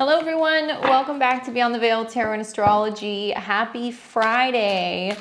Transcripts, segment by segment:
Hello everyone, welcome back to Beyond the Veil Tarot and Astrology. Happy Friday.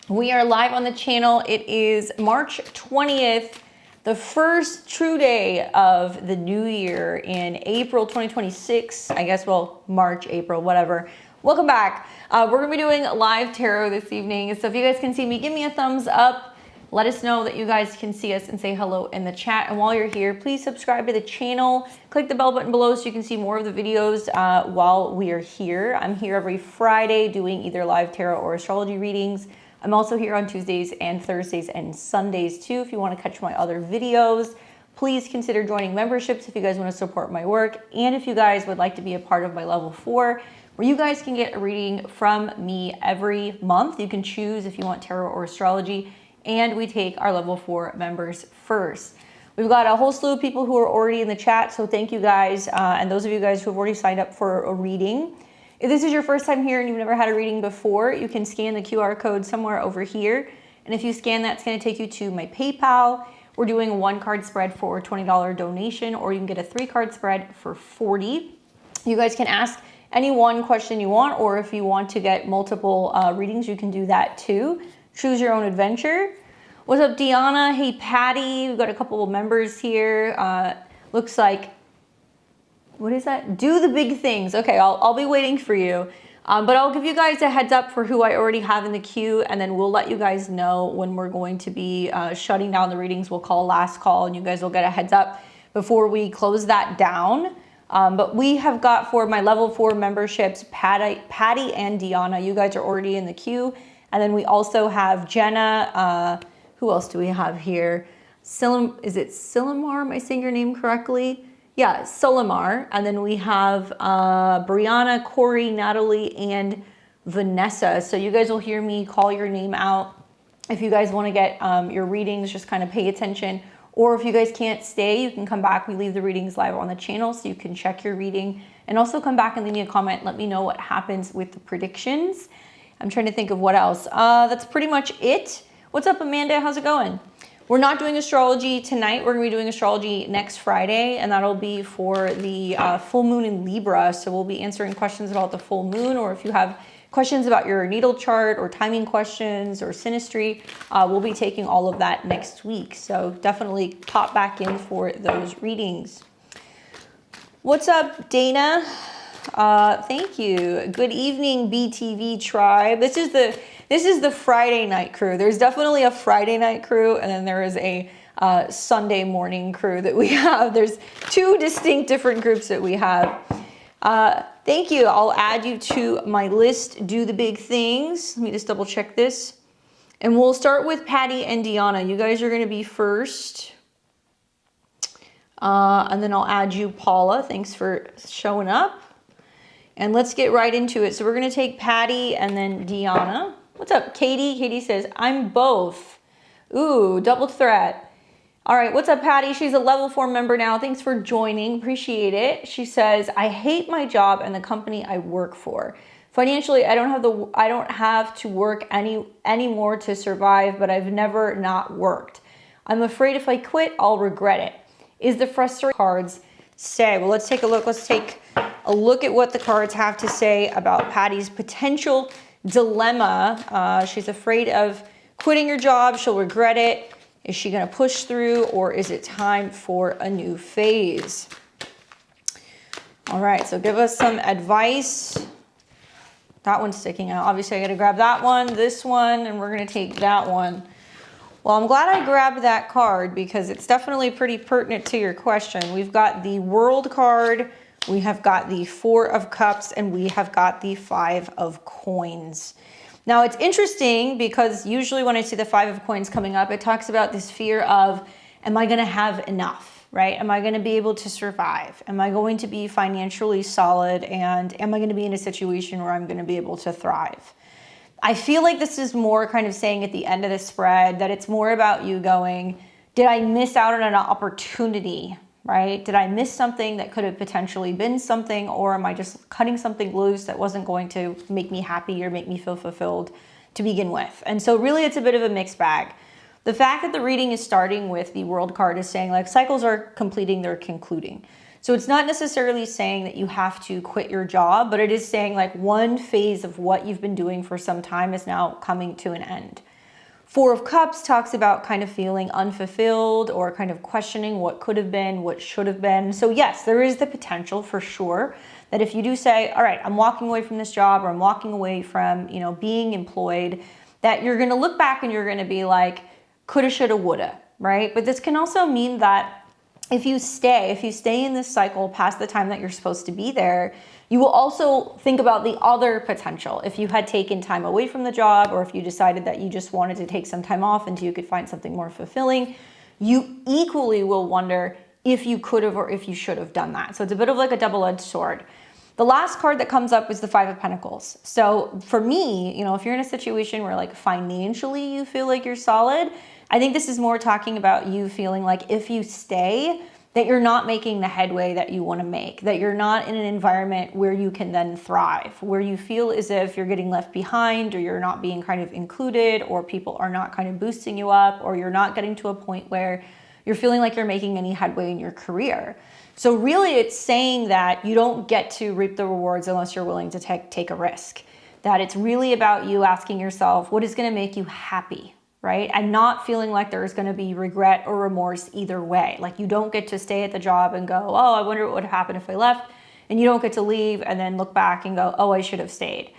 We are live on the channel. It is March 20th, the first true day of the new year in April 2026. I guess, well, March, April, whatever. Welcome back. We're gonna be doing live tarot this evening. So if you guys can see me, give me a thumbs up. Let us know that you guys can see us and say hello in the chat. And while you're here, please subscribe to the channel. Click the bell button below so you can see more of the videos while we are here. I'm here every Friday doing either live tarot or astrology readings. I'm also here on Tuesdays and Thursdays and Sundays too. If you want to catch my other videos, please consider joining memberships if you guys want to support my work. And if you guys would like to be a part of my level 4, where you guys can get a reading from me every month. You can choose if you want tarot or astrology. And we take our level 4 members first. We've got a whole slew of people who are already in the chat, so thank you guys. And those of you guys who have already signed up for a reading. If this is your first time here and you've never had a reading before, you can scan the QR code somewhere over here. And if you scan that, it's gonna take you to my PayPal. We're doing a 1-card spread for a $20 donation, or you can get a 3-card spread for $40. You guys can ask any one question you want, or if you want to get multiple readings, you can do that too. Choose your own adventure. What's up, Deanna? Hey, Patty. We've got a couple of members here. Looks like, what is that? Do the big things. Okay, I'll be waiting for you. But I'll give you guys a heads up for who I already have in the queue, and then we'll let you guys know when we're going to be shutting down the readings. We'll call last call, and you guys will get a heads up before we close that down. But we have got, for my level 4 memberships, Patty and Deanna. You guys are already in the queue. And then we also have Jenna. Who else do we have here? Is it Silamar? Am I saying your name correctly? Yeah, Solimar. And then we have Brianna, Corey, Natalie, and Vanessa. So you guys will hear me call your name out. If you guys want to get your readings, just kind of pay attention. Or if you guys can't stay, you can come back. We leave the readings live on the channel so you can check your reading. And also come back and leave me a comment. Let me know what happens with the predictions. I'm trying to think of what else. That's pretty much it. What's up, Amanda? How's it going? We're not doing astrology tonight. We're going to be doing astrology next Friday, and that'll be for the full moon in Libra. So we'll be answering questions about the full moon, or if you have questions about your natal chart or timing questions or synastry, we'll be taking all of that next week. So definitely pop back in for those readings. What's up, Dana? Thank you. Good evening, BTV tribe. This is the Friday night crew. There's definitely a Friday night crew, and then there is a Sunday morning crew that we have. There's 2 distinct different groups that we have. Thank you. I'll add you to my list. Do the big things. Let me just double check this. And we'll start with Patty and Deanna. You guys are going to be first. And then I'll add you, Paula. Thanks for showing up. And let's get right into it. So we're going to take Patty and then Deanna. What's up, Katie? Katie says, I'm both. Ooh, double threat. All right, what's up, Patty? She's a level 4 member now. Thanks for joining. Appreciate it. She says, I hate my job and the company I work for. Financially, I don't have to work anymore to survive, but I've never not worked. I'm afraid if I quit, I'll regret it. Is the frustrating cards say? Well, let's take a look. Let's take a look at what the cards have to say about Patty's potential dilemma. She's afraid of quitting her job. She'll regret it. Is she going to push through, or is it time for a new phase? All right, so give us some advice. That one's sticking out. Obviously, I got to grab that one, this one, and we're going to take that one. Well, I'm glad I grabbed that card because it's definitely pretty pertinent to your question. We've got the World card, we have got the 4 of Cups, and we have got the 5 of Coins. Now, it's interesting because usually when I see the 5 of Coins coming up, it talks about this fear of, am I going to have enough, right? Am I going to be able to survive? Am I going to be financially solid? And am I going to be in a situation where I'm going to be able to thrive? I feel like this is more kind of saying at the end of the spread that it's more about you going, did I miss out on an opportunity, right? Did I miss something that could have potentially been something, or am I just cutting something loose that wasn't going to make me happy or make me feel fulfilled to begin with? And so really it's a bit of a mixed bag. The fact that the reading is starting with the World card is saying like cycles are completing, they're concluding. So it's not necessarily saying that you have to quit your job, but it is saying like one phase of what you've been doing for some time is now coming to an end. Four of Cups talks about kind of feeling unfulfilled or kind of questioning what could have been, what should have been. So yes, there is the potential for sure that if you do say, all right, I'm walking away from this job, or I'm walking away from, being employed, that you're going to look back and you're going to be like, coulda, shoulda, woulda, right? But this can also mean that if you stay in this cycle past the time that you're supposed to be there, you will also think about the other potential. If you had taken time away from the job, or if you decided that you just wanted to take some time off until you could find something more fulfilling, you equally will wonder if you could have or if you should have done that. So it's a bit of like a double-edged sword. The last card that comes up is the Five of Pentacles. So for me, if you're in a situation where like financially you feel like you're solid, I think this is more talking about you feeling like if you stay, that you're not making the headway that you want to make, that you're not in an environment where you can then thrive, where you feel as if you're getting left behind, or you're not being kind of included, or people are not kind of boosting you up, or you're not getting to a point where you're feeling like you're making any headway in your career. So really it's saying that you don't get to reap the rewards unless you're willing to take a risk, that it's really about you asking yourself, what is going to make you happy? Right? And not feeling like there's going to be regret or remorse either way. Like you don't get to stay at the job and go, oh, I wonder what would happen if I left. And you don't get to leave and then look back and go, oh, I should have stayed.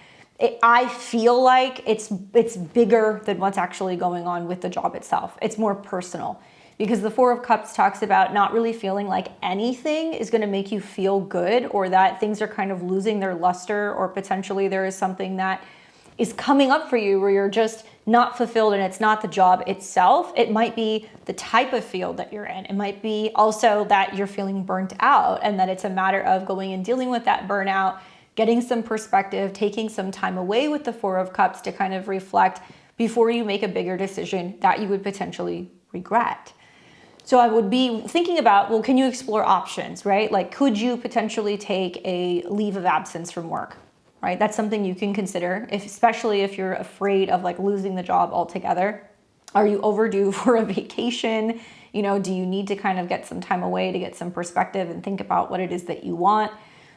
I feel like it's bigger than what's actually going on with the job itself. It's more personal, because the Four of Cups talks about not really feeling like anything is going to make you feel good, or that things are kind of losing their luster, or potentially there is something that is coming up for you where you're just not fulfilled, and it's not the job itself. It might be the type of field that you're in. It might be also that you're feeling burnt out, and that it's a matter of going and dealing with that burnout, getting some perspective, taking some time away with the Four of Cups to kind of reflect before you make a bigger decision that you would potentially regret. So I would be thinking about, well, can you explore options, right? Like, could you potentially take a leave of absence from work? Right? That's something you can consider, especially if you're afraid of like losing the job altogether. Are you overdue for a vacation? Do you need to kind of get some time away to get some perspective and think about what it is that you want?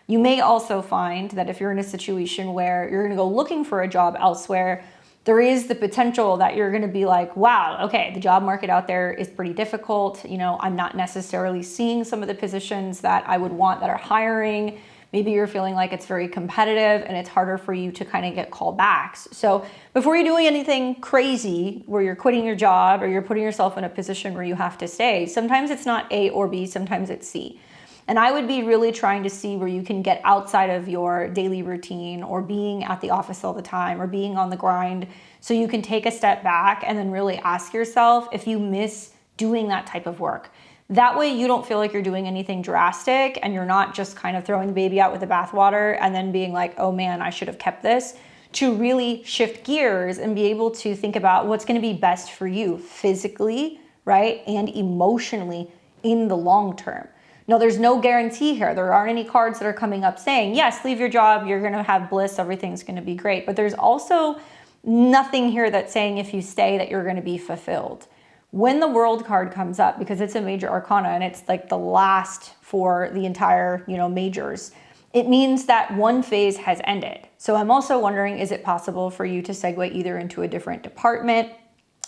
You may also find that if you're in a situation where you're going to go looking for a job elsewhere, there is the potential that you're going to be like, wow, okay, the job market out there is pretty difficult. I'm not necessarily seeing some of the positions that I would want that are hiring. Maybe you're feeling like it's very competitive and it's harder for you to kind of get callbacks. So before you're doing anything crazy where you're quitting your job or you're putting yourself in a position where you have to stay, sometimes it's not A or B, sometimes it's C. And I would be really trying to see where you can get outside of your daily routine, or being at the office all the time, or being on the grind, so you can take a step back and then really ask yourself if you miss doing that type of work. That way you don't feel like you're doing anything drastic, and you're not just kind of throwing the baby out with the bathwater and then being like, oh man, I should have kept this, to really shift gears and be able to think about what's going to be best for you physically, right? And emotionally in the long term. No, there's no guarantee here. There aren't any cards that are coming up saying, yes, leave your job, you're going to have bliss, everything's going to be great. But there's also nothing here that's saying if you stay that you're going to be fulfilled. When the World card comes up, because it's a major arcana and it's like the last for the entire, majors, it means that one phase has ended. So I'm also wondering, is it possible for you to segue either into a different department?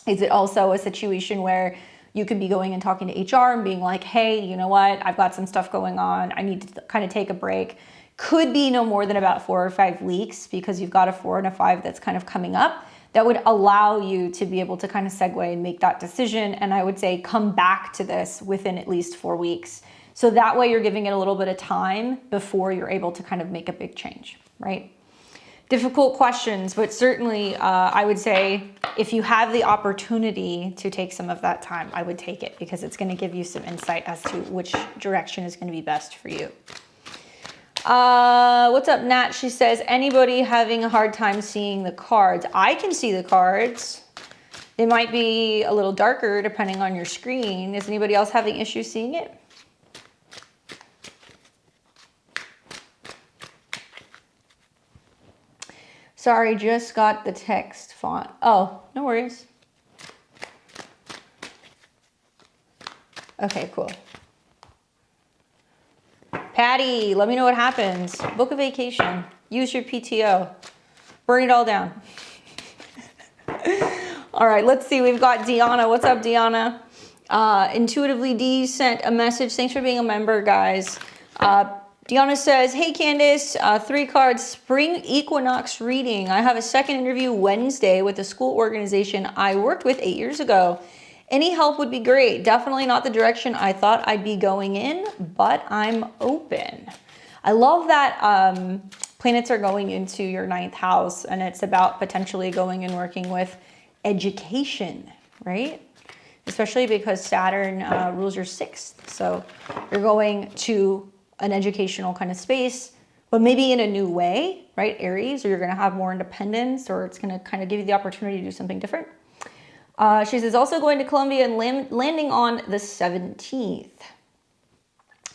Is it also a situation where you could be going and talking to HR and being like, hey, you know what? I've got some stuff going on. I need to kind of take a break. Could be no more than about 4 or 5 weeks, because you've got a 4 and a 5 that's kind of coming up. That would allow you to be able to kind of segue and make that decision. And I would say come back to this within at least 4 weeks. So that way you're giving it a little bit of time before you're able to kind of make a big change, right? Difficult questions, but certainly I would say if you have the opportunity to take some of that time, I would take it, because it's going to give you some insight as to which direction is going to be best for you. What's up, Nat? She says, anybody having a hard time seeing the cards? I can see the cards. They might be a little darker depending on your screen. Is anybody else having issues seeing it? Sorry, just got the text font. Oh, no worries. Okay, cool. Patty, let me know what happens. Book a vacation. Use your PTO. Burn it all down. All right, let's see. We've got Deanna. What's up, Deanna? Intuitively D sent a message. Thanks for being a member, guys. Deanna says, hey, Candace, 3 cards, spring equinox reading. I have a second interview Wednesday with a school organization I worked with 8 years ago. Any help would be great. Definitely not the direction I thought I'd be going in, but I'm open. I love that planets are going into your 9th house, and it's about potentially going and working with education, right? Especially because Saturn rules your 6th. So you're going to an educational kind of space, but maybe in a new way, right? Aries, or you're going to have more independence, or it's going to kind of give you the opportunity to do something different. She says, also going to Colombia and landing on the 17th.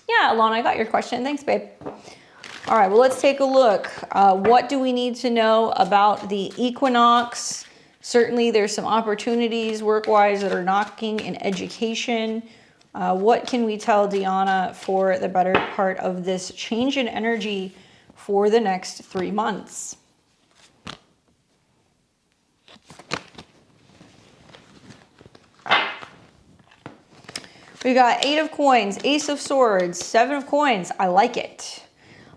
Yeah, Alana, I got your question. Thanks, babe. All right, well, let's take a look. What do we need to know about the equinox? Certainly, there's some opportunities work-wise that are knocking in education. What can we tell Deanna for the better part of this change in energy for the next 3 months? We got 8 of coins, Ace of swords, 7 of coins. I like it.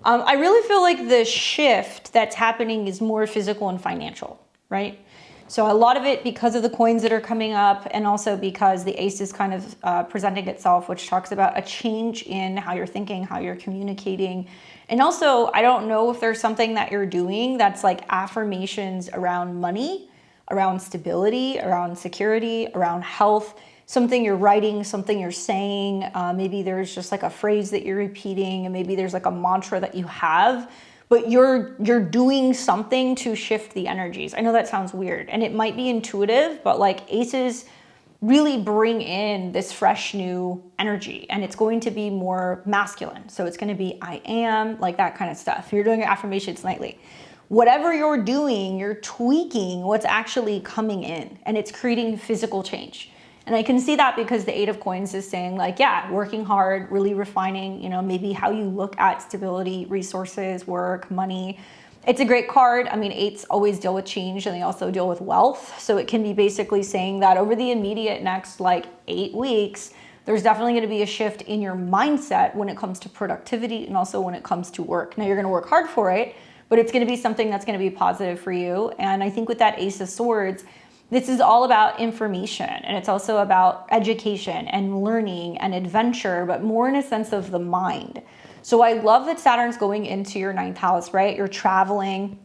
I really feel like the shift that's happening is more physical and financial, right? So a lot of it because of the coins that are coming up, and also because the ace is kind of presenting itself, which talks about a change in how you're thinking, how you're communicating. And also, I don't know if there's something that you're doing that's like affirmations around money, around stability, around security, around health, something you're writing, something you're saying. Maybe there's just like a phrase that you're repeating, and maybe there's like a mantra that you have, but you're doing something to shift the energies. I know that sounds weird, and it might be intuitive, but like aces really bring in this fresh new energy, and it's going to be more masculine. So it's going to be I am, like that kind of stuff. You're doing affirmations nightly. Whatever you're doing, you're tweaking what's actually coming in, and it's creating physical change. And I can see that because the 8 of coins is saying like, yeah, working hard, really refining, you know, maybe how you look at stability, resources, work, money. It's a great card. I mean, 8s always deal with change, and they also deal with wealth. So it can be basically saying that over the immediate next like 8 weeks, there's definitely going to be a shift in your mindset when it comes to productivity, and also when it comes to work. Now you're going to work hard for it, but it's going to be something that's going to be positive for you. And I think with that Ace of Swords, this is all about information, and it's also about education and learning and adventure, but more in a sense of the mind. So I love that Saturn's going into your 9th house, right? You're traveling,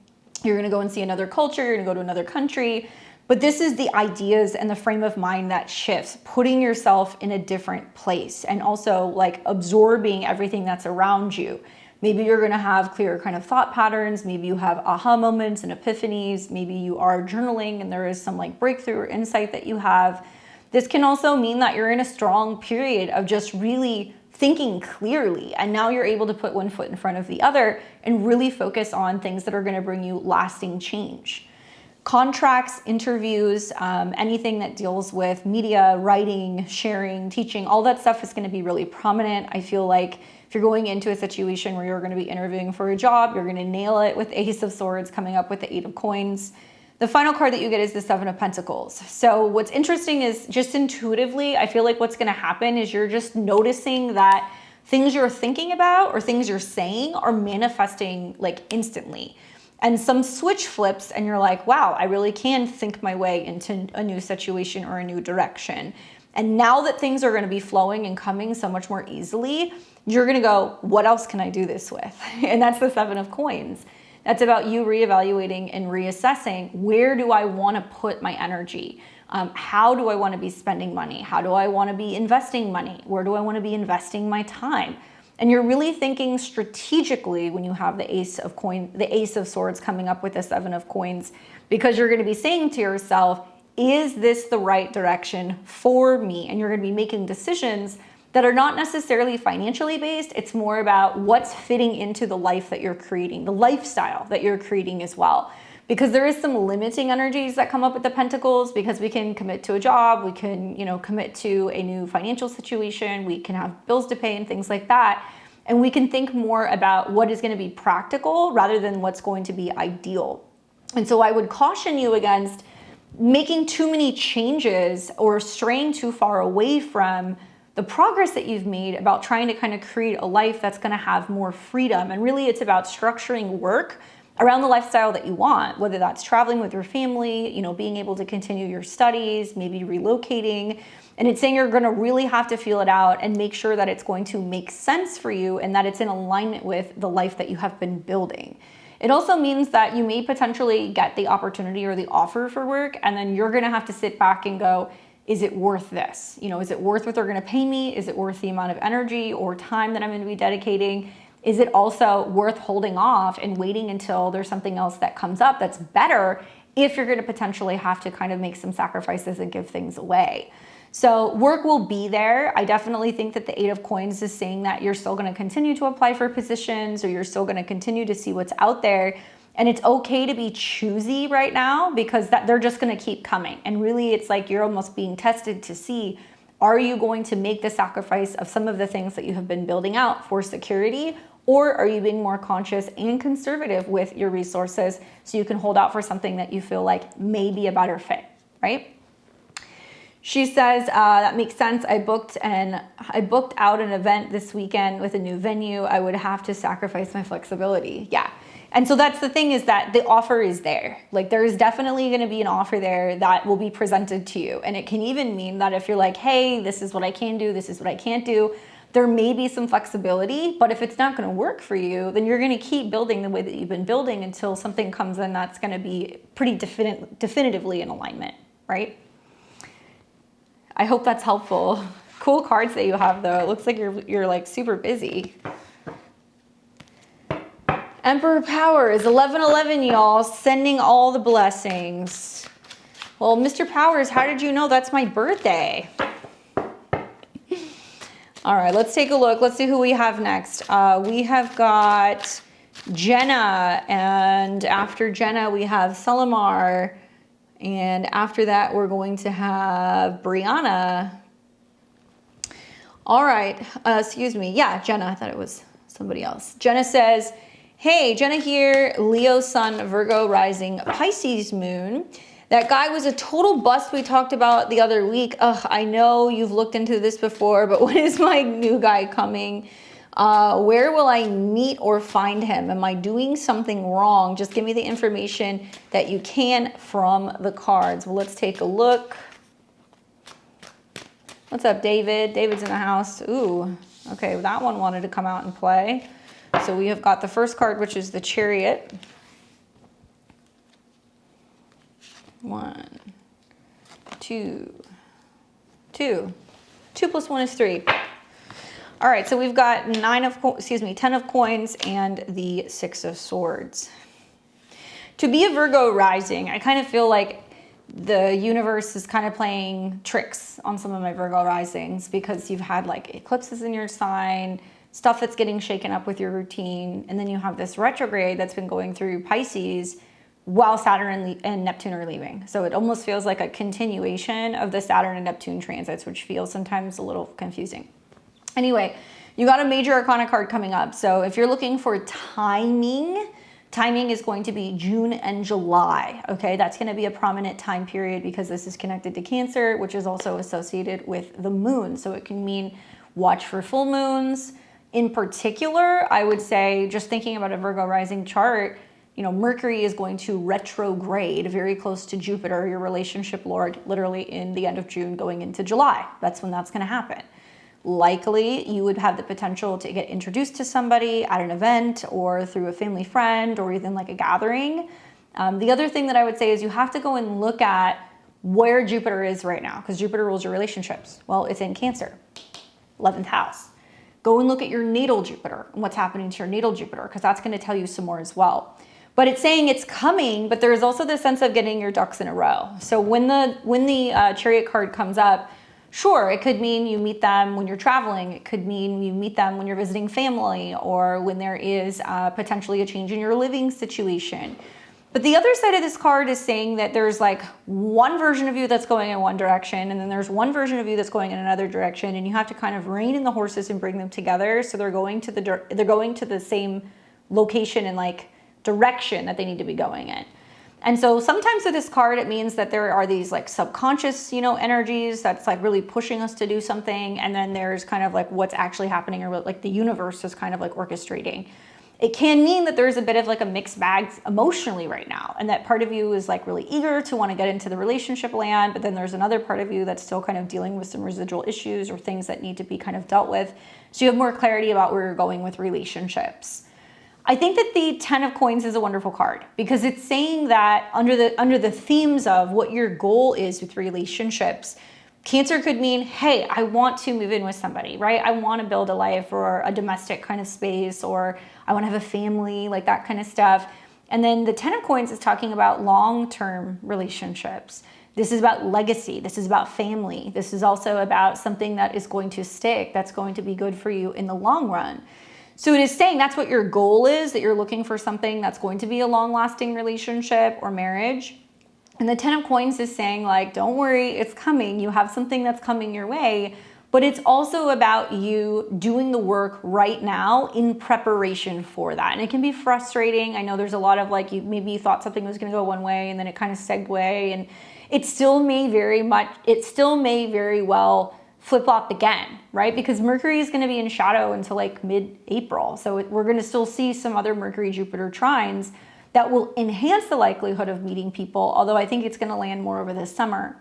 you're going to go and see another culture, you're going to go to another country, but this is the ideas and the frame of mind that shifts, putting yourself in a different place, and also like absorbing everything that's around you. Maybe you're going to have clear kind of thought patterns. Maybe you have aha moments and epiphanies. Maybe you are journaling and there is some like breakthrough or insight that you have. This can also mean that you're in a strong period of just really thinking clearly. And now you're able to put one foot in front of the other and really focus on things that are going to bring you lasting change. Contracts, interviews, anything that deals with media, writing, sharing, teaching, all that stuff is going to be really prominent. I feel like if you're going into a situation where you're going to be interviewing for a job, you're going to nail it with Ace of Swords coming up with the 8 of coins. The final card that you get is the 7 of Pentacles. So what's interesting is just intuitively, I feel like what's going to happen is you're just noticing that things you're thinking about or things you're saying are manifesting like instantly. And some switch flips and you're like, wow, I really can think my way into a new situation or a new direction. And now that things are going to be flowing and coming so much more easily, you're going to go, what else can I do this with? And that's the 7 of coins. That's about you reevaluating and reassessing, where do I want to put my energy? How do I want to be spending money? How do I want to be investing money? Where do I want to be investing my time? And you're really thinking strategically when you have the Ace of Swords coming up with the 7 of coins, because you're going to be saying to yourself, is this the right direction for me? And you're going to be making decisions that are not necessarily financially based. It's more about what's fitting into the life that you're creating, the lifestyle that you're creating as well. Because there is some limiting energies that come up with the Pentacles, because we can commit to a job, we can, commit to a new financial situation, we can have bills to pay and things like that. and we can think more about what is going to be practical rather than what's going to be ideal. And so I would caution you against making too many changes or straying too far away from the progress that you've made about trying to kind of create a life that's going to have more freedom. And really, it's about structuring work around the lifestyle that you want, whether that's traveling with your family, you know, being able to continue your studies, maybe relocating. And it's saying you're going to really have to feel it out and make sure that it's going to make sense for you and that it's in alignment with the life that you have been building. It also means that you may potentially get the opportunity or the offer for work, and then you're going to have to sit back and go, is it worth this? You know, is it worth what they're going to pay me? Is it worth the amount of energy or time that I'm going to be dedicating? Is it also worth holding off and waiting until there's something else that comes up that's better if you're going to potentially have to kind of make some sacrifices and give things away? So work will be there. I definitely think that the Eight of Coins is saying that you're still going to continue to apply for positions, or you're still going to continue to see what's out there. And it's okay to be choosy right now, because that they're just going to keep coming. And really, it's like you're almost being tested to see, are you going to make the sacrifice of some of the things that you have been building out for security? Or are you being more conscious and conservative with your resources so you can hold out for something that you feel like may be a better fit, right? She says, that makes sense. I booked out an event this weekend with a new venue. I would have to sacrifice my flexibility. Yeah. And so that's the thing, is that the offer is there. Like, there is definitely going to be an offer there that will be presented to you. And it can even mean that if you're like, hey, this is what I can do, this is what I can't do, there may be some flexibility. But if it's not going to work for you, then you're going to keep building the way that you've been building until something comes in that's going to be pretty definitively in alignment, right? I hope that's helpful. Cool cards that you have, though. It looks like you're like super busy. Emperor Power is 1111, y'all. Sending all the blessings. Well, Mr. Powers, how did you know that's my birthday? All right, let's take a look. Let's see who we have next. We have got Jenna, and after Jenna, we have Selimar. And after that, we're going to have Brianna. All right, excuse me. Yeah, Jenna, I thought it was somebody else. Jenna says, hey, Jenna here, Leo Sun, Virgo Rising, Pisces Moon. That guy was a total bust we talked about the other week. Ugh, I know you've looked into this before, but when is my new guy coming? Where will I meet or find him? Am I doing something wrong? Just give me the information that you can from the cards. Well, let's take a look. What's up, David? David's in the house. Ooh, okay, that one wanted to come out and play. So we have got the first card, which is the Chariot. 1, 2, 2. 2 plus 1 is 3. All right, so we've got 10 of Coins and the 6 of Swords. To be a Virgo rising, I kind of feel like the universe is kind of playing tricks on some of my Virgo risings, because you've had like eclipses in your sign, stuff that's getting shaken up with your routine, and then you have this retrograde that's been going through Pisces while Saturn and Neptune are leaving. So it almost feels like a continuation of the Saturn and Neptune transits, which feels sometimes a little confusing. Anyway, you got a major arcana card coming up. So if you're looking for timing is going to be June and July. Okay, that's going to be a prominent time period because this is connected to Cancer, which is also associated with the moon. So it can mean watch for full moons. In particular, I would say, just thinking about a Virgo rising chart, you know, Mercury is going to retrograde very close to Jupiter, your relationship lord, literally in the end of June going into July. That's when that's going to happen. Likely, you would have the potential to get introduced to somebody at an event or through a family friend or even like a gathering. The other thing that I would say is you have to go and look at where Jupiter is right now, because Jupiter rules your relationships. Well, it's in Cancer, 11th house. Go and look at your natal Jupiter and what's happening to your natal Jupiter, because that's going to tell you some more as well. But it's saying it's coming, but there is also this sense of getting your ducks in a row. So when the Chariot card comes up, sure, it could mean you meet them when you're traveling. It could mean you meet them when you're visiting family, or when there is potentially a change in your living situation. But the other side of this card is saying that there's like one version of you that's going in one direction, and then there's one version of you that's going in another direction, and you have to kind of rein in the horses and bring them together so they're going to the same location and like direction that they need to be going in. And so sometimes with this card, it means that there are these like subconscious, energies that's like really pushing us to do something. And then there's kind of like what's actually happening, or what like the universe is kind of like orchestrating. It can mean that there's a bit of like a mixed bag emotionally right now. And that part of you is like really eager to want to get into the relationship land. But then there's another part of you that's still kind of dealing with some residual issues or things that need to be kind of dealt with. So you have more clarity about where you're going with relationships. I think that the 10 of Coins is a wonderful card because it's saying that under the themes of what your goal is with relationships, Cancer could mean, hey, I want to move in with somebody, right? I want to build a life or a domestic kind of space, or I want to have a family, like that kind of stuff. And then the 10 of Coins is talking about long-term relationships. This is about legacy. This is about family. This is also about something that is going to stick, that's going to be good for you in the long run. So it is saying that's what your goal is, that you're looking for something that's going to be a long-lasting relationship or marriage. And the 10 of Coins is saying like, don't worry, it's coming. You have something that's coming your way, but it's also about you doing the work right now in preparation for that. And it can be frustrating. I know there's a lot of like, maybe you thought something was going to go one way and then it kind of segued, and it still may very well flip-flop again, right? Because Mercury is going to be in shadow until like mid-April. So we're going to still see some other Mercury-Jupiter trines that will enhance the likelihood of meeting people, although I think it's going to land more over the summer.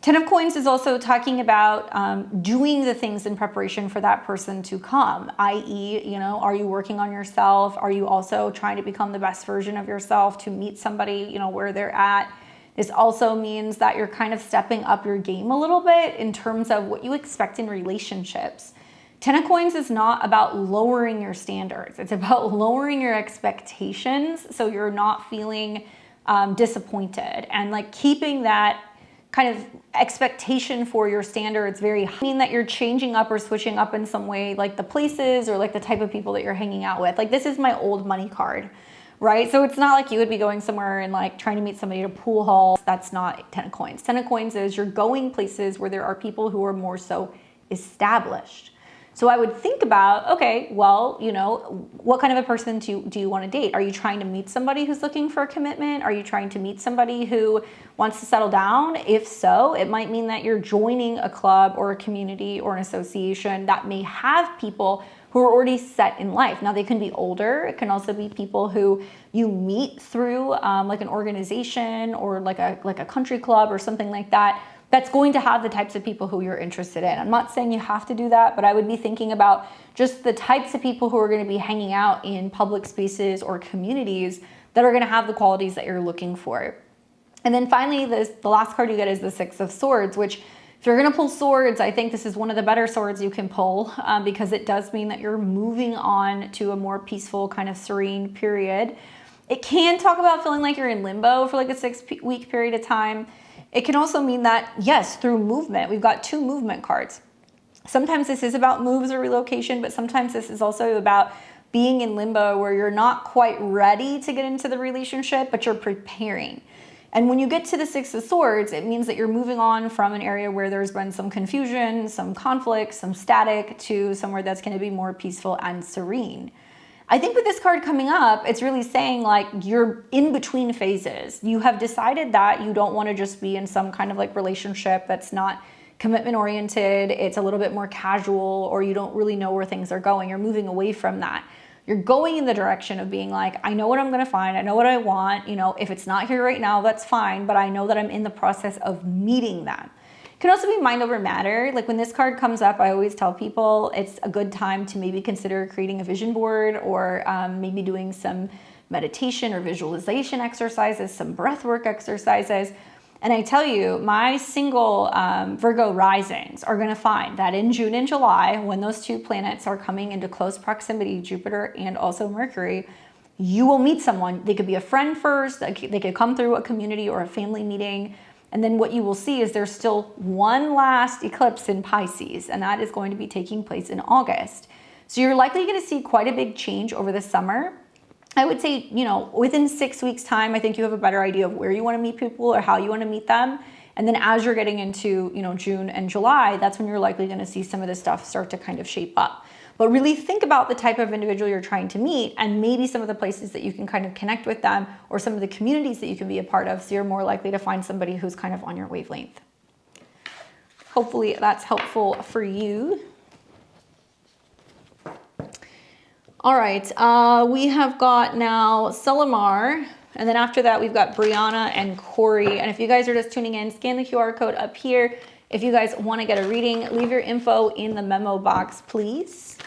10 of Coins is also talking about doing the things in preparation for that person to come, i.e., are you working on yourself? Are you also trying to become the best version of yourself to meet somebody, where they're at? This also means that you're kind of stepping up your game a little bit in terms of what you expect in relationships. 10 of Coins is not about lowering your standards. It's about lowering your expectations so you're not feeling disappointed, and like keeping that kind of expectation for your standards very high. I mean that you're changing up or switching up in some way, like the places or like the type of people that you're hanging out with. Like this is my old money card. Right? So it's not like you would be going somewhere and like trying to meet somebody at a pool hall. That's not 10 of Coins. 10 of Coins is you're going places where there are people who are more so established. So I would think about, okay, well, what kind of a person do you want to date? Are you trying to meet somebody who's looking for a commitment? Are you trying to meet somebody who wants to settle down? If so, it might mean that you're joining a club or a community or an association that may have people who are already set in life. Now they can be older. It can also be people who you meet through like an organization or like a country club or something like that. That's going to have the types of people who you're interested in. I'm not saying you have to do that, but I would be thinking about just the types of people who are going to be hanging out in public spaces or communities that are going to have the qualities that you're looking for. And then finally, the last card you get is the 6 of Swords, which if you're going to pull swords, I think this is one of the better swords you can pull because it does mean that you're moving on to a more peaceful, kind of serene period. It can talk about feeling like you're in limbo for like a 6-week period of time. It can also mean that, yes, through movement, we've got 2 movement cards. Sometimes this is about moves or relocation, but sometimes this is also about being in limbo where you're not quite ready to get into the relationship, but you're preparing. And when you get to the 6 of Swords, it means that you're moving on from an area where there's been some confusion, some conflict, some static, to somewhere that's going to be more peaceful and serene. I think with this card coming up, it's really saying like you're in between phases. You have decided that you don't want to just be in some kind of like relationship that's not commitment oriented. It's a little bit more casual, or you don't really know where things are going. You're moving away from that. You're going in the direction of being like, I know what I'm going to find. I know what I want. If it's not here right now, that's fine. But I know that I'm in the process of meeting them. It can also be mind over matter. Like when this card comes up, I always tell people it's a good time to maybe consider creating a vision board, or maybe doing some meditation or visualization exercises, some breath work exercises. And I tell you, my single Virgo risings are going to find that in June and July, when those 2 planets are coming into close proximity, Jupiter and also Mercury, you will meet someone. They could be a friend first. They could come through a community or a family meeting. And then what you will see is there's still one last eclipse in Pisces, and that is going to be taking place in August. So you're likely going to see quite a big change over the summer. I would say, you know, within 6 weeks time, I think you have a better idea of where you want to meet people or how you want to meet them. And then as you're getting into, you know, June and July, that's when you're likely going to see some of this stuff start to kind of shape up. But really think about the type of individual you're trying to meet and maybe some of the places that you can kind of connect with them or some of the communities that you can be a part of, so you're more likely to find somebody who's kind of on your wavelength. Hopefully that's helpful for you. All right, we have got now Selimar, and then after that we've got Brianna and Corey. And if you guys are just tuning in, scan the QR code up here. If you guys want to get a reading, leave your info in the memo box, please.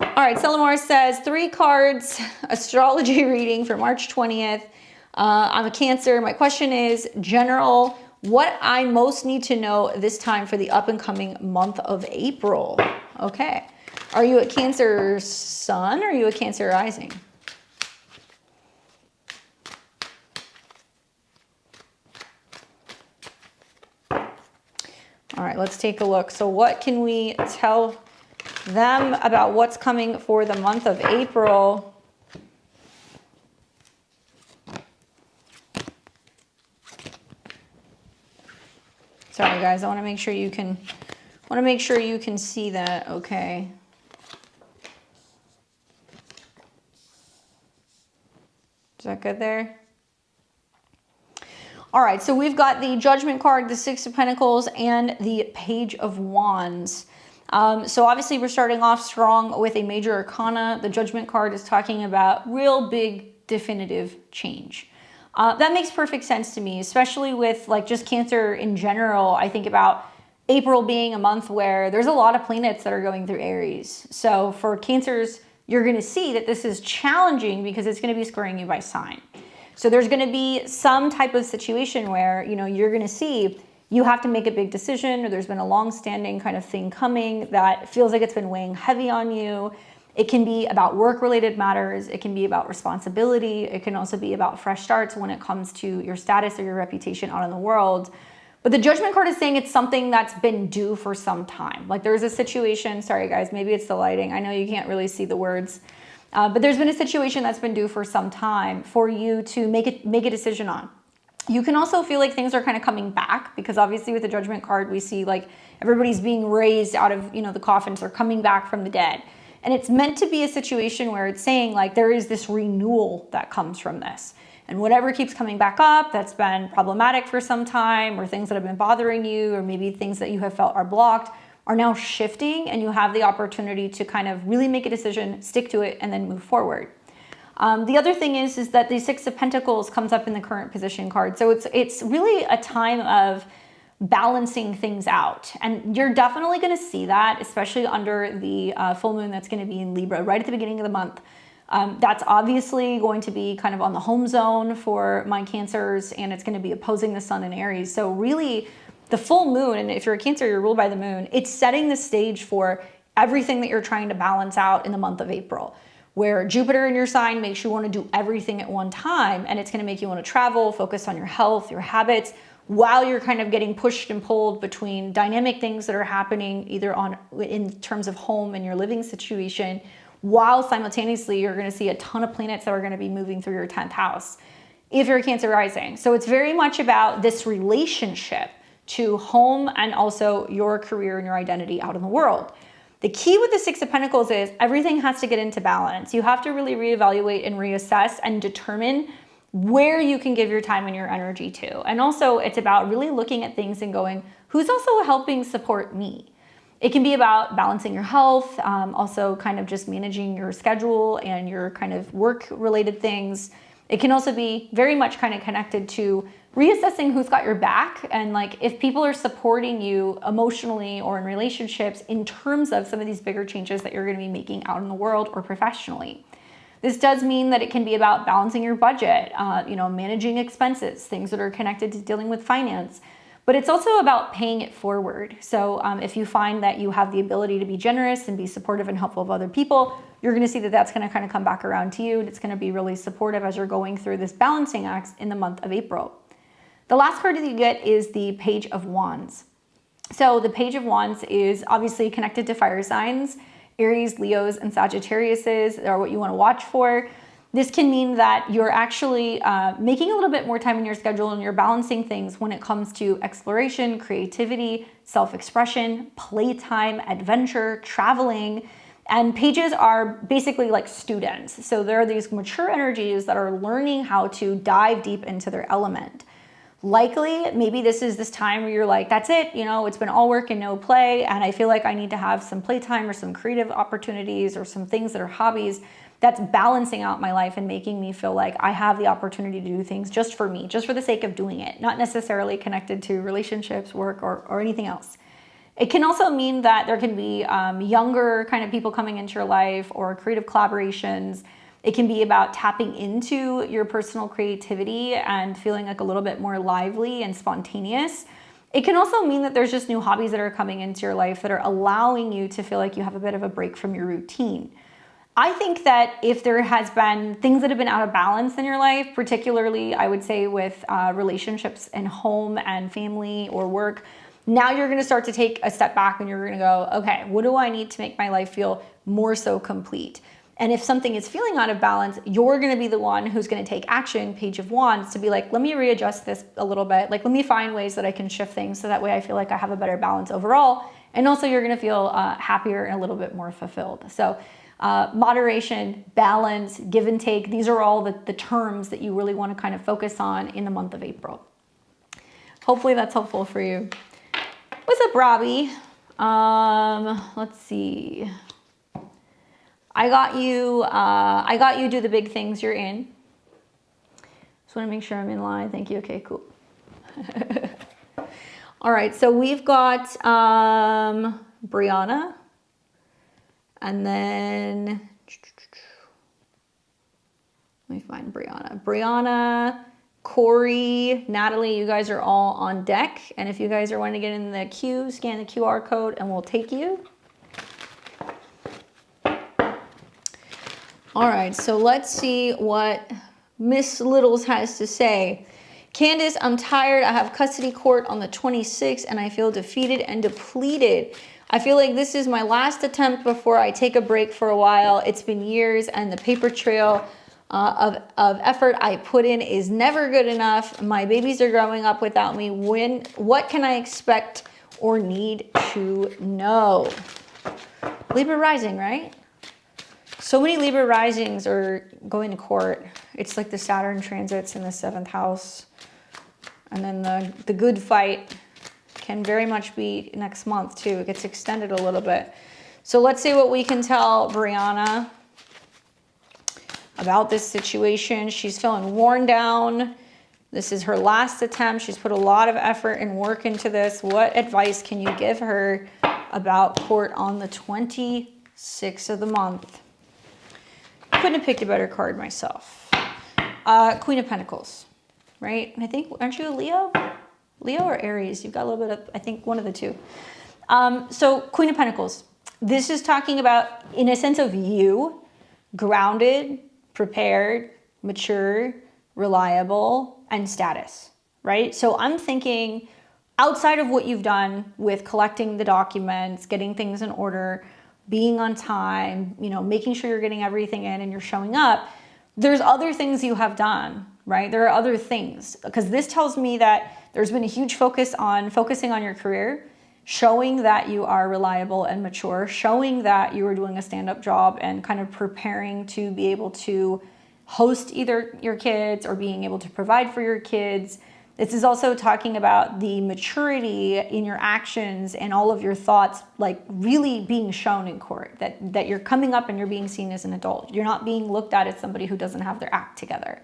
All right, Selimar says 3 cards, astrology reading for March 20th. I'm a Cancer. My question is general, what I most need to know this time for the up and coming month of April. Okay. Are you a Cancer sun or are you a Cancer rising? All right, let's take a look. So what can we tell them about what's coming for the month of April? Sorry guys, I want to make sure you can see that. Okay. Is that good there? All right, so we've got the Judgment card, the 6 of Pentacles, and the Page of Wands. So obviously we're starting off strong with a major arcana. The Judgment card is talking about real big definitive change. That makes perfect sense to me, especially with like just Cancer in general. I think about April being a month where there's a lot of planets that are going through Aries. So for Cancers, you're going to see that this is challenging because it's going to be squaring you by sign. So there's going to be some type of situation where, you know, you're going to see you have to make a big decision, or there's been a long-standing kind of thing coming that feels like it's been weighing heavy on you. It can be about work-related matters. It can be about responsibility. It can also be about fresh starts when it comes to your status or your reputation out in the world. But the Judgment card is saying it's something that's been due for some time. Like there's a situation, sorry guys, maybe it's the lighting. I know you can't really see the words. But there's been a situation that's been due for some time for you to make a decision on. You can also feel like things are kind of coming back, because obviously with the Judgment card, we see like everybody's being raised out of, you know, the coffins. They're coming back from the dead. And it's meant to be a situation where it's saying like there is this renewal that comes from this. And whatever keeps coming back up that's been problematic for some time, or things that have been bothering you, or maybe things that you have felt are blocked, are now shifting, and you have the opportunity to kind of really make a decision, stick to it, and then move forward. The other thing is that the 6 of Pentacles comes up in the current position card. So it's really a time of balancing things out. And you're definitely going to see that, especially under the full moon that's going to be in Libra right at the beginning of the month. That's obviously going to be kind of on the home zone for my Cancers, and it's going to be opposing the sun in Aries. So really, the full moon, and if you're a Cancer, you're ruled by the moon, it's setting the stage for everything that you're trying to balance out in the month of April, where Jupiter in your sign makes you want to do everything at one time, and it's going to make you want to travel, focus on your health, your habits, while you're kind of getting pushed and pulled between dynamic things that are happening either in terms of home and your living situation, while simultaneously you're going to see a ton of planets that are going to be moving through your 10th house if you're a Cancer rising. So it's very much about this relationship to home and also your career and your identity out in the world. The key with the 6 of Pentacles is everything has to get into balance. You have to really reevaluate and reassess and determine where you can give your time and your energy to. And also it's about really looking at things and going, who's also helping support me? It can be about balancing your health, also kind of just managing your schedule and your kind of work-related things. It can also be very much kind of connected to reassessing who's got your back, and like if people are supporting you emotionally or in relationships in terms of some of these bigger changes that you're going to be making out in the world or professionally. This does mean that it can be about balancing your budget, managing expenses, things that are connected to dealing with finance. But it's also about paying it forward. So if you find that you have the ability to be generous and be supportive and helpful of other people, you're going to see that that's going to kind of come back around to you, and it's going to be really supportive as you're going through this balancing act in the month of April. The last card that you get is the Page of Wands. So the Page of Wands is obviously connected to fire signs. Aries, Leos, and Sagittariuses are what you want to watch for. This can mean that you're actually making a little bit more time in your schedule and you're balancing things when it comes to exploration, creativity, self-expression, playtime, adventure, traveling. And pages are basically like students. So there are these mature energies that are learning how to dive deep into their element. Likely, maybe this is this time where you're like, that's it, you know, it's been all work and no play, and I feel like I need to have some playtime or some creative opportunities or some things that are hobbies that's balancing out my life and making me feel like I have the opportunity to do things just for me, just for the sake of doing it, not necessarily connected to relationships, work, or anything else. It can also mean that there can be younger kind of people coming into your life or creative collaborations. It can be about tapping into your personal creativity and feeling like a little bit more lively and spontaneous. It can also mean that there's just new hobbies that are coming into your life that are allowing you to feel like you have a bit of a break from your routine. I think that if there has been things that have been out of balance in your life, particularly I would say with relationships and home and family or work, now you're going to start to take a step back and you're going to go, okay, what do I need to make my life feel more so complete? And if something is feeling out of balance, you're going to be the one who's going to take action, Page of Wands, to be like, let me readjust this a little bit. Like, let me find ways that I can shift things so that way I feel like I have a better balance overall. And also you're going to feel happier and a little bit more fulfilled. So moderation, balance, give and take, these are all the terms that you really want to kind of focus on in the month of April. Hopefully that's helpful for you. What's up, Robbie? Let's see. I got you do the big things you're in. Just want to make sure I'm in line. Thank you. Okay, cool. All right, so we've got Brianna. And then, let me find Brianna. Brianna, Corey, Natalie, you guys are all on deck. And if you guys are wanting to get in the queue, scan the QR code and we'll take you. All right, so let's see what Miss Littles has to say. Candace, I'm tired. I have custody court on the 26th and I feel defeated and depleted. I feel like this is my last attempt before I take a break for a while. It's been years and the paper trail of effort I put in is never good enough. My babies are growing up without me. What can I expect or need to know? Libra rising, right? So many Libra risings are going to court. It's like the Saturn transits in the 7th house. And then the good fight can very much be next month too. It gets extended a little bit. So let's see what we can tell Brianna about this situation. She's feeling worn down. This is her last attempt. She's put a lot of effort and work into this. What advice can you give her about court on the 26th of the month? Couldn't have picked a better card myself. Queen of Pentacles, right? I think, aren't you a Leo? Leo or Aries? You've got a little bit of, I think, one of the two. So Queen of Pentacles. This is talking about, in a sense of you, grounded, prepared, mature, reliable, and status, right? So I'm thinking outside of what you've done with collecting the documents, getting things in order, being on time, you know, making sure you're getting everything in and you're showing up, there's other things you have done, right? There are other things, because this tells me that there's been a huge focus on focusing on your career, showing that you are reliable and mature, showing that you are doing a stand-up job and kind of preparing to be able to host either your kids or being able to provide for your kids. This is also talking about the maturity in your actions and all of your thoughts, like really being shown in court, that you're coming up and you're being seen as an adult. You're not being looked at as somebody who doesn't have their act together.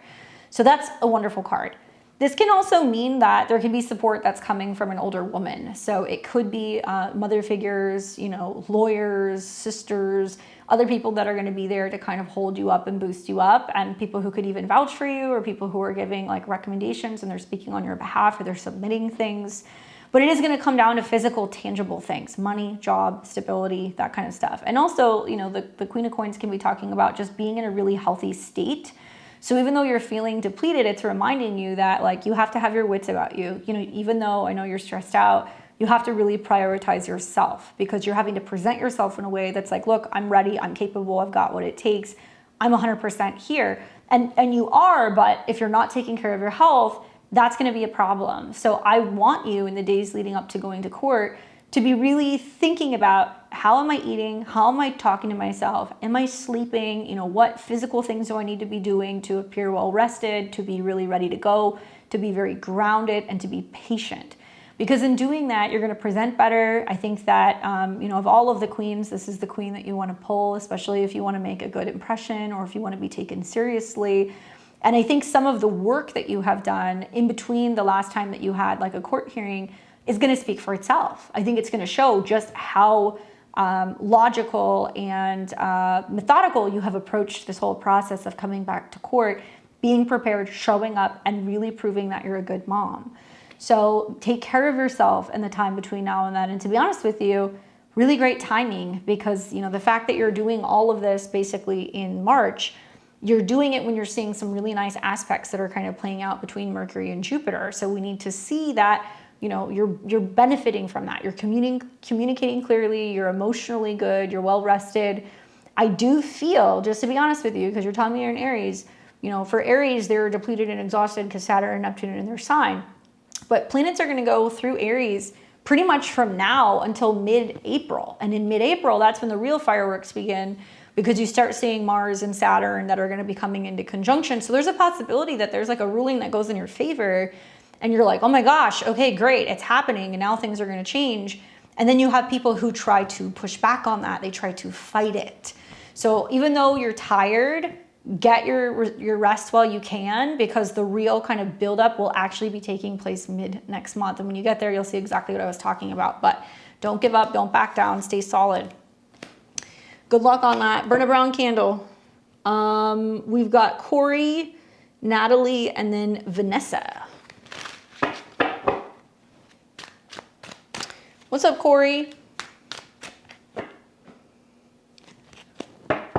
So that's a wonderful card. This can also mean that there can be support that's coming from an older woman. So it could be mother figures, you know, lawyers, sisters, other people that are going to be there to kind of hold you up and boost you up, and people who could even vouch for you, or people who are giving like recommendations and they're speaking on your behalf, or they're submitting things. But it is going to come down to physical, tangible things: money, job, stability, that kind of stuff. And also, you know, the Queen of Coins can be talking about just being in a really healthy state. So even though you're feeling depleted, it's reminding you that like you have to have your wits about you. You know, even though I know you're stressed out, you have to really prioritize yourself, because you're having to present yourself in a way that's like, look, I'm ready, I'm capable, I've got what it takes. I'm 100% here. And you are, but if you're not taking care of your health, that's going to be a problem. So I want you in the days leading up to going to court to be really thinking about, how am I eating? How am I talking to myself? Am I sleeping? You know, what physical things do I need to be doing to appear well rested, to be really ready to go, to be very grounded, and to be patient? Because in doing that, you're going to present better. I think that, you know, of all of the queens, this is the queen that you want to pull, especially if you want to make a good impression or if you want to be taken seriously. And I think some of the work that you have done in between the last time that you had like a court hearing is going to speak for itself. I think it's going to show just how logical and methodical you have approached this whole process of coming back to court, being prepared, showing up, and really proving that you're a good mom. So take care of yourself in the time between now and then. And to be honest with you, really great timing, because, you know, the fact that you're doing all of this basically in March, you're doing it when you're seeing some really nice aspects that are kind of playing out between Mercury and Jupiter. So we need to see that, you know, you're benefiting from that. You're communicating clearly, you're emotionally good, you're well rested. I do feel, just to be honest with you, because you're telling me you're in Aries, you know, for Aries, they're depleted and exhausted because Saturn and Neptune are in their sign. But planets are going to go through Aries pretty much from now until mid-April. And in mid-April, that's when the real fireworks begin, because you start seeing Mars and Saturn that are going to be coming into conjunction. So there's a possibility that there's like a ruling that goes in your favor and you're like, oh my gosh, okay, great, it's happening, and now things are going to change. And then you have people who try to push back on that. They try to fight it. So even though you're tired, get your rest while you can, because the real kind of buildup will actually be taking place mid next month. And when you get there, you'll see exactly what I was talking about. But don't give up, don't back down, stay solid. Good luck on that. Burn a brown candle. We've got Corey, Natalie, and then Vanessa. What's up, Corey?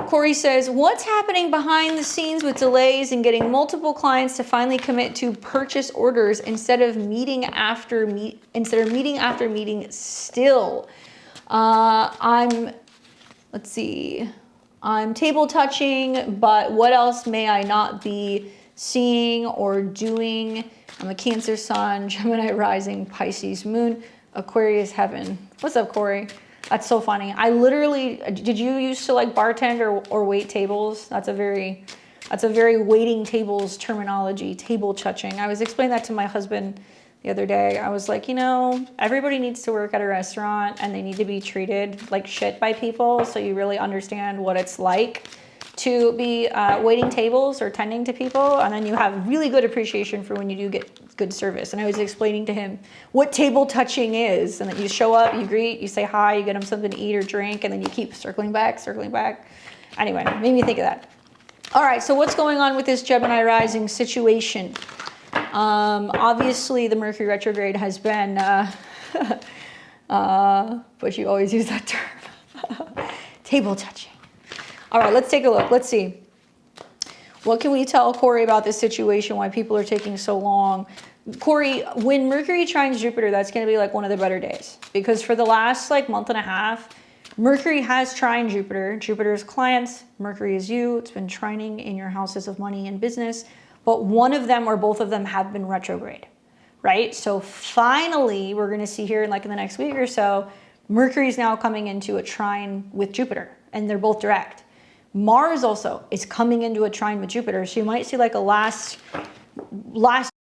Corey says, what's happening behind the scenes with delays and getting multiple clients to finally commit to purchase orders instead of meeting after meeting still? Let's see. I'm table touching, but what else may I not be seeing or doing? I'm a Cancer sun, Gemini rising, Pisces moon, Aquarius heaven. What's up, Corey? That's so funny. I literally, did you used to like bartend or wait tables? That's a very waiting tables terminology, table touching. I was explaining that to my husband the other day. I was like, you know, everybody needs to work at a restaurant and they need to be treated like shit by people, so you really understand what it's like to be waiting tables or tending to people, and then you have really good appreciation for when you do get good service. And I was explaining to him what table touching is, and that you show up, you greet, you say hi, you get them something to eat or drink, and then you keep circling back. Anyway, made me think of that. All right, so what's going on with this Gemini rising situation? Obviously the Mercury retrograde has been, but you always use that term, table touching. All right, let's take a look. Let's see. What can we tell Corey about this situation, why people are taking so long? Corey, when Mercury trines Jupiter, that's going to be like one of the better days, because for the last like month and a half, Mercury has trined Jupiter. Jupiter is clients, Mercury is you. It's been trining in your houses of money and business, but one of them or both of them have been retrograde, right? So finally, we're going to see here in the next week or so, Mercury is now coming into a trine with Jupiter, and they're both direct. Mars also is coming into a trine with Jupiter. So you might see like a last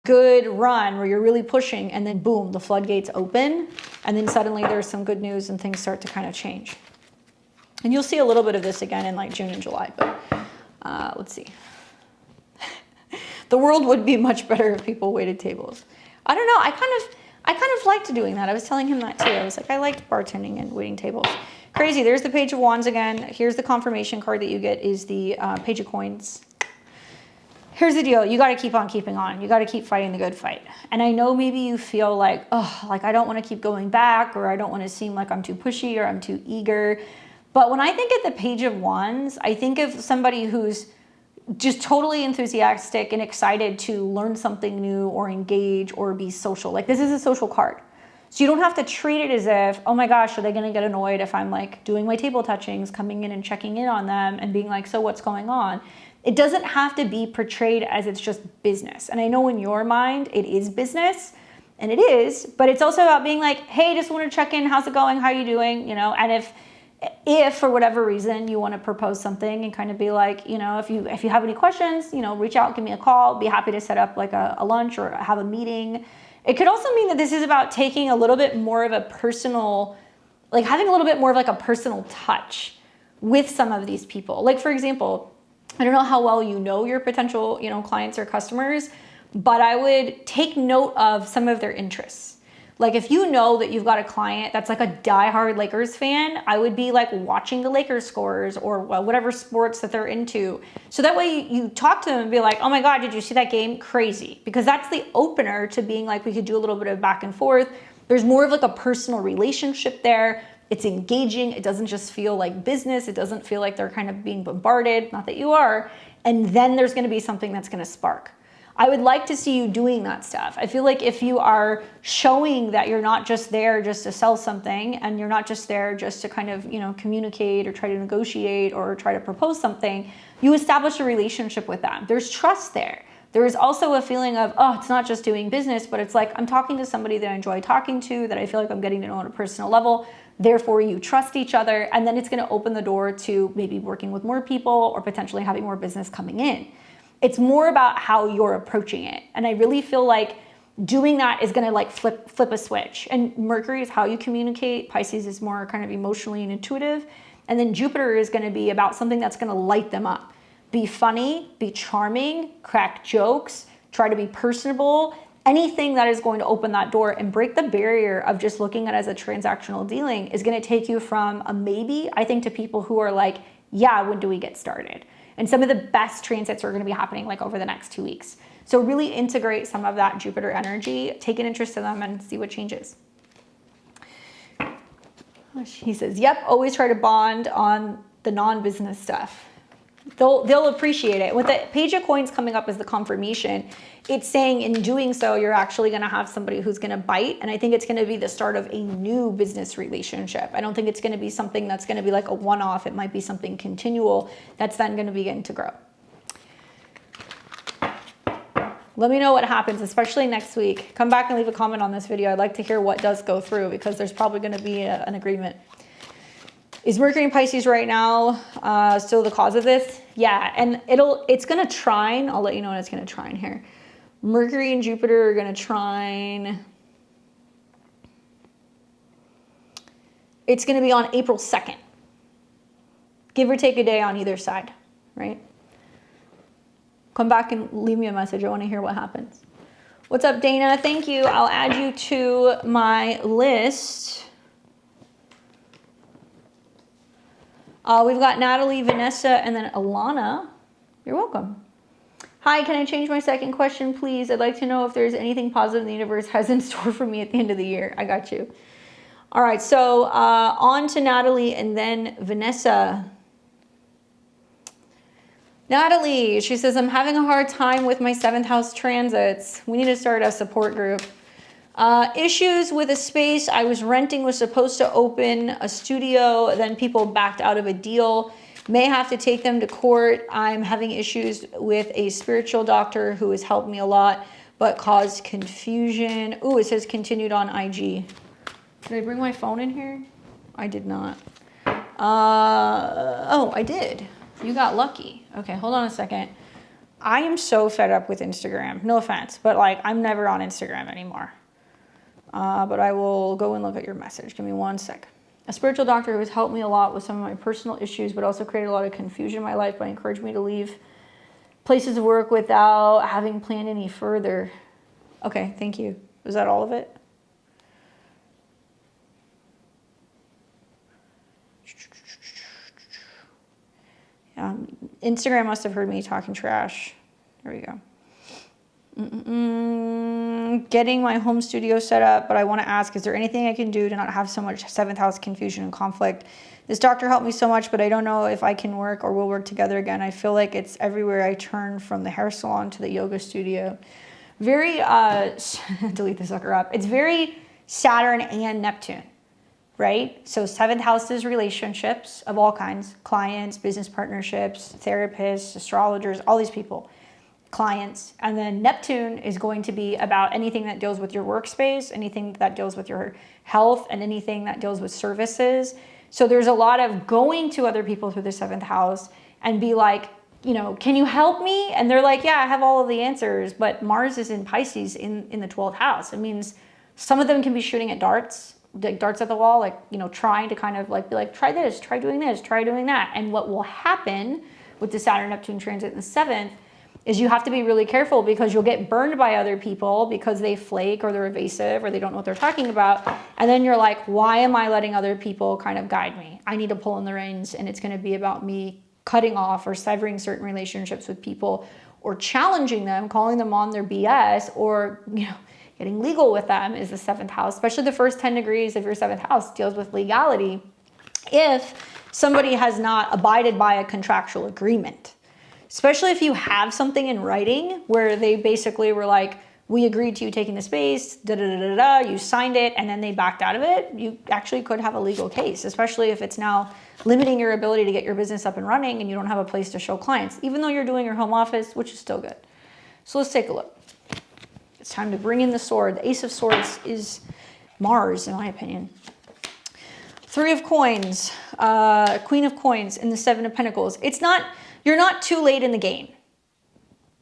good run where you're really pushing, and then boom, the floodgates open, and then suddenly there's some good news and things start to kind of change. And you'll see a little bit of this again in like June and July, but let's see. The world would be much better if people waited tables. I don't know, I kind of liked doing that. I was telling him that too. I was like, I liked bartending and waiting tables. Crazy, there's the Page of Wands again. Here's the confirmation card that you get is the Page of Coins. Here's the deal, you gotta keep on keeping on. You gotta keep fighting the good fight. And I know maybe you feel like, oh, like I don't wanna keep going back, or I don't wanna seem like I'm too pushy or I'm too eager. But when I think of the Page of Wands, I think of somebody who's just totally enthusiastic and excited to learn something new or engage or be social. Like this is a social card. So you don't have to treat it as if, oh my gosh, are they going to get annoyed if I'm like doing my table touchings, coming in and checking in on them and being like, so what's going on? It doesn't have to be portrayed as it's just business. And I know in your mind it is business, and it is, but it's also about being like, hey, just want to check in. How's it going? How are you doing? You know, and if for whatever reason you want to propose something and kind of be like, you know, if you have any questions, you know, reach out, give me a call, be happy to set up like a lunch or have a meeting. It could also mean that this is about taking a little bit more of a personal, like having a little bit more of like a personal touch with some of these people. Like for example, I don't know how well you know your potential, you know, clients or customers, but I would take note of some of their interests. Like if you know that you've got a client that's like a diehard Lakers fan, I would be like watching the Lakers scores or whatever sports that they're into. So that way you talk to them and be like, oh my God, did you see that game? Crazy. Because that's the opener to being like, we could do a little bit of back and forth. There's more of like a personal relationship there. It's engaging. It doesn't just feel like business. It doesn't feel like they're kind of being bombarded. Not that you are. And then there's going to be something that's going to spark. I would like to see you doing that stuff. I feel like if you are showing that you're not just there just to sell something and you're not just there just to kind of, you know, communicate or try to negotiate or try to propose something, you establish a relationship with them. There's trust there. There is also a feeling of, oh, it's not just doing business, but it's like I'm talking to somebody that I enjoy talking to, that I feel like I'm getting to know on a personal level. Therefore, you trust each other, and then it's going to open the door to maybe working with more people or potentially having more business coming in. It's more about how you're approaching it. And I really feel like doing that is going to like flip a switch. And Mercury is how you communicate. Pisces is more kind of emotionally and intuitive. And then Jupiter is going to be about something that's going to light them up. Be funny, be charming, crack jokes, try to be personable. Anything that is going to open that door and break the barrier of just looking at it as a transactional dealing is going to take you from a maybe, I think, to people who are like, yeah, when do we get started? And some of the best transits are going to be happening like over the next 2 weeks. So really integrate some of that Jupiter energy, take an interest in them and see what changes. He says, yep, always try to bond on the non-business stuff. They'll appreciate it. With the Page of Coins coming up as the confirmation, it's saying in doing so, you're actually going to have somebody who's going to bite. And I think it's going to be the start of a new business relationship. I don't think it's going to be something that's going to be like a one-off. It might be something continual that's then going to begin to grow. Let me know what happens, especially next week. Come back and leave a comment on this video. I'd like to hear what does go through because there's probably going to be an agreement. Is Mercury in Pisces right now still the cause of this? Yeah, and it's going to trine. I'll let you know when it's going to trine here. Mercury and Jupiter are going to trine. It's going to be on April 2nd. Give or take a day on either side, right? Come back and leave me a message. I want to hear what happens. What's up, Dana? Thank you. I'll add you to my list. We've got Natalie, Vanessa, and then Alana. You're welcome. Hi, can I change my second question, please? I'd like to know if there's anything positive the universe has in store for me at the end of the year. I got you. All right, so on to Natalie and then Vanessa. Natalie, she says, I'm having a hard time with my 7th house transits. We need to start a support group. Issues with a space I was renting, was supposed to open a studio, then people backed out of a deal. May have to take them to court. I'm having issues with a spiritual doctor who has helped me a lot, but caused confusion. Ooh, it says continued on IG. Did I bring my phone in here? I did not. Oh, I did. You got lucky. Okay, hold on a second. I am so fed up with Instagram. No offense, but like I'm never on Instagram anymore. But I will go and look at your message. Give me 1 sec. A spiritual doctor who has helped me a lot with some of my personal issues, but also created a lot of confusion in my life by encouraging me to leave places of work without having planned any further. Okay, thank you. Was that all of it? Instagram must have heard me talking trash. There we go. Getting my home studio set up, but I want to ask, is there anything I can do to not have so much 7th house confusion and conflict? This doctor helped me so much, but I don't know if I can work or will work together again. I feel like it's everywhere I turn, from the hair salon to the yoga studio. Very, delete the sucker up. It's very Saturn and Neptune, right? So 7th house is relationships of all kinds, clients, business partnerships, therapists, astrologers, all these people, clients. And then Neptune is going to be about anything that deals with your workspace, anything that deals with your health, and anything that deals with services. So there's a lot of going to other people through the 7th house and be like, can you help me? And they're like, yeah, I have all of the answers. But Mars is in Pisces in the 12th house. It means some of them can be shooting at darts at the wall, trying to kind of be like, try this, try doing this, try doing that. And what will happen with the Saturn-Neptune transit in the 7th is you have to be really careful, because you'll get burned by other people because they flake or they're evasive or they don't know what they're talking about. And then you're like, why am I letting other people kind of guide me? I need to pull in the reins, and it's going to be about me cutting off or severing certain relationships with people, or challenging them, calling them on their BS, or, getting legal with them is the 7th house, especially the first 10 degrees of your 7th house deals with legality. If somebody has not abided by a contractual agreement, especially if you have something in writing where they basically were like, we agreed to you taking the space, you signed it, and then they backed out of it, you actually could have a legal case, especially if it's now limiting your ability to get your business up and running and you don't have a place to show clients, even though you're doing your home office, which is still good. So let's take a look. It's time to bring in the sword. The Ace of Swords is Mars, in my opinion. 3 of Coins, Queen of Coins, and the 7 of Pentacles. You're not too late in the game.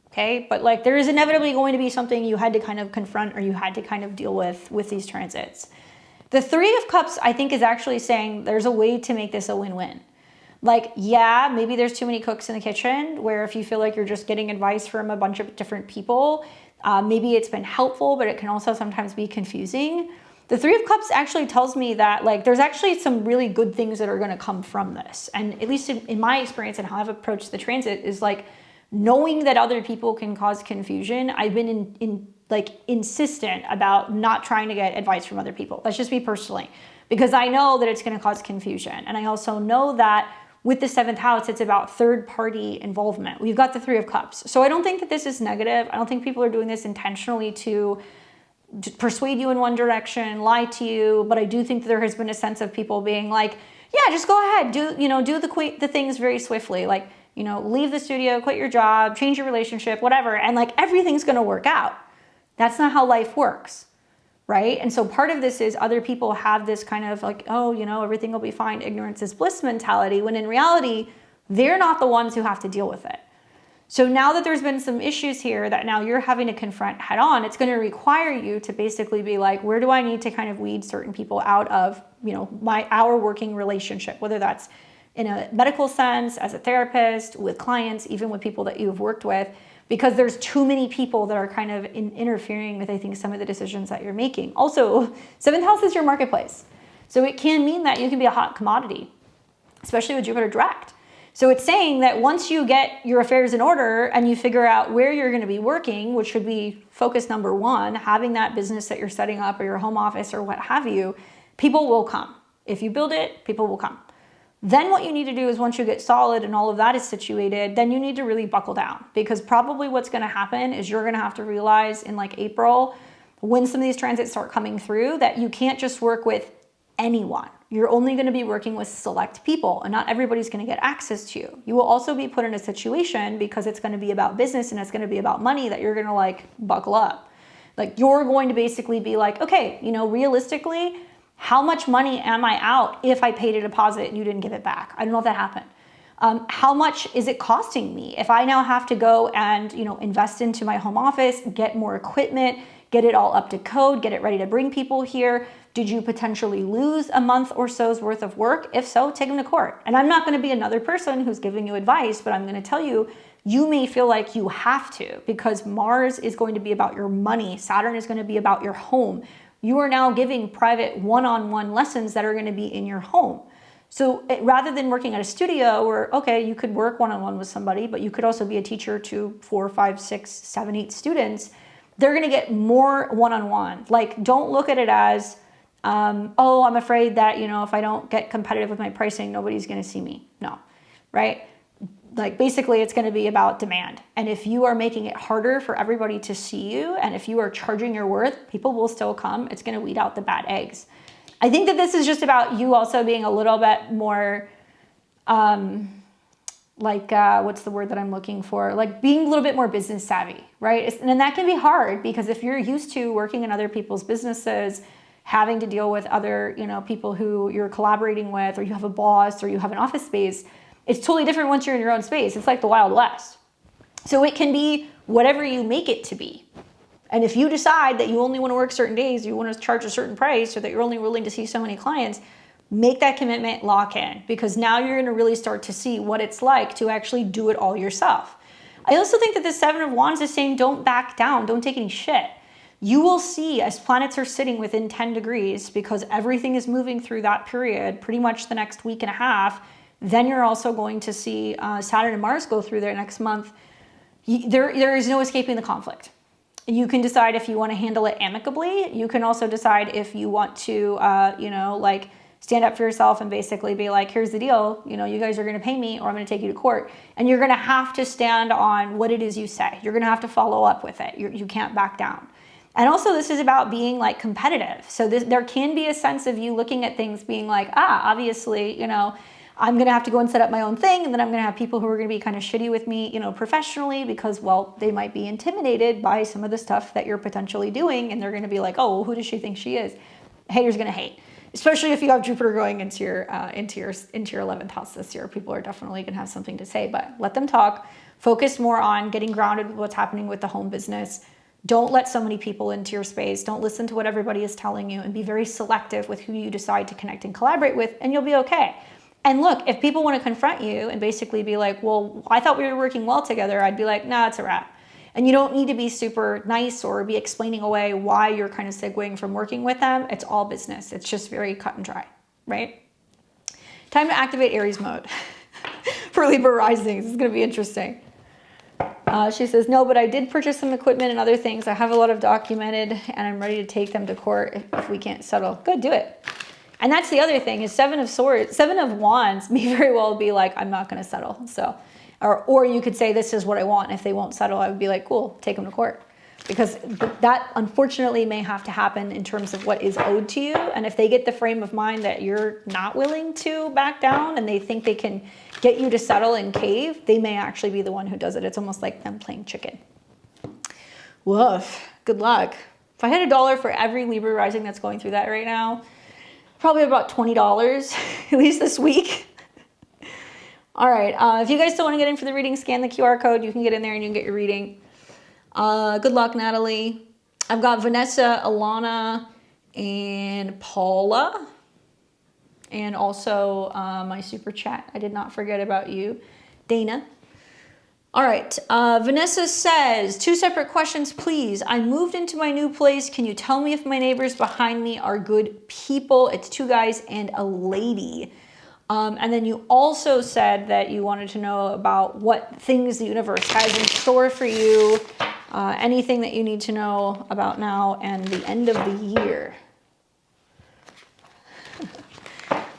Okay, but there is inevitably going to be something you had to kind of confront, or you had to kind of deal with these transits. The 3 of Cups, I think, is actually saying there's a way to make this a win-win. Yeah, maybe there's too many cooks in the kitchen, where if you feel like you're just getting advice from a bunch of different people, maybe it's been helpful, but it can also sometimes be confusing. The 3 of Cups actually tells me that there's actually some really good things that are going to come from this. And at least in my experience and how I've approached the transit is knowing that other people can cause confusion. I've been insistent about not trying to get advice from other people. That's just me personally, because I know that it's going to cause confusion. And I also know that with the 7th house, it's about third-party involvement. We've got the 3 of Cups. So I don't think that this is negative. I don't think people are doing this intentionally to persuade you in one direction, lie to you. But I do think that there has been a sense of people being like, yeah, just go ahead, do the things very swiftly. Leave the studio, quit your job, change your relationship, whatever. And everything's going to work out. That's not how life works. Right? And so part of this is other people have this kind of everything will be fine, ignorance is bliss mentality, when in reality, they're not the ones who have to deal with it. So now that there's been some issues here that now you're having to confront head on, it's going to require you to basically be like, where do I need to kind of weed certain people out of, our working relationship, whether that's in a medical sense, as a therapist, with clients, even with people that you've worked with, because there's too many people that are kind of interfering with, I think, some of the decisions that you're making. Also, 7th house is your marketplace. So it can mean that you can be a hot commodity, especially with Jupiter direct. So it's saying that once you get your affairs in order and you figure out where you're going to be working, which should be focus number 1, having that business that you're setting up or your home office or what have you, people will come. If you build it, people will come. Then what you need to do is, once you get solid and all of that is situated, then you need to really buckle down, because probably what's going to happen is you're going to have to realize in April, when some of these transits start coming through, that you can't just work with anyone. You're only going to be working with select people, and not everybody's going to get access to you. You will also be put in a situation, because it's going to be about business and it's going to be about money, that you're going to buckle up. You're going to basically be like, okay, realistically, how much money am I out if I paid a deposit and you didn't give it back? I don't know if that happened. How much is it costing me if I now have to go and invest into my home office, get more equipment, get it all up to code, get it ready to bring people here? Did you potentially lose a month or so's worth of work? If so, take them to court. And I'm not going to be another person who's giving you advice, but I'm going to tell you, you may feel like you have to, because Mars is going to be about your money. Saturn is going to be about your home. You are now giving private one-on-one lessons that are going to be in your home. So rather than working at a studio where, okay, you could work one-on-one with somebody, but you could also be a teacher to 4, 5, 6, 7, 8 students, they're going to get more one-on-one. Don't look at it as, oh, I'm afraid that, if I don't get competitive with my pricing, nobody's going to see me. No, right? like basically it's going to be about demand. And if you are making it harder for everybody to see you, and if you are charging your worth, people will still come. It's going to weed out the bad eggs. I think that this is just about you also being a little bit more, what's the word that I'm looking for? Like being a little bit more business savvy, right? And that can be hard because if you're used to working in other people's businesses, having to deal with other, people who you're collaborating with, or you have a boss, or you have an office space, it's totally different once you're in your own space. It's like the Wild West. So it can be whatever you make it to be. And if you decide that you only want to work certain days, you want to charge a certain price, or that you're only willing to see so many clients, make that commitment, lock in, because now you're going to really start to see what it's like to actually do it all yourself. I also think that the Seven of Wands is saying don't back down, don't take any shit. You will see as planets are sitting within 10 degrees, because everything is moving through that period, pretty much the next week and a half. Then you're also going to see Saturn and Mars go through there next month. There is no escaping the conflict. You can decide if you want to handle it amicably. You can also decide if you want to, stand up for yourself and basically be like, here's the deal. You guys are going to pay me, or I'm going to take you to court. And you're going to have to stand on what it is you say. You're going to have to follow up with it. You can't back down. And also this is about being like competitive. So there can be a sense of you looking at things being like, obviously, I'm going to have to go and set up my own thing. And then I'm going to have people who are going to be kind of shitty with me, professionally, because, well, they might be intimidated by some of the stuff that you're potentially doing. And they're going to be like, oh, well, who does she think she is? Haters going to hate, especially if you have Jupiter going into your 11th house this year. People are definitely going to have something to say, but let them talk. Focus more on getting grounded with what's happening with the home business. Don't let so many people into your space. Don't listen to what everybody is telling you, and be very selective with who you decide to connect and collaborate with, and you'll be okay. And look, if people want to confront you and basically be like, well, I thought we were working well together, I'd be like, nah, it's a wrap. And you don't need to be super nice or be explaining away why you're kind of segueing from working with them. It's all business. It's just very cut and dry, right? Time to activate Aries mode for Libra risings. This is going to be interesting. She says, no, but I did purchase some equipment and other things. I have a lot of documented, and I'm ready to take them to court if we can't settle. Good, do it. And that's the other thing is Seven of Wands may very well be like, I'm not going to settle. So, or you could say, this is what I want. If they won't settle, I would be like, cool, take them to court. Because that unfortunately may have to happen in terms of what is owed to you. And if they get the frame of mind that you're not willing to back down, and they think they can get you to settle and cave, they may actually be the one who does it. It's almost like them playing chicken. Woof, good luck. If I had $1 for every Libra rising that's going through that right now, probably about $20, at least this week. All right, if you guys still want to get in for the reading, scan the QR code. You can get in there and you can get your reading. Good luck, Natalie. I've got Vanessa, Alana, and Paula. And also my super chat. I did not forget about you, Dana. All right, Vanessa says, 2 separate questions, please. I moved into my new place. Can you tell me if my neighbors behind me are good people? It's 2 guys and a lady. And then you also said that you wanted to know about what things the universe has in store for you, anything that you need to know about now and the end of the year.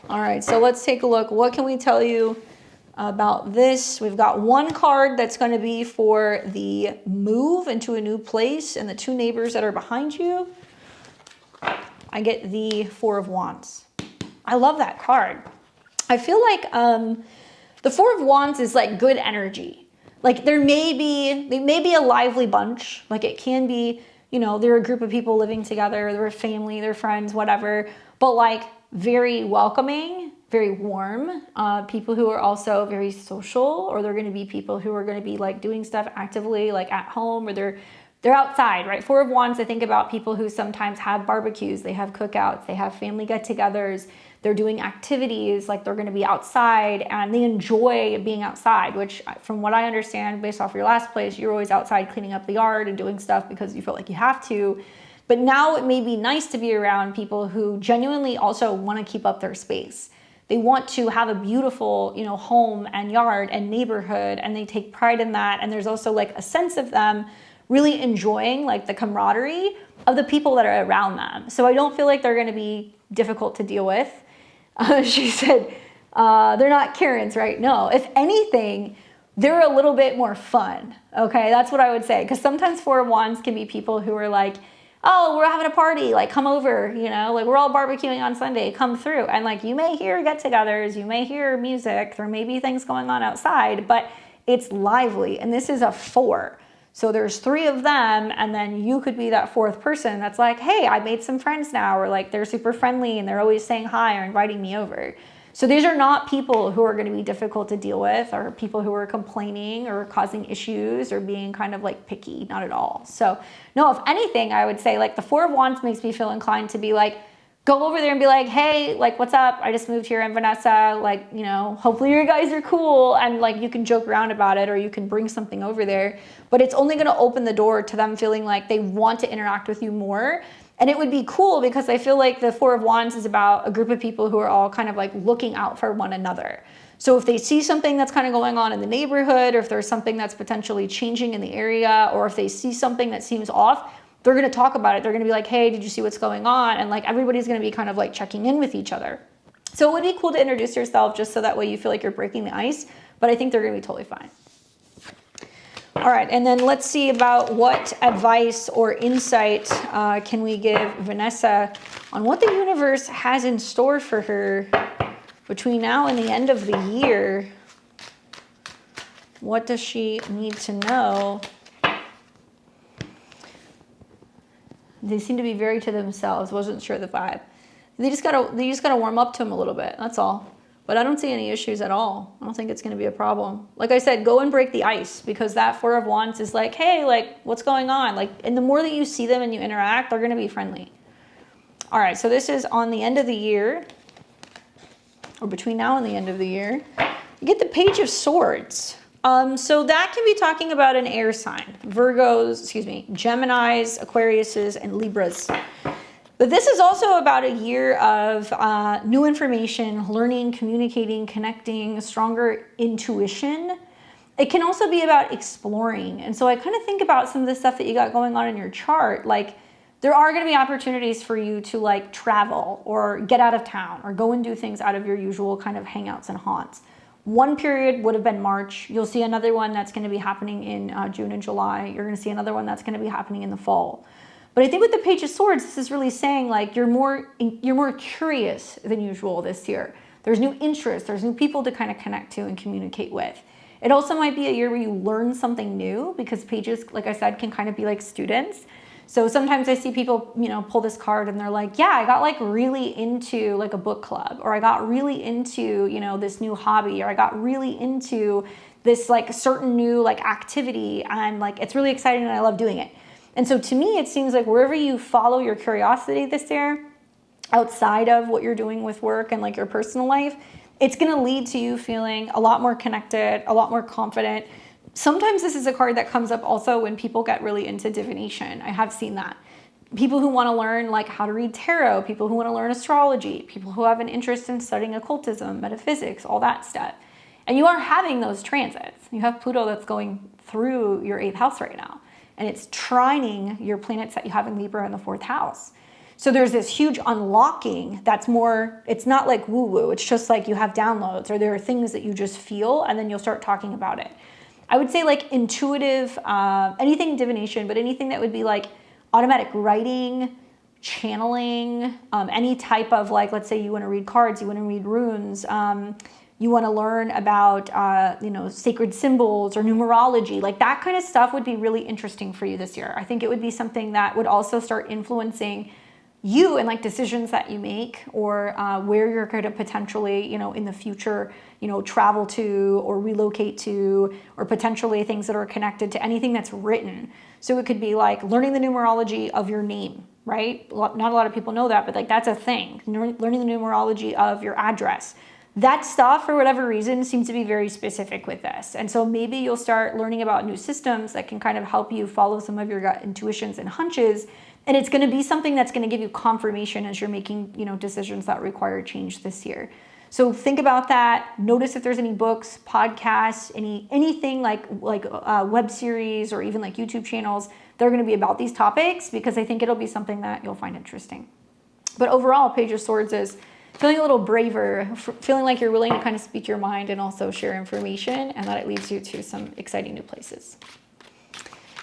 All right, so let's take a look. What can we tell you about this? We've got 1 card that's going to be for the move into a new place and the 2 neighbors that are behind you. I get the 4 of Wands. I love that card. I feel like the 4 of Wands is like good energy. Like they may be a lively bunch. Like it can be, they're a group of people living together, they're a family, they're friends, whatever. But like very welcoming, very warm, people who are also very social, or they're going to be people who are going to be like doing stuff actively, like at home, or they're outside, right? 4 of Wands, I think about people who sometimes have barbecues, they have cookouts, they have family get-togethers, they're doing activities, like they're going to be outside and they enjoy being outside, which from what I understand, based off your last place, you're always outside cleaning up the yard and doing stuff because you feel like you have to. But now it may be nice to be around people who genuinely also want to keep up their space. They want to have a beautiful, home and yard and neighborhood, and they take pride in that. And there's also like a sense of them really enjoying like the camaraderie of the people that are around them. So I don't feel like they're going to be difficult to deal with. She said, they're not Karens, right? No, if anything, they're a little bit more fun. Okay, that's what I would say. Because sometimes Four of Wands can be people who are like, oh, we're having a party, like come over, you know, like we're all barbecuing on Sunday, come through. And like you may hear get-togethers, you may hear music, there may be things going on outside, but it's lively. And this is a 4. So there's 3 of them, and then you could be that 4th person that's like, hey, I made some friends now, or like they're super friendly and they're always saying hi or inviting me over. So these are not people who are going to be difficult to deal with, or people who are complaining or causing issues or being kind of like picky, not at all. So no, if anything, I would say like the 4 of Wands makes me feel inclined to be like, go over there and be like, hey, like, what's up? I just moved here, I'm Vanessa. Like, you know, hopefully you guys are cool. And like, you can joke around about it, or you can bring something over there, but it's only going to open the door to them feeling like they want to interact with you more. And it would be cool because I feel like the 4 of Wands is about a group of people who are all kind of like looking out for one another. So if they see something that's kind of going on in the neighborhood, or if there's something that's potentially changing in the area, or if they see something that seems off, they're going to talk about it. They're going to be like, hey, did you see what's going on? And like everybody's going to be kind of like checking in with each other. So it would be cool to introduce yourself just so that way you feel like you're breaking the ice, but I think they're going to be totally fine. All right, and then let's see about what advice or insight can we give Vanessa on what the universe has in store for her between now and the end of the year. What does she need to know? They seem to be very to themselves. Wasn't sure the vibe. They just gotta warm up to them a little bit. That's all. But I don't see any issues at all. I don't think it's going to be a problem. Like I said, go and break the ice, because that 4 of Wands is like, hey, like, what's going on? Like, and the more that you see them and you interact, they're going to be friendly. All right, so this is on the end of the year, or between now and the end of the year. You get the Page of Swords. So that can be talking about an air sign. Virgos, Geminis, Aquariuses, and Libras. But this is also about a year of new information, learning, communicating, connecting, stronger intuition. It can also be about exploring. And so I kind of think about some of the stuff that you got going on in your chart. Like, there are going to be opportunities for you to like travel or get out of town or go and do things out of your usual kind of hangouts and haunts. One period would have been March. You'll see another one that's going to be happening in June and July. You're going to see another one that's going to be happening in the fall. But I think with the Page of Swords, this is really saying like you're more curious than usual this year. There's new interests, there's new people to kind of connect to and communicate with. It also might be a year where you learn something new, because pages, like I said, can kind of be like students. So sometimes I see people, you know, pull this card and they're like, yeah, I got like really into like a book club, or I got really into, you know, this new hobby, or I got really into this like certain new like activity, and like it's really exciting and I love doing it. And so to me, it seems like wherever you follow your curiosity this year, outside of what you're doing with work and like your personal life, it's going to lead to you feeling a lot more connected, a lot more confident. Sometimes this is a card that comes up also when people get really into divination. I have seen that. People who want to learn like how to read tarot, people who want to learn astrology, people who have an interest in studying occultism, metaphysics, all that stuff. And you are having those transits. You have Pluto that's going through your 8th house right now, and it's trining your planets that you have in Libra in the 4th house. So there's this huge unlocking that's more, it's not like woo-woo, it's just like you have downloads, or there are things that you just feel and then you'll start talking about it. I would say like intuitive, anything divination, but anything that would be like automatic writing, channeling, any type of like, let's say you want to read cards, you want to read runes, you want to learn about, you know, sacred symbols or numerology, like that kind of stuff would be really interesting for you this year. I think it would be something that would also start influencing you and like decisions that you make, or where you're going to potentially, you know, in the future, you know, travel to or relocate to, or potentially things that are connected to anything that's written. So it could be like learning the numerology of your name, right? Not a lot of people know that, but like that's a thing. Learning the numerology of your address. That stuff, for whatever reason, seems to be very specific with this. And so maybe you'll start learning about new systems that can kind of help you follow some of your gut intuitions and hunches. And it's going to be something that's going to give you confirmation as you're making, you know, decisions that require change this year. So think about that. Notice if there's any books, podcasts, anything like web series, or even like YouTube channels that are going to be about these topics, because I think it'll be something that you'll find interesting. But overall, Page of Swords is feeling a little braver, feeling like you're willing to kind of speak your mind and also share information, and that it leads you to some exciting new places.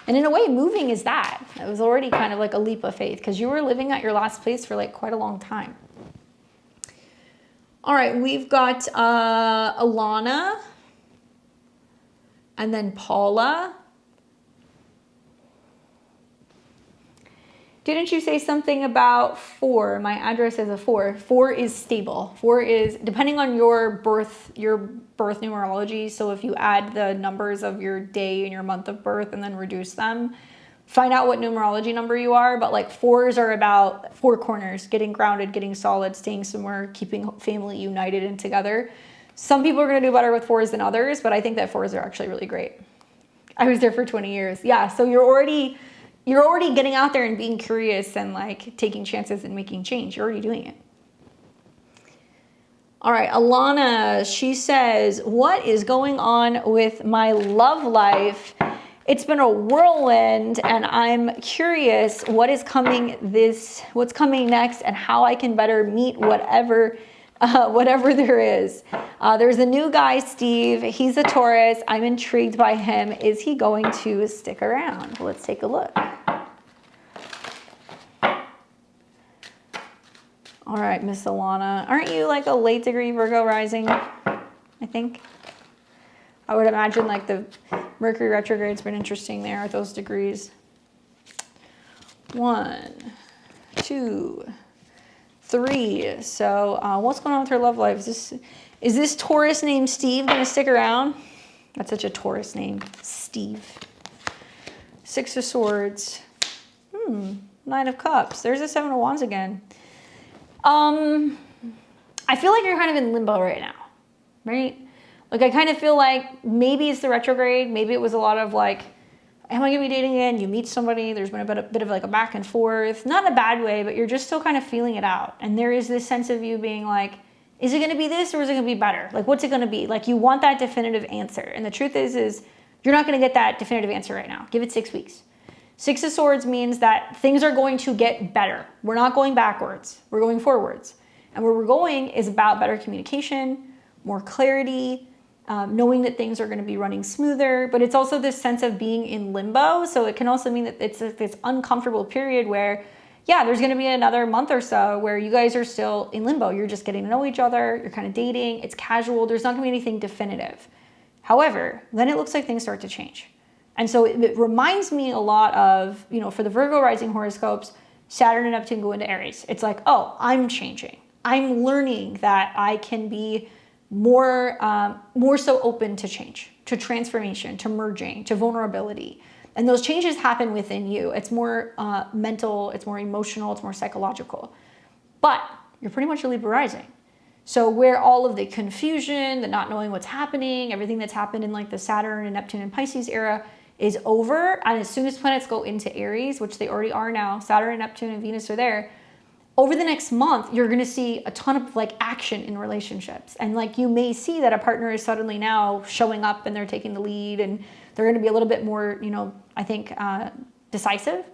And in a way, moving is that. It was already kind of like a leap of faith because you were living at your last place for like quite a long time. All right, we've got Alana and then Paula. Didn't you say something about 4? My address is a 4. 4 is stable. 4 is, depending on your birth numerology, so if you add the numbers of your day and your month of birth and then reduce them, find out what numerology number you are, but like 4s are about 4 corners, getting grounded, getting solid, staying somewhere, keeping family united and together. Some people are going to do better with 4s than others, but I think that 4s are actually really great. I was there for 20 years. Yeah, so you're already getting out there and being curious and like taking chances and making change. You're already doing it. All right, Alana, she says, what is going on with my love life? It's been a whirlwind and I'm curious what's coming next and how I can better meet whatever there is. There's a new guy, Steve. He's a Taurus. I'm intrigued by him. Is he going to stick around? Let's take a look. All right, Miss Alana. Aren't you like a late degree Virgo rising, I think? I would imagine like the Mercury retrograde's been interesting there at those degrees. 1, 2, 3. So what's going on with her love life? Is this Taurus named Steve going to stick around? That's such a Taurus name, Steve. 6 of Swords. 9 of Cups. There's a 7 of Wands again. I feel like you're kind of in limbo right now, right? Like I kind of feel like maybe it's the retrograde. Maybe it was a lot of like, am I going to be dating again? You meet somebody. There's been a bit of like a back and forth. Not in a bad way, but you're just still kind of feeling it out. And there is this sense of you being like, is it going to be this or is it going to be better? Like, what's it going to be? Like you want that definitive answer. And the truth is you're not going to get that definitive answer right now. Give it 6 weeks. 6 of Swords means that things are going to get better. We're not going backwards. We're going forwards. And where we're going is about better communication, more clarity, knowing that things are going to be running smoother. But it's also this sense of being in limbo. So it can also mean that it's this uncomfortable period where, yeah, there's going to be another month or so where you guys are still in limbo. You're just getting to know each other. You're kind of dating. It's casual. There's not going to be anything definitive. However, then it looks like things start to change. And so it reminds me a lot of, for the Virgo rising horoscopes, Saturn and Neptune go into Aries. It's like, oh, I'm changing. I'm learning that I can be more so open to change, to transformation, to merging, to vulnerability. And those changes happen within you. It's more mental, it's more emotional, it's more psychological. But you're pretty much a Libra rising. So where all of the confusion, the not knowing what's happening, everything that's happened in like the Saturn and Neptune and Pisces era is over. And as soon as planets go into Aries, which they already are now, Saturn, Neptune, and Venus are there, over the next month, you're going to see a ton of like action in relationships. And like you may see that a partner is suddenly now showing up and they're taking the lead and they're going to be a little bit more, I think, decisive.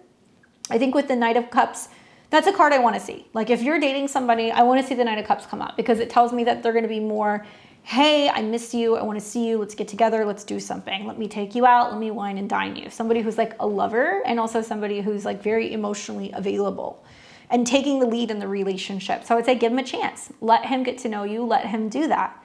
I think with the Knight of Cups, that's a card I want to see. Like if you're dating somebody, I want to see the Knight of Cups come up because it tells me that they're going to be more, hey, I miss you. I want to see you. Let's get together. Let's do something. Let me take you out. Let me wine and dine you. Somebody who's like a lover and also somebody who's like very emotionally available and taking the lead in the relationship. So I would say give him a chance. Let him get to know you. Let him do that.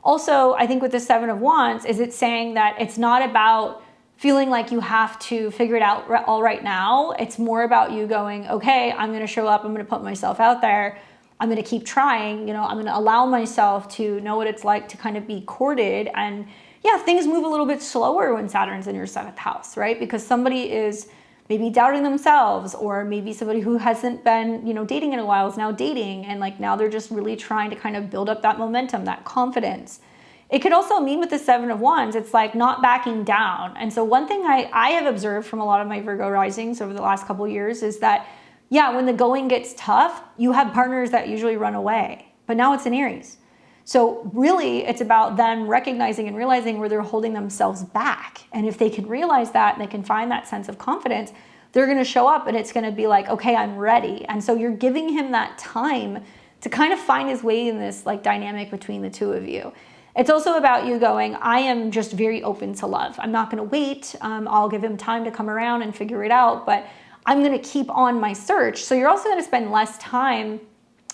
Also, I think with the 7 of Wands is it's saying that it's not about feeling like you have to figure it out all right now. It's more about you going, okay, I'm going to show up. I'm going to put myself out there. I'm going to keep trying. I'm going to allow myself to know what it's like to kind of be courted. And yeah, things move a little bit slower when Saturn's in your 7th house, right? Because somebody is maybe doubting themselves, or maybe somebody who hasn't been, dating in a while is now dating. And like now they're just really trying to kind of build up that momentum, that confidence. It could also mean with the 7 of Wands, it's like not backing down. And so one thing I have observed from a lot of my Virgo risings over the last couple of years is that, yeah, when the going gets tough, you have partners that usually run away. But now it's in Aries. So really, it's about them recognizing and realizing where they're holding themselves back. And if they can realize that and they can find that sense of confidence, they're going to show up and it's going to be like, okay, I'm ready. And so you're giving him that time to kind of find his way in this like dynamic between the two of you. It's also about you going, I am just very open to love. I'm not going to wait. I'll give him time to come around and figure it out, but I'm going to keep on my search. So you're also going to spend less time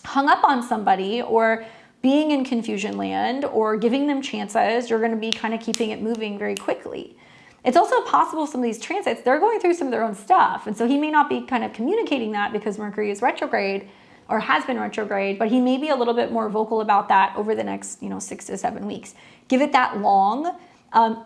hung up on somebody or being in confusion land or giving them chances. You're going to be kind of keeping it moving very quickly. It's also possible some of these transits, they're going through some of their own stuff. And so he may not be kind of communicating that because Mercury is retrograde or has been retrograde, but he may be a little bit more vocal about that over the next, 6 to 7 weeks. Give it that long.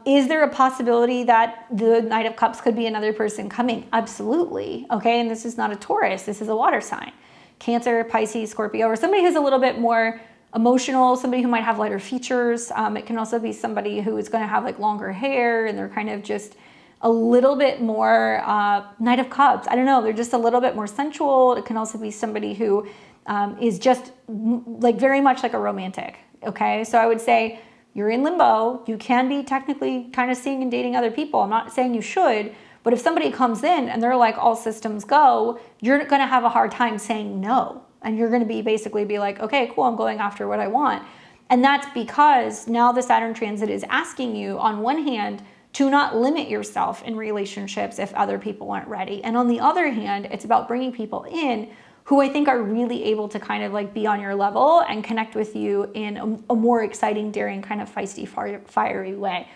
Is there a possibility that the Knight of Cups could be another person coming? Absolutely. Okay. And this is not a Taurus. This is a water sign. Cancer, Pisces, Scorpio, or somebody who's a little bit more emotional, somebody who might have lighter features. It can also be somebody who is going to have like longer hair and they're kind of just a little bit more Knight of Cups. I don't know. They're just a little bit more sensual. It can also be somebody who is just like very much like a romantic. Okay. So I would say you're in limbo. You can be technically kind of seeing and dating other people. I'm not saying you should, but if somebody comes in and they're like all systems go, you're going to have a hard time saying no. And you're going to be basically be like, okay, cool, I'm going after what I want. And that's because now the Saturn transit is asking you on one hand to not limit yourself in relationships if other people aren't ready. And on the other hand, it's about bringing people in who I think are really able to kind of like be on your level and connect with you in a more exciting, daring, kind of feisty, fiery way.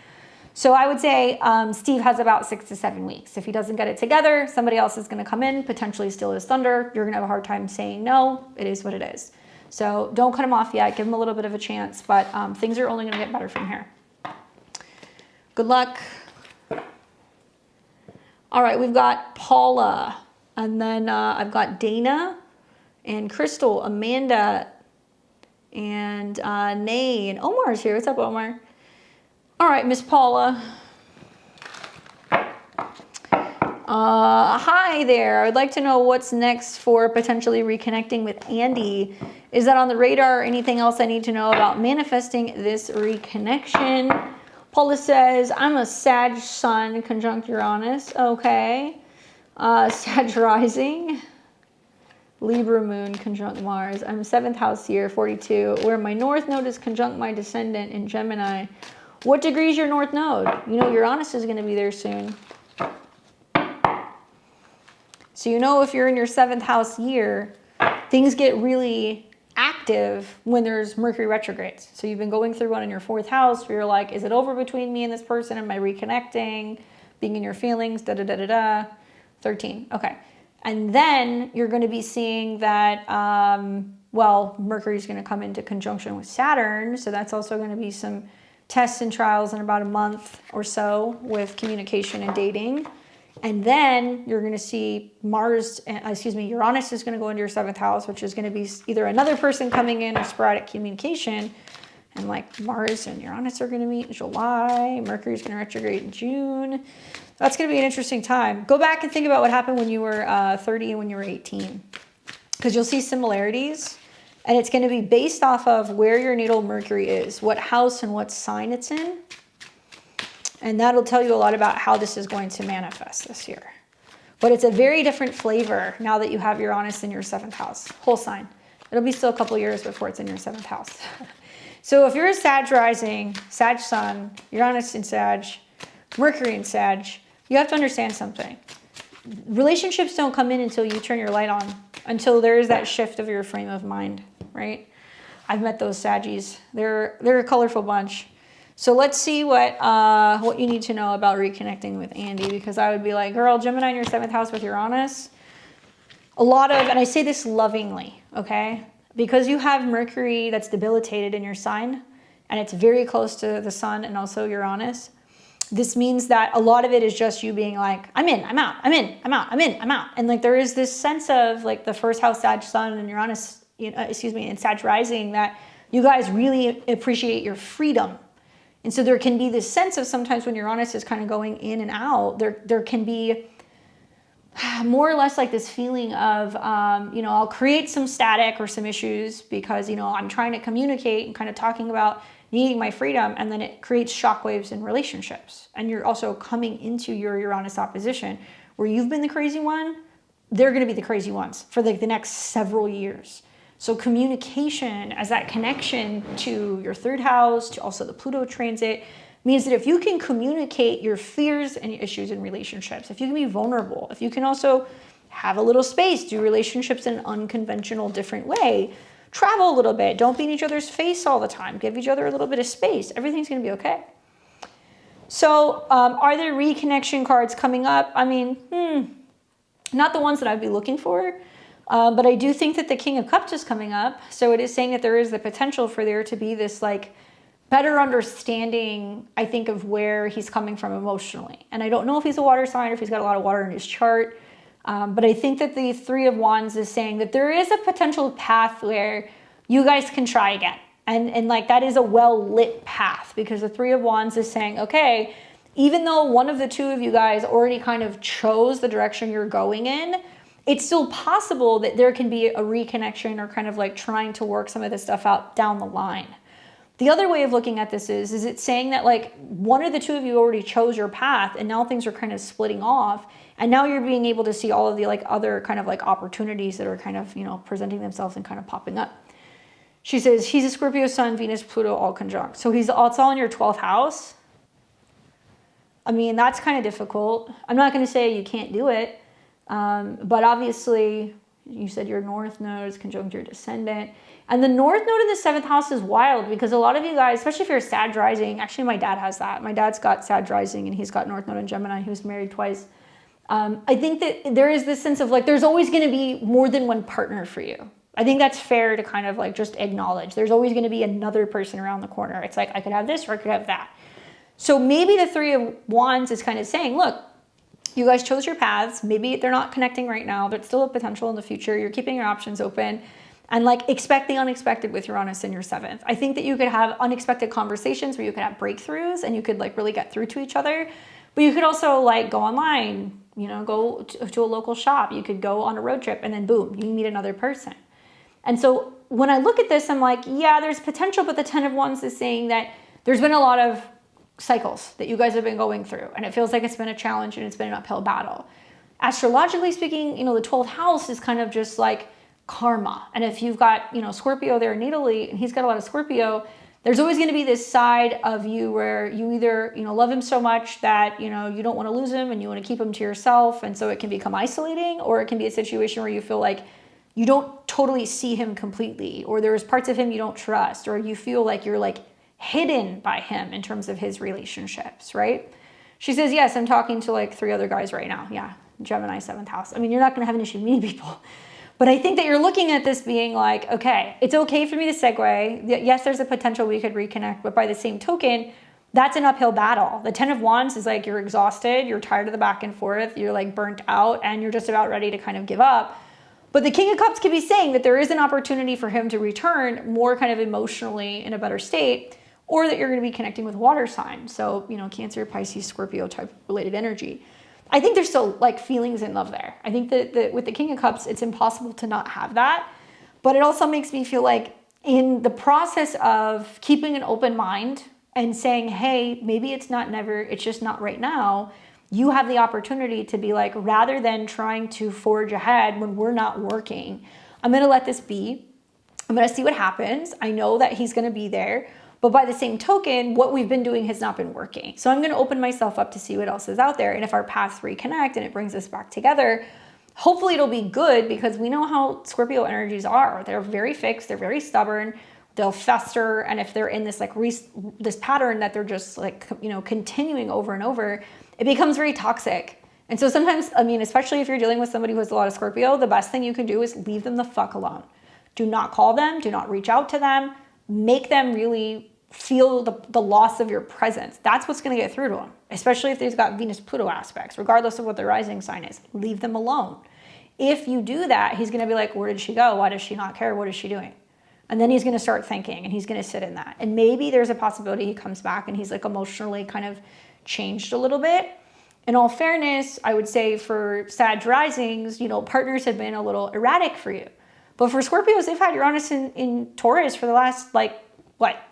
So I would say Steve has about 6 to 7 weeks. If he doesn't get it together, somebody else is going to come in, potentially steal his thunder. You're going to have a hard time saying no. It is what it is. So don't cut him off yet. Give him a little bit of a chance, but things are only going to get better from here. Good luck. All right, we've got Paula, and then I've got Dana and Crystal, Amanda, and Nay, and Omar's here. What's up, Omar? All right, Miss Paula. Hi there. I would like to know what's next for potentially reconnecting with Andy. Is that on the radar or anything else I need to know about manifesting this reconnection? Paula says, I'm a Sag Sun conjunct Uranus. Okay. Sag rising. Libra moon conjunct Mars. I'm 7th house here, 42, where my North Node is conjunct my descendant in Gemini. What degree is your North Node? Uranus is going to be there soon. So if you're in your 7th house year, things get really active when there's Mercury retrogrades. So you've been going through one in your 4th house where you're like, is it over between me and this person? Am I reconnecting? Being in your feelings, da-da-da-da-da. 13. Okay. And then you're going to be seeing that, Mercury is going to come into conjunction with Saturn. So that's also going to be some tests and trials in about a month or so with communication and dating. And then you're going to see Uranus is going to go into your 7th house, which is going to be either another person coming in or sporadic communication. And like Mars and Uranus are going to meet in July. Mercury is going to retrograde in June. That's going to be an interesting time. Go back and think about what happened when you were 30 and when you were 18, because you'll see similarities. And it's going to be based off of where your natal Mercury is, what house and what sign it's in. And that'll tell you a lot about how this is going to manifest this year. But it's a very different flavor now that you have Uranus in your 7th house, whole sign. It'll be still a couple years before it's in your 7th house. So if you're a Sag rising, Sag sun, Uranus in Sag, Mercury in Sag, you have to understand something. Relationships don't come in until you turn your light on, until there is that shift of your frame of mind, right? I've met those Saggies. They're a colorful bunch. So let's see what you need to know about reconnecting with Andy, because I would be like, girl, Gemini in your 7th house with Uranus. And I say this lovingly, okay? Because you have Mercury that's debilitated in your sign, and it's very close to the sun and also Uranus. This means that a lot of it is just you being like, I'm in, I'm out, I'm in, I'm out, I'm in, I'm out. And like there is this sense of like the 1st house Sag sun and Uranus, and Sag rising, that you guys really appreciate your freedom. And so there can be this sense of sometimes when Uranus is kind of going in and out, there can be more or less like this feeling of, I'll create some static or some issues because, I'm trying to communicate and kind of talking about needing my freedom, and then it creates shockwaves in relationships. And you're also coming into your Uranus opposition where you've been the crazy one. They're going to be the crazy ones for like the next several years So communication as that connection to your third house, to also the Pluto transit, means that if you can communicate your fears and issues in relationships, if you can be vulnerable, if you can also have a little space, do relationships in an unconventional, different way, travel a little bit, don't be in each other's face all the time, give each other a little bit of space, everything's going to be okay. So are there reconnection cards coming up? I mean, not the ones that I'd be looking for, but I do think that the King of Cups is coming up. So it is saying that there is the potential for there to be this like better understanding, I think, of where he's coming from emotionally. And I don't know if he's a water sign or if he's got a lot of water in his chart. But I think that the Three of Wands is saying that there is a potential path where you guys can try again. And like that is a well-lit path, because the Three of Wands is saying, okay, even though one of the two of you guys already kind of chose the direction you're going in, it's still possible that there can be a reconnection or kind of like trying to work some of this stuff out down the line. The other way of looking at this is it's saying that like one of the two of you already chose your path and now things are kind of splitting off. And now you're being able to see all of the like other kind of like opportunities that are kind of, you know, presenting themselves and kind of popping up. She says, he's a Scorpio sun, Venus, Pluto, all conjunct. So it's all in your 12th house. I mean, that's kind of difficult. I'm not going to say you can't do it. But obviously, you said your North Node is conjunct your descendant. And the North Node in the 7th house is wild, because a lot of you guys, especially if you're Sag rising, actually my dad has that. My dad's got Sag rising and he's got North Node in Gemini. He was married twice. I think that there is this sense of like, there's always going to be more than one partner for you. I think that's fair to kind of like just acknowledge. There's always going to be another person around the corner. It's like, I could have this or I could have that. So maybe the Three of Wands is kind of saying, look, you guys chose your paths. Maybe they're not connecting right now, but still a potential in the future. You're keeping your options open. And like expect the unexpected with Uranus in your 7th. I think that you could have unexpected conversations where you could have breakthroughs and you could like really get through to each other. But you could also like go online, you know, go to a local shop. You could go on a road trip and then boom, you meet another person. And so when I look at this, I'm like, yeah, there's potential, but the 10 of Wands is saying that there's been a lot of cycles that you guys have been going through. And it feels like it's been a challenge and it's been an uphill battle. Astrologically speaking, you know, the 12th house is kind of just like karma. And if you've got, you know, Scorpio there natally, and he's got a lot of Scorpio, there's always going to be this side of you where you either, you know, love him so much that, you know, you don't want to lose him and you want to keep him to yourself. And so it can become isolating, or it can be a situation where you feel like you don't totally see him completely, or there's parts of him you don't trust, or you feel like you're like hidden by him in terms of his relationships, right? She says, yes, I'm talking to like 3 other guys right now. Yeah, Gemini 7th house. I mean, you're not going to have an issue meeting people. But I think that you're looking at this being like, okay, it's okay for me to segue. Yes, there's a potential we could reconnect, but by the same token, that's an uphill battle. The 10 of Wands is like you're exhausted, you're tired of the back and forth, you're like burnt out, and you're just about ready to kind of give up. But the King of Cups could be saying that there is an opportunity for him to return more kind of emotionally in a better state, or that you're going to be connecting with water signs. So, you know, Cancer, Pisces, Scorpio type related energy. I think there's still like feelings and love there. I think that with the King of Cups, it's impossible to not have that. But it also makes me feel like in the process of keeping an open mind and saying, hey, maybe it's not never, it's just not right now, you have the opportunity to be like, rather than trying to forge ahead when we're not working, I'm going to let this be. I'm going to see what happens. I know that he's going to be there. But by the same token, what we've been doing has not been working. So I'm going to open myself up to see what else is out there. And if our paths reconnect and it brings us back together, hopefully it'll be good, because we know how Scorpio energies are. They're very fixed. They're very stubborn. They'll fester. And if they're in this like this pattern that they're just like, you know, continuing over and over, it becomes very toxic. And so sometimes, I mean, especially if you're dealing with somebody who has a lot of Scorpio, the best thing you can do is leave them the fuck alone. Do not call them. Do not reach out to them. Make them really feel the loss of your presence. That's what's going to get through to them, especially if they've got Venus-Pluto aspects, regardless of what their rising sign is. Leave them alone. If you do that, he's going to be like, where did she go? Why does she not care? What is she doing? And then he's going to start thinking, and he's going to sit in that. And maybe there's a possibility he comes back and he's like emotionally kind of changed a little bit. In all fairness, I would say for Sag risings, you know, partners have been a little erratic for you. But for Scorpios, they've had Uranus in Taurus for the last, like, what,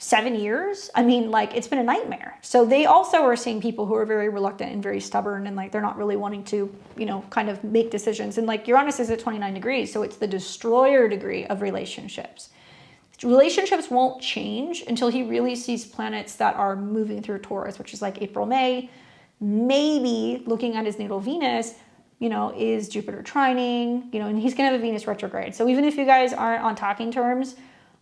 7 years. I mean, like, it's been a nightmare. So they also are seeing people who are very reluctant and very stubborn, and like they're not really wanting to, you know, kind of make decisions. And like Uranus is at 29 degrees, so it's the destroyer degree of relationships. Relationships won't change until he really sees planets that are moving through Taurus, which is like April, May. Maybe looking at his natal Venus, you know, is Jupiter trining, you know, and he's going to have a Venus retrograde. So even if you guys aren't on talking terms,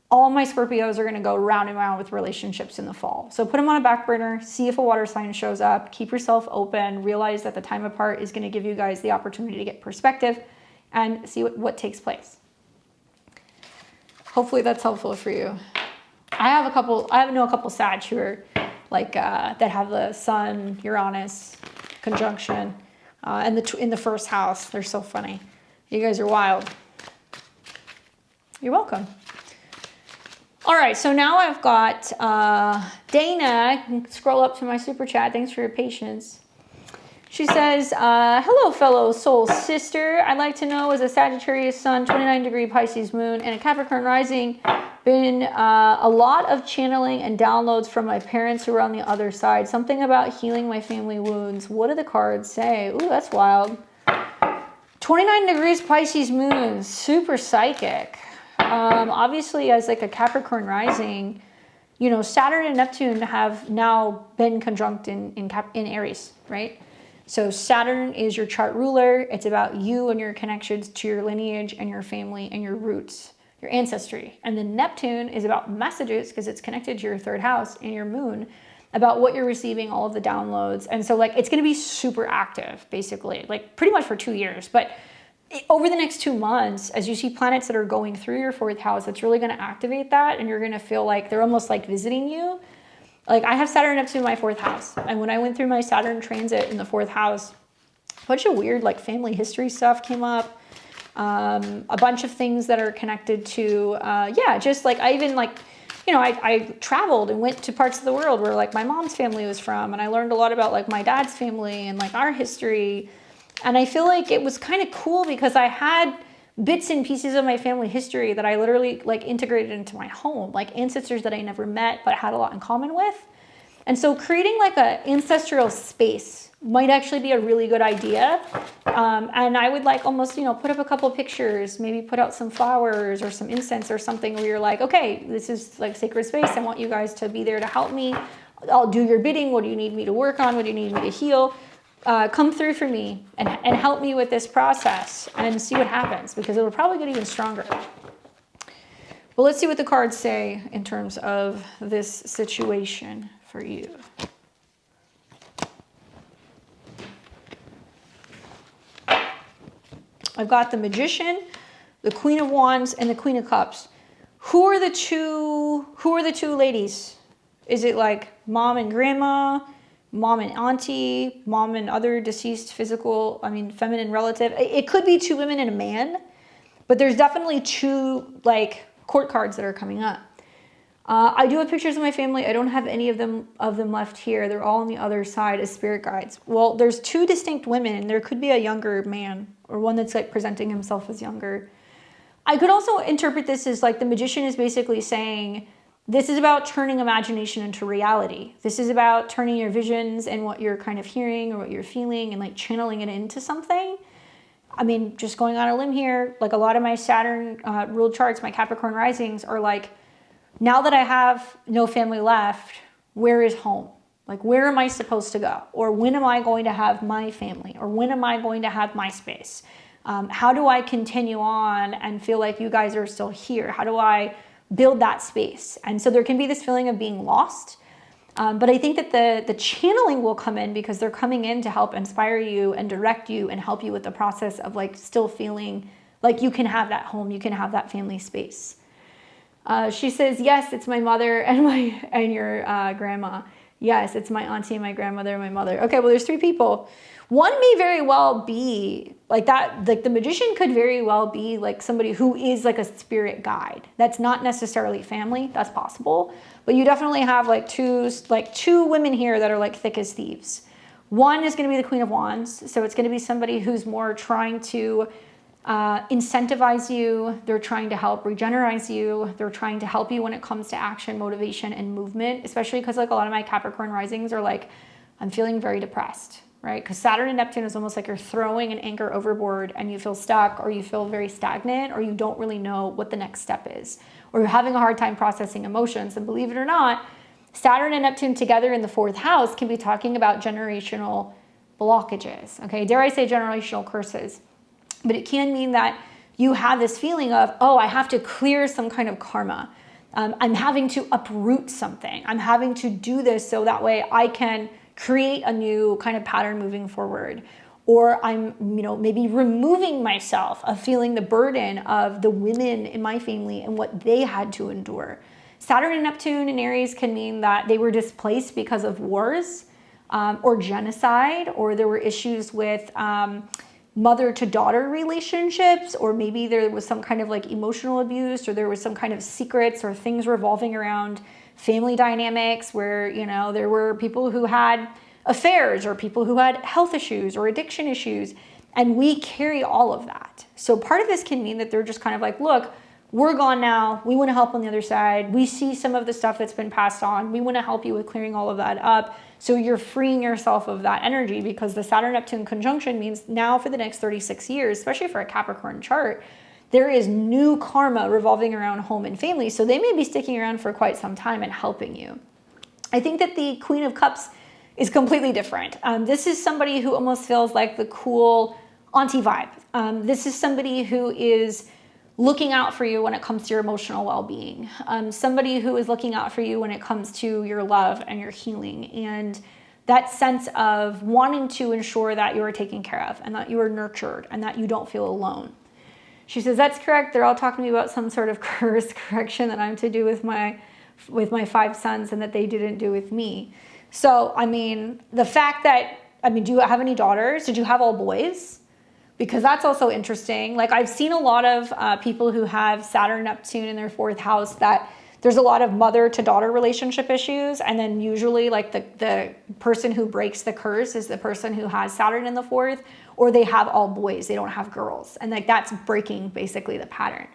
all my Scorpios are going to go round and round with relationships in the fall. So put them on a back burner, see if a water sign shows up, keep yourself open, realize that the time apart is going to give you guys the opportunity to get perspective and see what takes place. Hopefully that's helpful for you. I know a couple Sag who are like, that have the Sun, Uranus conjunction in the first house. They're so funny. You guys are wild. You're welcome. All right, so now I've got Dana. I can scroll up to my super chat. Thanks for your patience. She says, hello, fellow soul sister. I'd like to know, as a Sagittarius sun, 29 degree Pisces moon, and a Capricorn rising, been a lot of channeling and downloads from my parents who are on the other side. Something about healing my family wounds. What do the cards say? Ooh, that's wild. 29 degrees Pisces moon, super psychic. Obviously, as like a Capricorn rising, you know, Saturn and Neptune have now been conjunct in Aries, right? So Saturn is your chart ruler. It's about you and your connections to your lineage and your family and your roots, your ancestry. And then Neptune is about messages because it's connected to your third house and your moon, about what you're receiving, all of the downloads. And so like, it's going to be super active, basically, like pretty much for 2 years. But over the next 2 months, as you see planets that are going through your fourth house, it's really going to activate that. And you're going to feel like they're almost like visiting you. Like I have Saturn up to my fourth house. And when I went through my Saturn transit in the fourth house, a bunch of weird like family history stuff came up. A bunch of things that are connected to, just like I even like, you know, I traveled and went to parts of the world where like my mom's family was from. And I learned a lot about like my dad's family and like our history. And I feel like it was kind of cool because I had bits and pieces of my family history that I literally like integrated into my home, like ancestors that I never met but had a lot in common with. And so creating like an ancestral space might actually be a really good idea. And I would like almost, you know, put up a couple pictures, maybe put out some flowers or some incense or something where you're like, okay, this is like sacred space. I want you guys to be there to help me. I'll do your bidding. What do you need me to work on? What do you need me to heal? Come through for me and help me with this process and see what happens, because it'll probably get even stronger. Well, let's see what the cards say in terms of this situation for you. I've got the Magician, the Queen of Wands, and the Queen of Cups. Who are the two ladies? Is it like mom and grandma? Mom and auntie, mom and other deceased feminine relative. It could be two women and a man, but there's definitely two like court cards that are coming up. I do have pictures of my family. I don't have any of them left here. They're all on the other side as spirit guides. Well, there's two distinct women, and there could be a younger man or one that's like presenting himself as younger. I could also interpret this as like the Magician is basically saying, this is about turning imagination into reality. This is about turning your visions and what you're kind of hearing or what you're feeling and like channeling it into something. I mean, just going on a limb here, like a lot of my Saturn ruled charts, my Capricorn risings are like, now that I have no family left, where is home? Like, where am I supposed to go? Or when am I going to have my family? Or when am I going to have my space? How do I continue on and feel like you guys are still here? How do I build that space? And so there can be this feeling of being lost. But I think that the channeling will come in because they're coming in to help inspire you and direct you and help you with the process of like still feeling like you can have that home, you can have that family space. She says, yes, it's my mother and your grandma. Yes, it's my auntie and my grandmother and my mother. Okay, well, there's three people. One may very well be like that, like the Magician could very well be like somebody who is like a spirit guide. That's not necessarily family, that's possible. But you definitely have like two women here that are like thick as thieves. One is gonna be the Queen of Wands. So it's gonna be somebody who's more trying to incentivize you. They're trying to help regenerate you. They're trying to help you when it comes to action, motivation, and movement, especially because like a lot of my Capricorn risings are like, I'm feeling very depressed, right? Because Saturn and Neptune is almost like you're throwing an anchor overboard and you feel stuck, or you feel very stagnant, or you don't really know what the next step is, or you're having a hard time processing emotions. And believe it or not, Saturn and Neptune together in the 4th house can be talking about generational blockages, okay? Dare I say generational curses. But it can mean that you have this feeling of, oh, I have to clear some kind of karma. I'm having to uproot something. I'm having to do this so that way I can create a new kind of pattern moving forward. Or I'm, maybe removing myself of feeling the burden of the women in my family and what they had to endure. Saturn and Neptune in Aries can mean that they were displaced because of wars or genocide, or there were issues with mother to daughter relationships, or maybe there was some kind of like emotional abuse, or there was some kind of secrets or things revolving around family dynamics where, there were people who had affairs or people who had health issues or addiction issues. And we carry all of that. So part of this can mean that they're just kind of like, look, we're gone now. We want to help on the other side. We see some of the stuff that's been passed on. We want to help you with clearing all of that up. So you're freeing yourself of that energy, because the Saturn-Neptune conjunction means now for the next 36 years, especially for a Capricorn chart, there is new karma revolving around home and family. So they may be sticking around for quite some time and helping you. I think that the Queen of Cups is completely different. This is somebody who almost feels like the cool auntie vibe. This is somebody who is looking out for you when it comes to your emotional well-being. Somebody who is looking out for you when it comes to your love and your healing, and that sense of wanting to ensure that you are taken care of and that you are nurtured and that you don't feel alone. She says, that's correct. They're all talking to me about some sort of curse correction that I'm to do with my 5 sons and that they didn't do with me. So, the fact that, do you have any daughters? Did you have all boys? Because that's also interesting. Like, I've seen a lot of people who have Saturn, Neptune in their 4th house, that there's a lot of mother to daughter relationship issues. And then usually like the person who breaks the curse is the person who has Saturn in the 4th, or they have all boys, they don't have girls. And like that's breaking basically the pattern.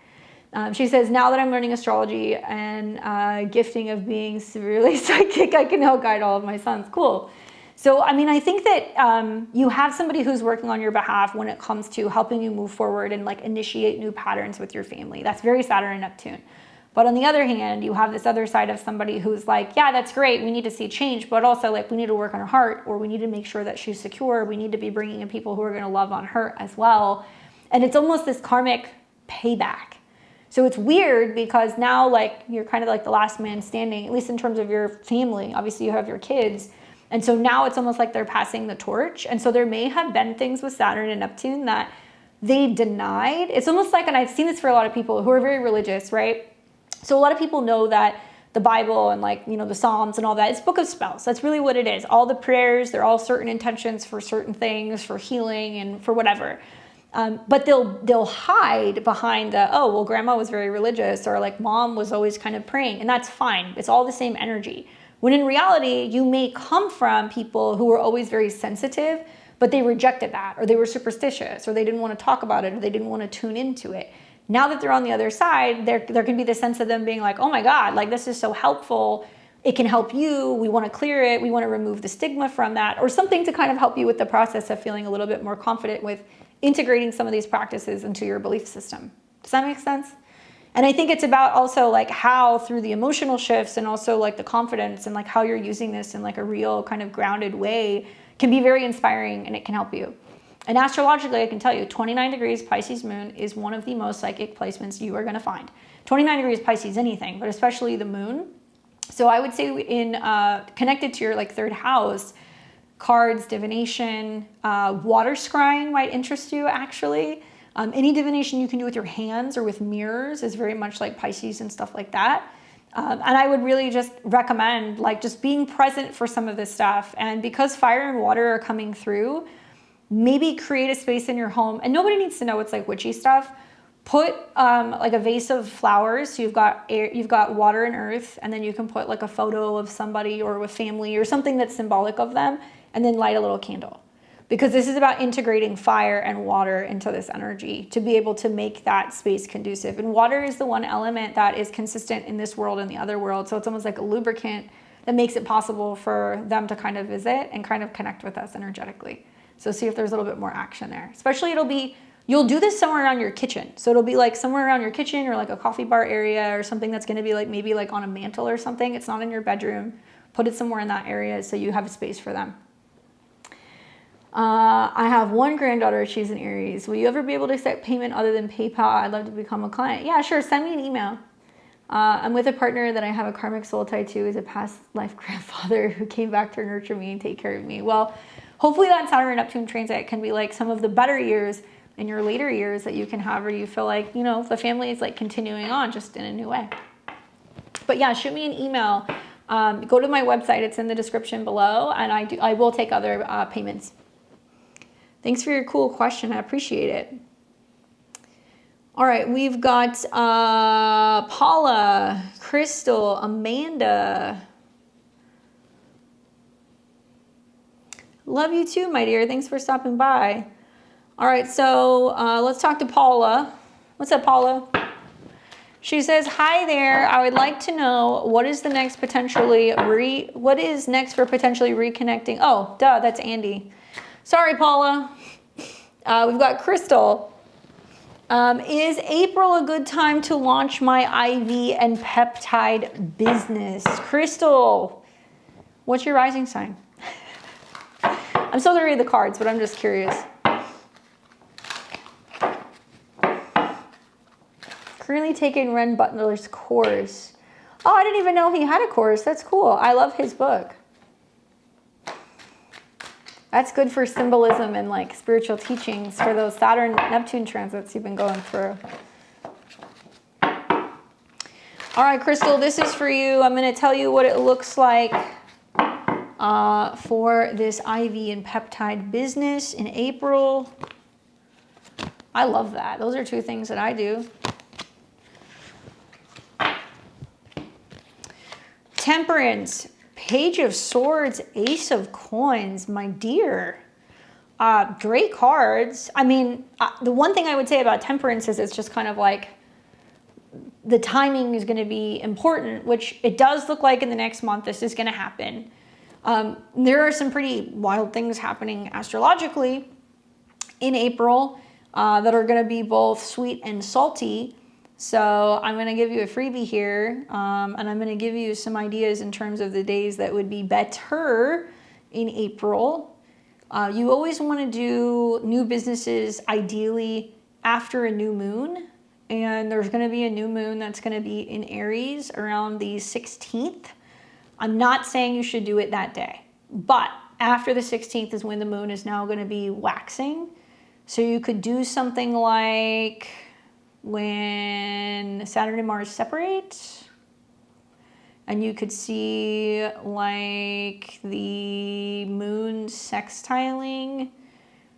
She says, now that I'm learning astrology and gifting of being severely psychic, I can help guide all of my sons. Cool. So, I think that you have somebody who's working on your behalf when it comes to helping you move forward and like initiate new patterns with your family. That's very Saturn and Neptune. But on the other hand, you have this other side of somebody who's like, yeah, that's great. We need to see change, but also like we need to work on her heart, or we need to make sure that she's secure. We need to be bringing in people who are going to love on her as well. And it's almost this karmic payback. So it's weird because now like you're kind of like the last man standing, at least in terms of your family. Obviously you have your kids. And so now it's almost like they're passing the torch. And so there may have been things with Saturn and Neptune that they denied. It's almost like, and I've seen this for a lot of people who are very religious, right? So a lot of people know that the Bible and like, the Psalms and all that, it's book of spells. That's really what it is. All the prayers, they're all certain intentions for certain things, for healing and for whatever. But they'll hide behind the, oh, well, grandma was very religious, or like mom was always kind of praying, and that's fine. It's all the same energy. When in reality, you may come from people who were always very sensitive, but they rejected that, or they were superstitious, or they didn't want to talk about it, or they didn't want to tune into it. Now that they're on the other side, there can be the sense of them being like, oh my God, like this is so helpful. It can help you. We want to clear it. We want to remove the stigma from that, or something to kind of help you with the process of feeling a little bit more confident with integrating some of these practices into your belief system. Does that make sense? And I think it's about also like how through the emotional shifts and also like the confidence and like how you're using this in like a real kind of grounded way can be very inspiring, and it can help you. And astrologically, I can tell you 29 degrees Pisces moon is one of the most psychic placements you are going to find. 29 degrees Pisces, anything, but especially the moon. So I would say in connected to your like 3rd house, cards, divination, water scrying might interest you actually. Any divination you can do with your hands or with mirrors is very much like Pisces and stuff like that. And I would really just recommend like just being present for some of this stuff. And because fire and water are coming through, maybe create a space in your home, and nobody needs to know it's like witchy stuff. Put like a vase of flowers. So you've got air, you've got water and earth, and then you can put like a photo of somebody or with family or something that's symbolic of them, and then light a little candle. because this is about integrating fire and water into this energy to be able to make that space conducive. And water is the one element that is consistent in this world and the other world. So it's almost like a lubricant that makes it possible for them to kind of visit and kind of connect with us energetically. So see if there's a little bit more action there. Especially you'll do this somewhere around your kitchen. So it'll be like somewhere around your kitchen or like a coffee bar area or something that's gonna be like maybe like on a mantle or something. It's not in your bedroom. Put it somewhere in that area so you have a space for them. I have one granddaughter, she's an Aries. Will you ever be able to accept payment other than PayPal? I'd love to become a client. Yeah, sure, send me an email. I'm with a partner that I have a karmic soul tie to, is a past life grandfather who came back to nurture me and take care of me. Well, hopefully that Saturn and Neptune transit can be like some of the better years in your later years that you can have, where you feel like, you know, the family is like continuing on just in a new way. But yeah, shoot me an email. Go to my website, it's in the description below, and I will take other payments. Thanks for your cool question. I appreciate it. All right, we've got Paula, Crystal, Amanda. Love you too, my dear. Thanks for stopping by. All right, so let's talk to Paula. What's up, Paula? She says, hi there. I would like to know what is next for potentially reconnecting? Oh, duh, that's Andy. Sorry, Paula. We've got Crystal. Is April a good time to launch my IV and peptide business? Crystal, what's your rising sign? I'm still gonna read the cards, but I'm just curious. Currently taking Ren Butler's course. Oh, I didn't even know he had a course. That's cool. I love his book. That's good for symbolism and like spiritual teachings for those Saturn Neptune transits you've been going through. All right, Crystal, this is for you. I'm going to tell you what it looks like for this IV and peptide business in April. I love that. Those are two things that I do. Temperance. Page of Swords, Ace of Coins, my dear. Great cards. I mean, the one thing I would say about Temperance is it's just kind of like the timing is going to be important, which it does look like in the next month this is going to happen. There are some pretty wild things happening astrologically in April that are going to be both sweet and salty. So I'm going to give you a freebie here, and I'm going to give you some ideas in terms of the days that would be better in April. You always want to do new businesses ideally after a new moon, and there's going to be a new moon that's going to be in Aries around the 16th. I'm not saying you should do it that day, but after the 16th is when the moon is now going to be waxing. So you could do something like when Saturn and Mars separate, and you could see like the moon sextiling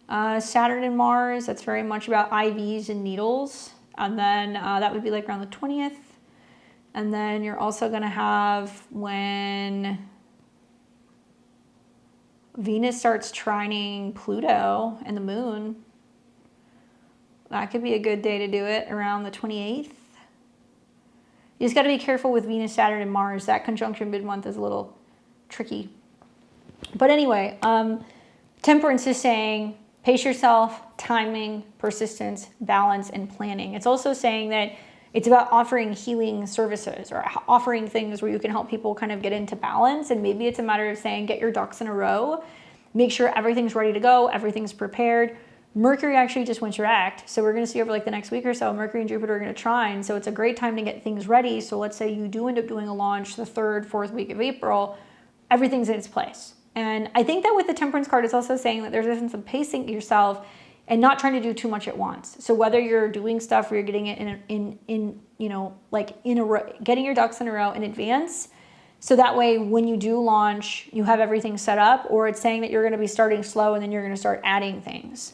Saturn and Mars. That's very much about IVs and needles. And then that would be like around the 20th. And then you're also going to have when Venus starts trining Pluto and the moon. That could be a good day to do it, around the 28th. You just got to be careful with Venus, Saturn, and Mars. That conjunction mid-month is a little tricky. But anyway, Temperance is saying pace yourself, timing, persistence, balance, and planning. It's also saying that it's about offering healing services or offering things where you can help people kind of get into balance. And maybe it's a matter of saying, get your ducks in a row, make sure everything's ready to go, everything's prepared. Mercury actually just went direct. So we're going to see over like the next week or so, Mercury and Jupiter are going to trine. So it's a great time to get things ready. So let's say you do end up doing a launch the 3rd, 4th week of April, everything's in its place. And I think that with the Temperance card, it's also saying that there's a sense of pacing yourself and not trying to do too much at once. So whether you're doing stuff or you're getting it getting your ducks in a row in advance, so that way when you do launch, you have everything set up, or it's saying that you're going to be starting slow and then you're going to start adding things.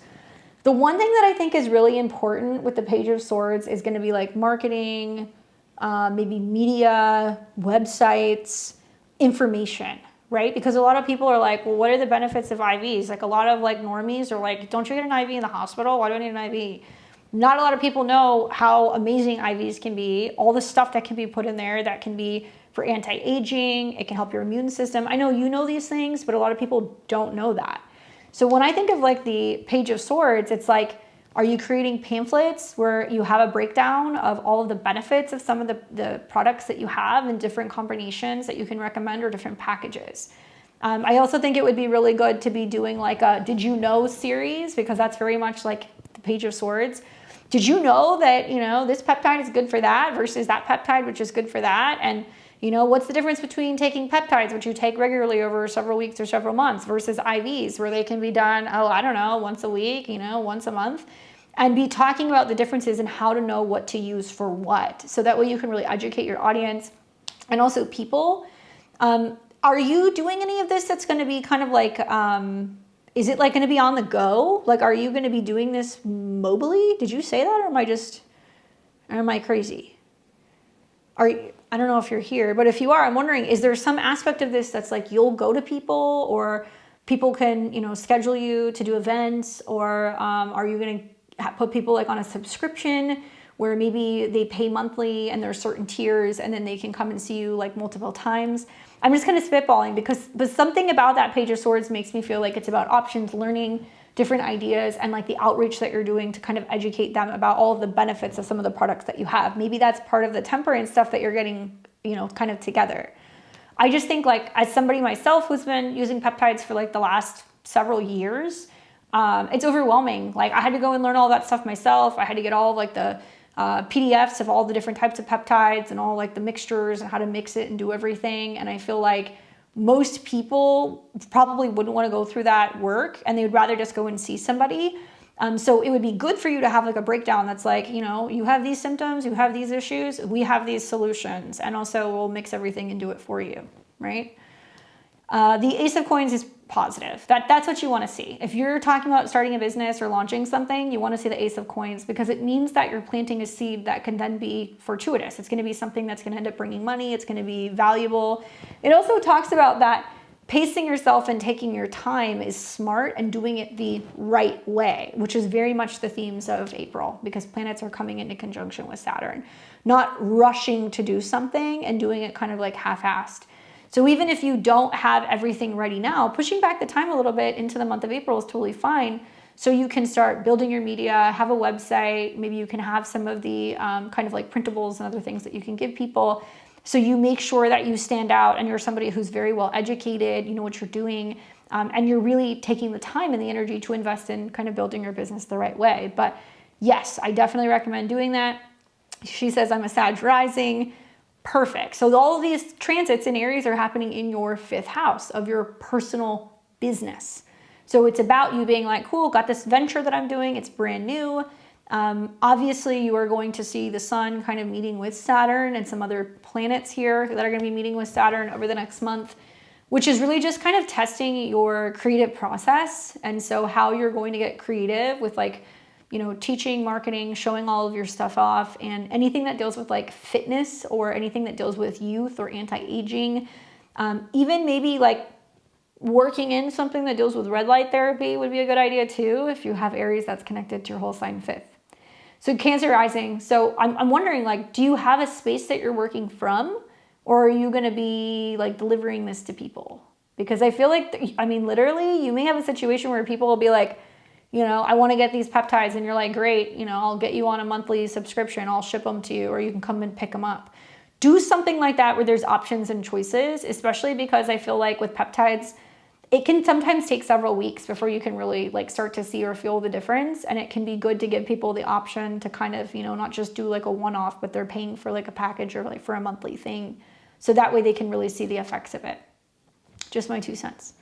The one thing that I think is really important with the Page of Swords is going to be like marketing, maybe media, websites, information, right? Because a lot of people are like, well, what are the benefits of IVs? Like a lot of like normies are like, don't you get an IV in the hospital? Why do I need an IV? Not a lot of people know how amazing IVs can be, all the stuff that can be put in there that can be for anti-aging, it can help your immune system. I know you know these things, but a lot of people don't know that. So when I think of like the Page of Swords, it's like, are you creating pamphlets where you have a breakdown of all of the benefits of some of the products that you have in different combinations that you can recommend or different packages? I also think it would be really good to be doing like a Did You Know series, because that's very much like the Page of Swords. Did you know that, this peptide is good for that versus that peptide, which is good for that? And, what's the difference between taking peptides, which you take regularly over several weeks or several months, versus IVs, where they can be done, once a week, once a month, and be talking about the differences and how to know what to use for what. So that way you can really educate your audience and also people. Are you doing any of this that's going to be kind of like, is it like going to be on the go? Like, are you going to be doing this mobily? Did you say that, or am I crazy? I don't know if you're here, but if you are, I'm wondering, is there some aspect of this that's like you'll go to people, or people can, schedule you to do events, or are you going to put people like on a subscription where maybe they pay monthly and there's certain tiers and then they can come and see you like multiple times? I'm just kind of spitballing but something about that Page of Swords makes me feel like it's about options, learning different ideas, and like the outreach that you're doing to kind of educate them about all of the benefits of some of the products that you have. Maybe that's part of the temperance stuff that you're getting, kind of together. I just think, like, as somebody myself who's been using peptides for like the last several years, it's overwhelming. Like, I had to go and learn all that stuff myself. I had to get all of like the PDFs of all the different types of peptides and all like the mixtures and how to mix it and do everything. And I feel like most people probably wouldn't want to go through that work, and they would rather just go and see somebody. So it would be good for you to have like a breakdown that's like, you have these symptoms, you have these issues, we have these solutions, and also we'll mix everything and do it for you, right? The Ace of Coins is positive. That's what you want to see. If you're talking about starting a business or launching something, you want to see the Ace of Coins, because it means that you're planting a seed that can then be fortuitous. It's going to be something that's going to end up bringing money. It's going to be valuable. It also talks about that pacing yourself and taking your time is smart, and doing it the right way, which is very much the themes of April, because planets are coming into conjunction with Saturn. Not rushing to do something and doing it kind of like half-assed. So even if you don't have everything ready now, pushing back the time a little bit into the month of April is totally fine. So you can start building your media, have a website, maybe you can have some of the kind of like printables and other things that you can give people. So you make sure that you stand out and you're somebody who's very well educated, you know what you're doing, and you're really taking the time and the energy to invest in kind of building your business the right way. But yes, I definitely recommend doing that. She says, I'm a Sag rising. Perfect. So all of these transits in Aries are happening in your 5th house of your personal business. So it's about you being like, cool, got this venture that I'm doing. It's brand new. Obviously, you are going to see the sun kind of meeting with Saturn and some other planets here that are going to be meeting with Saturn over the next month, which is really just kind of testing your creative process. And so how you're going to get creative with like, teaching, marketing, showing all of your stuff off, and anything that deals with like fitness or anything that deals with youth or anti-aging. Even maybe like working in something that deals with red light therapy would be a good idea too, if you have Aries that's connected to your whole sign 5th. So Cancer rising. So I'm wondering, like, do you have a space that you're working from, or are you going to be like delivering this to people? Because I feel like, literally you may have a situation where people will be like, I want to get these peptides, and you're like, great, I'll get you on a monthly subscription. I'll ship them to you, or you can come and pick them up. Do something like that where there's options and choices, especially because I feel like with peptides, it can sometimes take several weeks before you can really like start to see or feel the difference. And it can be good to give people the option to kind of, not just do like a one-off, but they're paying for like a package or like for a monthly thing. So that way they can really see the effects of it. Just my 2 cents.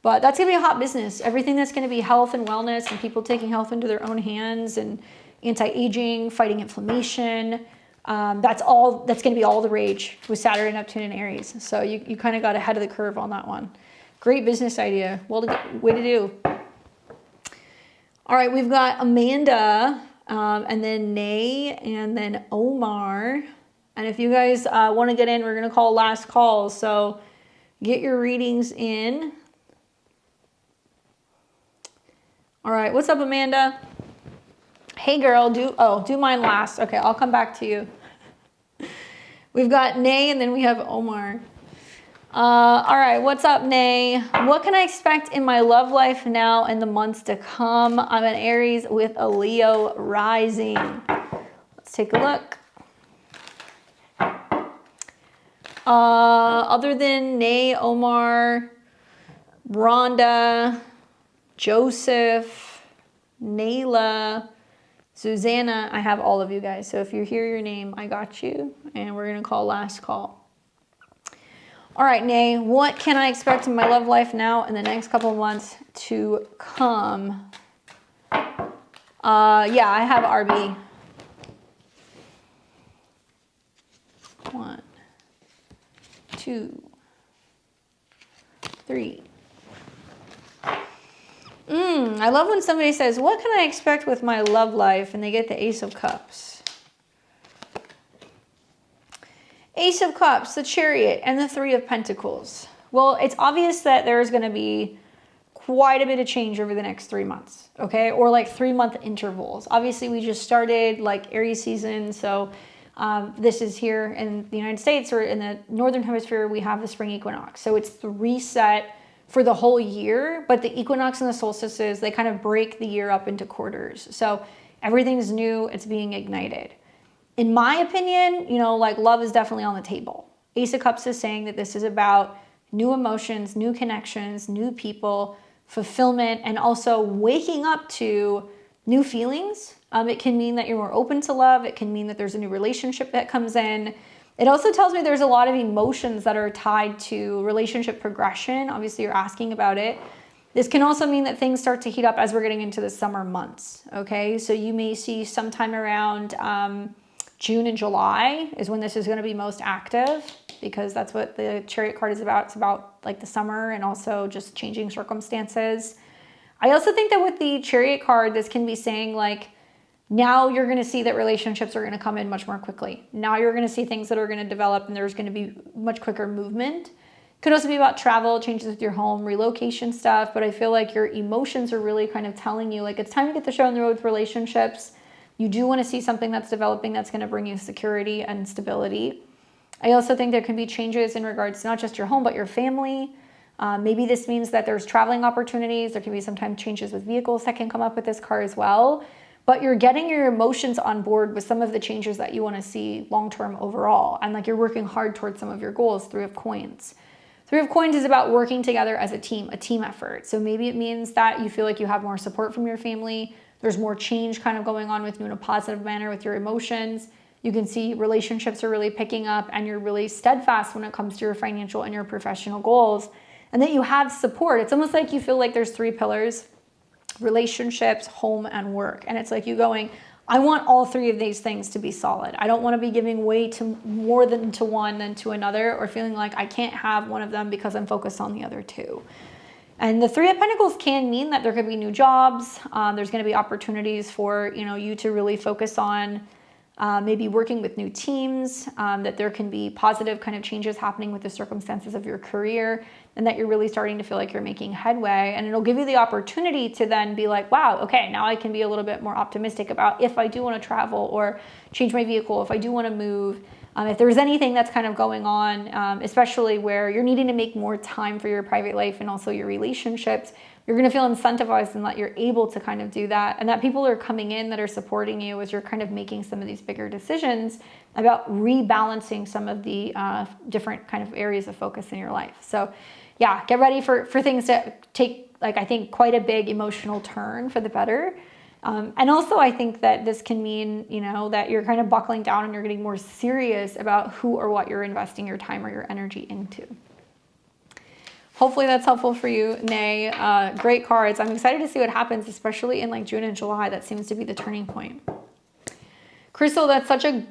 But that's going to be a hot business. Everything that's going to be health and wellness and people taking health into their own hands and anti-aging, fighting inflammation. That's going to be all the rage with Saturn, Neptune, and Aries. So you kind of got ahead of the curve on that one. Great business idea. Well, way to do. All right, we've got Amanda, and then Nay, and then Omar. And if you guys want to get in, we're going to call last call. So get your readings in. All right, what's up, Amanda? Hey girl, do mine last. Okay, I'll come back to you. We've got Nay and then we have Omar. All right, what's up, Nay? What can I expect in my love life now and the months to come? I'm an Aries with a Leo rising. Let's take a look. Other than Nay, Omar, Rhonda, Joseph, Nayla, Susanna, I have all of you guys. So if you hear your name, I got you. And we're going to call last call. All right, Nay, what can I expect in my love life now in the next couple of months to come? Yeah, I have RB. 1, 2, 3. I love when somebody says, what can I expect with my love life? And they get the Ace of Cups. Ace of Cups, the Chariot, and the 3 of Pentacles. Well, it's obvious that there's going to be quite a bit of change over the next 3 months, okay? Or like 3-month intervals. Obviously, we just started like Aries season, so this is here in the United States or in the Northern Hemisphere, we have the spring equinox. So it's the reset for the whole year, but the equinox and the solstices, they kind of break the year up into quarters. So everything's new, it's being ignited. In my opinion, you know, like love is definitely on the table. Ace of Cups is saying that this is about new emotions, new connections, new people, fulfillment, and also waking up to new feelings. It can mean that you're more open to love. It can mean that there's a new relationship that comes in. It also tells me there's a lot of emotions that are tied to relationship progression. Obviously, you're asking about it. This can also mean that things start to heat up as we're getting into the summer months, okay? So you may see sometime around June and July is when this is going to be most active, because that's what the Chariot card is about. It's about like the summer and also just changing circumstances. I also think that with the Chariot card, this can be saying like, now you're going to see that relationships are going to come in much more quickly. Now you're going to see things that are going to develop and there's going to be much quicker movement. Could also be about travel, changes with your home, relocation stuff. But I feel like your emotions are really kind of telling you like it's time to get the show on the road with relationships. You do want to see something that's developing that's going to bring you security and stability. I also think there can be changes in regards to not just your home, but your family. Maybe this means that there's traveling opportunities. There can be sometimes changes with vehicles that can come up with this card as well. But you're getting your emotions on board with some of the changes that you want to see long-term overall. And like you're working hard towards some of your goals. 3 of Coins. 3 of Coins is about working together as a team effort. So maybe it means that you feel like you have more support from your family. There's more change kind of going on with you in a positive manner with your emotions. You can see relationships are really picking up and you're really steadfast when it comes to your financial and your professional goals. And that you have support. It's almost like you feel like there's 3 pillars: relationships, home, and work. And it's like you going, I want all 3 of these things to be solid. I don't want to be giving way to more than to one than to another, or feeling like I can't have one of them because I'm focused on the other 2. And the 3 of Pentacles can mean that there could be new jobs. There's going to be opportunities for, you know, you to really focus on maybe working with new teams, that there can be positive kind of changes happening with the circumstances of your career, and that you're really starting to feel like you're making headway. And it'll give you the opportunity to then be like, wow, okay, now I can be a little bit more optimistic about if I do want to travel or change my vehicle, if I do want to move. If there's anything that's kind of going on, especially where you're needing to make more time for your private life and also your relationships, you're going to feel incentivized and that you're able to kind of do that, and that people are coming in that are supporting you as you're kind of making some of these bigger decisions about rebalancing some of the different kind of areas of focus in your life. So yeah, get ready for things to take, like, I think quite a big emotional turn for the better. And also I think that this can mean, you know, that you're kind of buckling down and you're getting more serious about who or what you're investing your time or your energy into. Hopefully that's helpful for you, Nay. Great cards. I'm excited to see what happens, especially in like June and July. That seems to be the turning point. Crystal, that's such a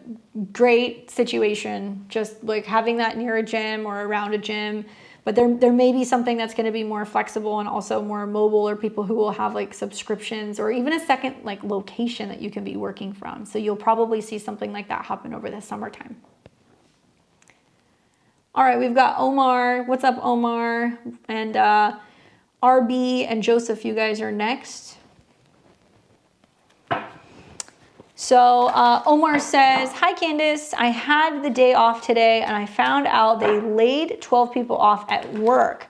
great situation. Just like having that near a gym or around a gym. But there may be something that's going to be more flexible and also more mobile, or people who will have like subscriptions or even a second like location that you can be working from. So you'll probably see something like that happen over the summertime. All right, we've got Omar. What's up, Omar? And RB and Joseph, you guys are next. So Omar says, hi Candace, I had the day off today and I found out they laid 12 people off at work.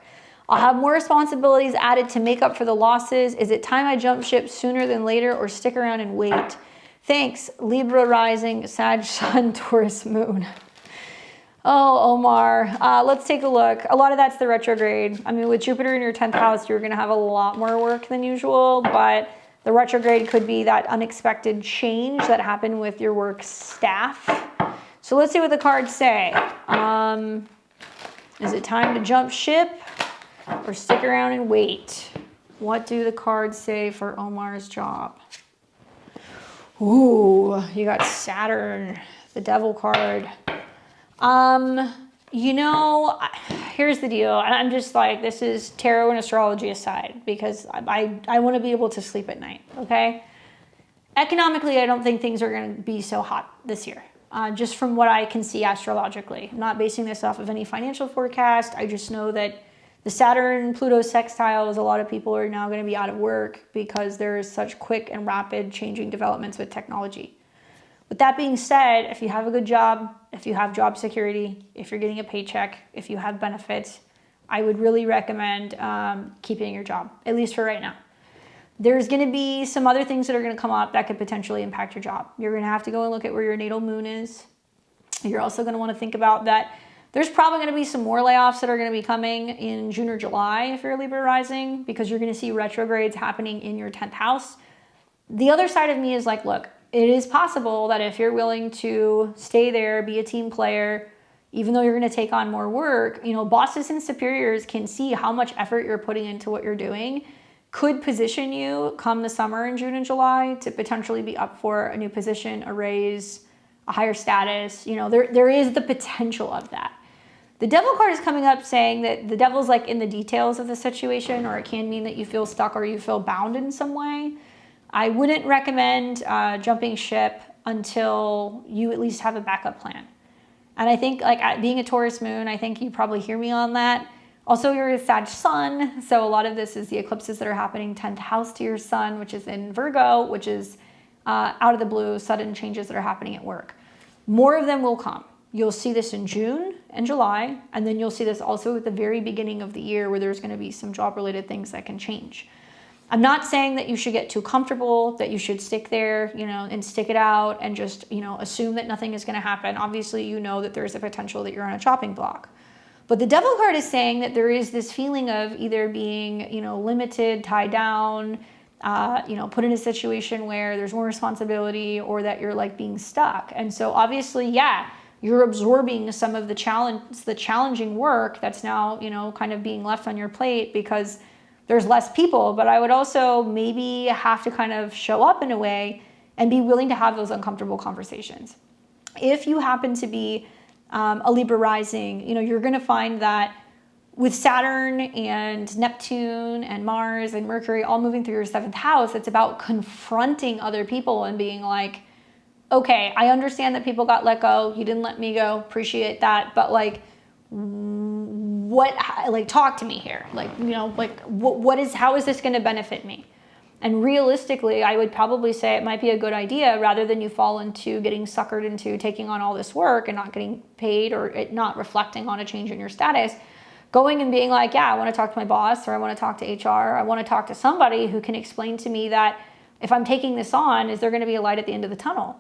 I'll have more responsibilities added to make up for the losses. Is it time I jump ship sooner than later or stick around and wait? Thanks, Libra rising, Sag sun, Taurus moon. Oh, Omar, let's take a look. A lot of that's the retrograde. I mean, with Jupiter in your 10th house, you're going to have a lot more work than usual, but the retrograde could be that unexpected change that happened with your work staff. So let's see what the cards say. Is it time to jump ship or stick around and wait? What do the cards say for Omar's job? Ooh, you got Saturn, the devil card. You know, here's the deal. And I'm just like, this is tarot and astrology aside, because I want to be able to sleep at night, okay? Economically, I don't think things are going to be so hot this year, just from what I can see astrologically. I'm not basing this off of any financial forecast. I just know that the Saturn-Pluto sextiles, a lot of people are now going to be out of work because there is such quick and rapid changing developments with technology. With that being said, if you have a good job, if you have job security, if you're getting a paycheck, if you have benefits, I would really recommend keeping your job, at least for right now. There's going to be some other things that are going to come up that could potentially impact your job. You're going to have to go and look at where your natal moon is. You're also going to want to think about that there's probably going to be some more layoffs that are going to be coming in June or July if you're Libra rising, because you're going to see retrogrades happening in your 10th house. The other side of me is like, look, it is possible that if you're willing to stay there, be a team player, even though you're going to take on more work, you know, bosses and superiors can see how much effort you're putting into what you're doing, could position you come the summer in June and July to potentially be up for a new position, a raise, a higher status. You know, there is the potential of that. The devil card is coming up saying that the devil's like in the details of the situation, or it can mean that you feel stuck or you feel bound in some way. I wouldn't recommend jumping ship until you at least have a backup plan. And I think, like, being a Taurus moon, I think you probably hear me on that. Also, you're a Sag sun, so a lot of this is the eclipses that are happening 10th house to your sun, which is in Virgo, which is out of the blue, sudden changes that are happening at work. More of them will come. You'll see this in June and July, and then you'll see this also at the very beginning of the year where there's going to be some job-related things that can change. I'm not saying that you should get too comfortable, that you should stick there, you know, and stick it out and just, you know, assume that nothing is going to happen. Obviously, you know that there's a potential that you're on a chopping block. But the devil card is saying that there is this feeling of either being, you know, limited, tied down, you know, put in a situation where there's more responsibility, or that you're like being stuck. And so obviously, yeah, you're absorbing some of the challenging work that's now, you know, kind of being left on your plate because there's less people. But I would also maybe have to kind of show up in a way and be willing to have those uncomfortable conversations. If you happen to be a Libra rising, you know, you're going to find that with Saturn and Neptune and Mars and Mercury all moving through your 7th house, it's about confronting other people and being like, okay, I understand that people got let go. You didn't let me go. Appreciate that. But like, what, like, talk to me here. Like, you know, like how is this going to benefit me? And realistically, I would probably say it might be a good idea, rather than you fall into getting suckered into taking on all this work and not getting paid, or it not reflecting on a change in your status, going and being like, yeah, I want to talk to my boss, or I want to talk to HR. I want to talk to somebody who can explain to me that if I'm taking this on, is there going to be a light at the end of the tunnel?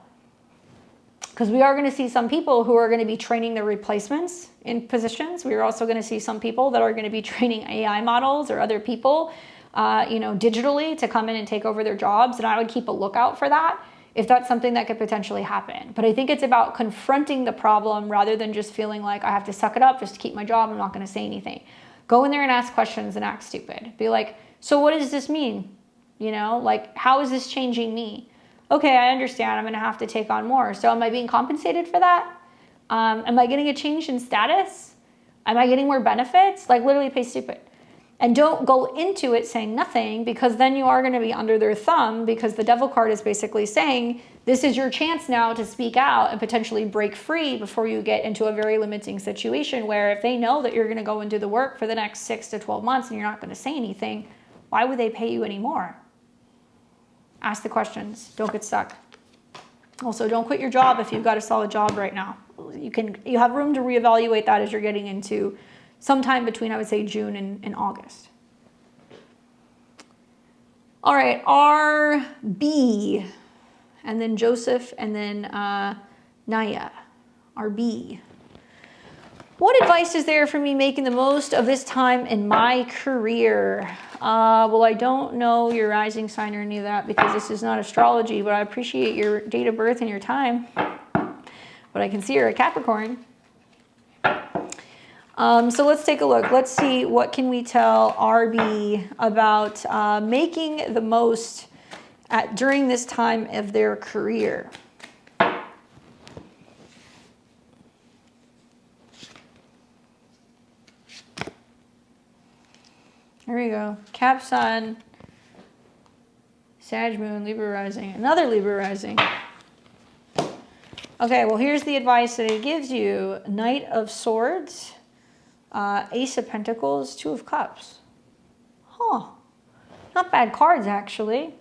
Because we are going to see some people who are going to be training their replacements in positions. We are also going to see some people that are going to be training AI models or other people, you know, digitally to come in and take over their jobs. And I would keep a lookout for that if that's something that could potentially happen. But I think it's about confronting the problem rather than just feeling like I have to suck it up just to keep my job. I'm not going to say anything. Go in there and ask questions and act stupid. Be like, so what does this mean? You know, like, how is this changing me? Okay, I understand. I'm going to have to take on more. So am I being compensated for that? Am I getting a change in status? Am I getting more benefits? Like, literally pay stupid. And don't go into it saying nothing, because then you are going to be under their thumb, because the devil card is basically saying this is your chance now to speak out and potentially break free before you get into a very limiting situation where if they know that you're going to go and do the work for the next 6 to 12 months and you're not going to say anything, why would they pay you anymore? Ask the questions. Don't get stuck. Also, don't quit your job if you've got a solid job right now. You have room to reevaluate that as you're getting into sometime between, I would say, June and August. All right, RB, and then Joseph, and then Naya, RB. What advice is there for me making the most of this time in my career? Well, I don't know your rising sign or any of that because this is not astrology, but I appreciate your date of birth and your time. But I can see you're a Capricorn. So let's take a look. Let's see what can we tell RB about making the most during this time of their career. There we go. Cap Sun, Sag Moon, Libra Rising, another Libra Rising. Okay, well, here's the advice that it gives you. Knight of Swords, Ace of Pentacles, Two of Cups. Huh. Not bad cards, actually.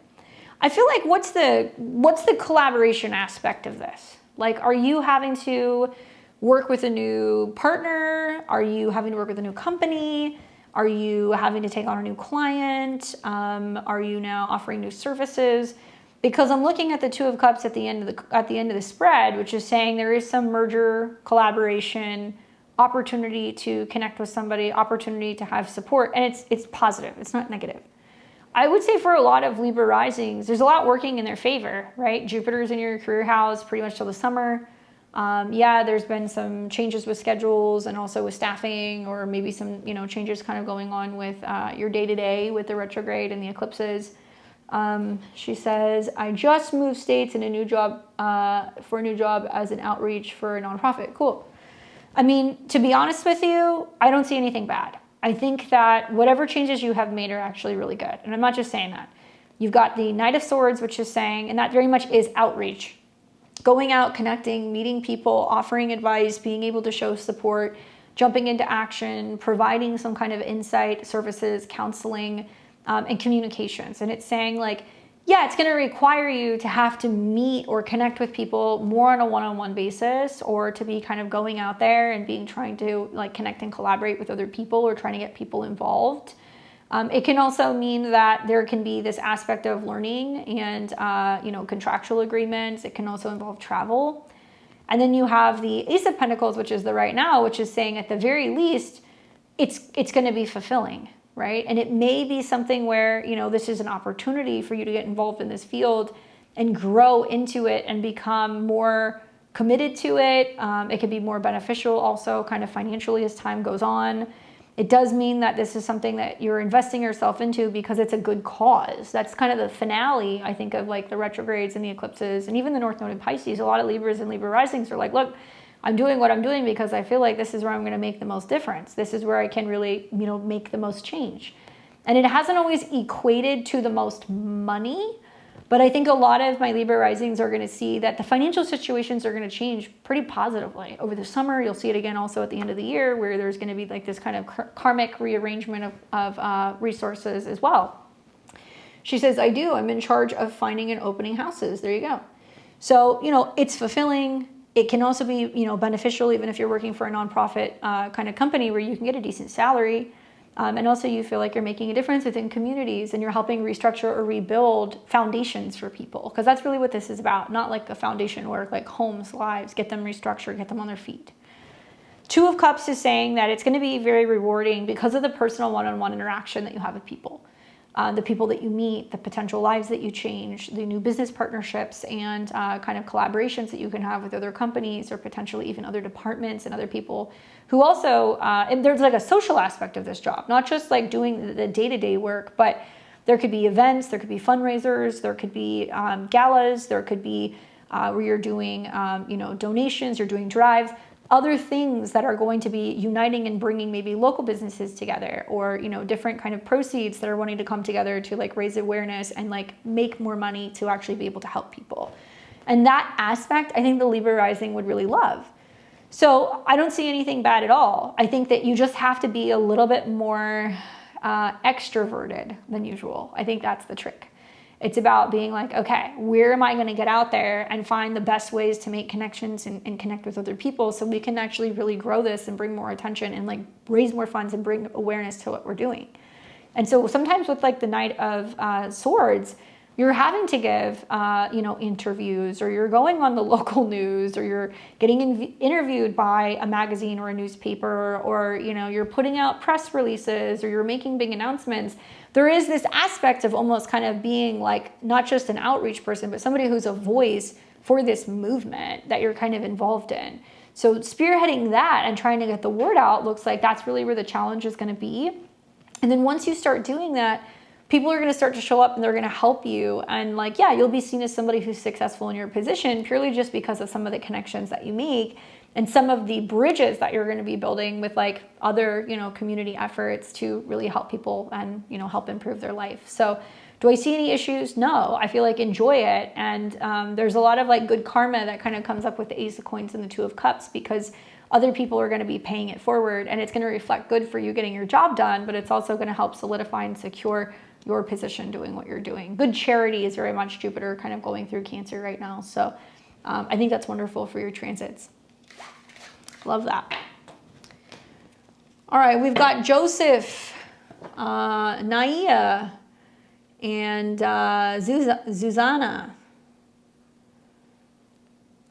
I feel like what's the collaboration aspect of this? Like, are you having to work with a new partner? Are you having to work with a new company? Are you having to take on a new client? Are you now offering new services? Because I'm looking at the Two of Cups at the end of the spread, which is saying there is some merger, collaboration, opportunity to connect with somebody, opportunity to have support, and it's positive. It's not negative. I would say for a lot of Libra risings, there's a lot working in their favor, right? Jupiter's in your career house pretty much till the summer. Yeah, there's been some changes with schedules and also with staffing, or maybe some, changes kind of going on with your day-to-day with the retrograde and the eclipses. She says, I just moved states in a new job, for a new job as an outreach for a nonprofit. Cool. I mean, to be honest with you, I don't see anything bad. I think that whatever changes you have made are actually really good. And I'm not just saying that. You've got the Knight of Swords, which is saying, and that very much is outreach. Going out, connecting, meeting people, offering advice, being able to show support, jumping into action, providing some kind of insight, services, counseling, and communications. And it's saying like, yeah, it's going to require you to have to meet or connect with people more on a one-on-one basis, or to be kind of going out there and trying to like connect and collaborate with other people, or trying to get people involved. It can also mean that there can be this aspect of learning and, contractual agreements. It can also involve travel. And then you have the Ace of Pentacles, which is the right now, which is saying at the very least, it's going to be fulfilling, right? And it may be something where, this is an opportunity for you to get involved in this field and grow into it and become more committed to it. It could be more beneficial also kind of financially as time goes on. It does mean that this is something that you're investing yourself into because it's a good cause. That's kind of the finale, I think, of like the retrogrades and the eclipses and even the North Node in Pisces. A lot of Libras and Libra risings are like, look, I'm doing what I'm doing because I feel like this is where I'm going to make the most difference. This is where I can really, make the most change. And it hasn't always equated to the most money, but I think a lot of my Libra risings are going to see that the financial situations are going to change pretty positively over the summer. You'll see it again also at the end of the year, where there's going to be like this kind of karmic rearrangement of resources as well. She says, I'm in charge of finding and opening houses. There you go. So, it's fulfilling. It can also be, beneficial even if you're working for a nonprofit kind of company where you can get a decent salary. And also you feel like you're making a difference within communities and you're helping restructure or rebuild foundations for people. Because that's really what this is about. Not like a foundation work, like homes, lives, get them restructured, get them on their feet. Two of Cups is saying that it's going to be very rewarding because of the personal one-on-one interaction that you have with people. The people that you meet, the potential lives that you change, the new business partnerships and kind of collaborations that you can have with other companies or potentially even other departments and other people who also, and there's like a social aspect of this job, not just like doing the day-to-day work, but there could be events, there could be fundraisers, there could be galas, there could be where you're doing, donations, you're doing drives. other things that are going to be uniting and bringing maybe local businesses together, or, you know, different kind of proceeds that are wanting to come together to like raise awareness and like make more money to actually be able to help people. And that aspect, I think the Libra rising would really love. So I don't see anything bad at all. I think that you just have to be a little bit more extroverted than usual. I think that's the trick. It's about being like, okay, where am I going to get out there and find the best ways to make connections and connect with other people so we can actually really grow this and bring more attention and like raise more funds and bring awareness to what we're doing. And so sometimes with like the Knight of Swords, you're having to give, you know, interviews, or you're going on the local news, or you're getting interviewed by a magazine or a newspaper, or, you know, you're putting out press releases, or you're making big announcements. There is this aspect of almost kind of being like not just an outreach person, but somebody who's a voice for this movement that you're kind of involved in. So spearheading that and trying to get the word out looks like that's really where the challenge is going to be. And then once you start doing that, people are going to start to show up and they're going to help you. And like, yeah, you'll be seen as somebody who's successful in your position purely just because of some of the connections that you make and some of the bridges that you're going to be building with like other, you know, community efforts to really help people and, you know, help improve their life. So do I see any issues? No, I feel like enjoy it. And there's a lot of like good karma that kind of comes up with the Ace of Coins and the Two of Cups, because other people are going to be paying it forward, and it's going to reflect good for you getting your job done, but it's also going to help solidify and secure your position doing what you're doing. Good charity is very much Jupiter kind of going through Cancer right now. So I think that's wonderful for your transits. Love that. All right, we've got Joseph, Naya, and Zuzana.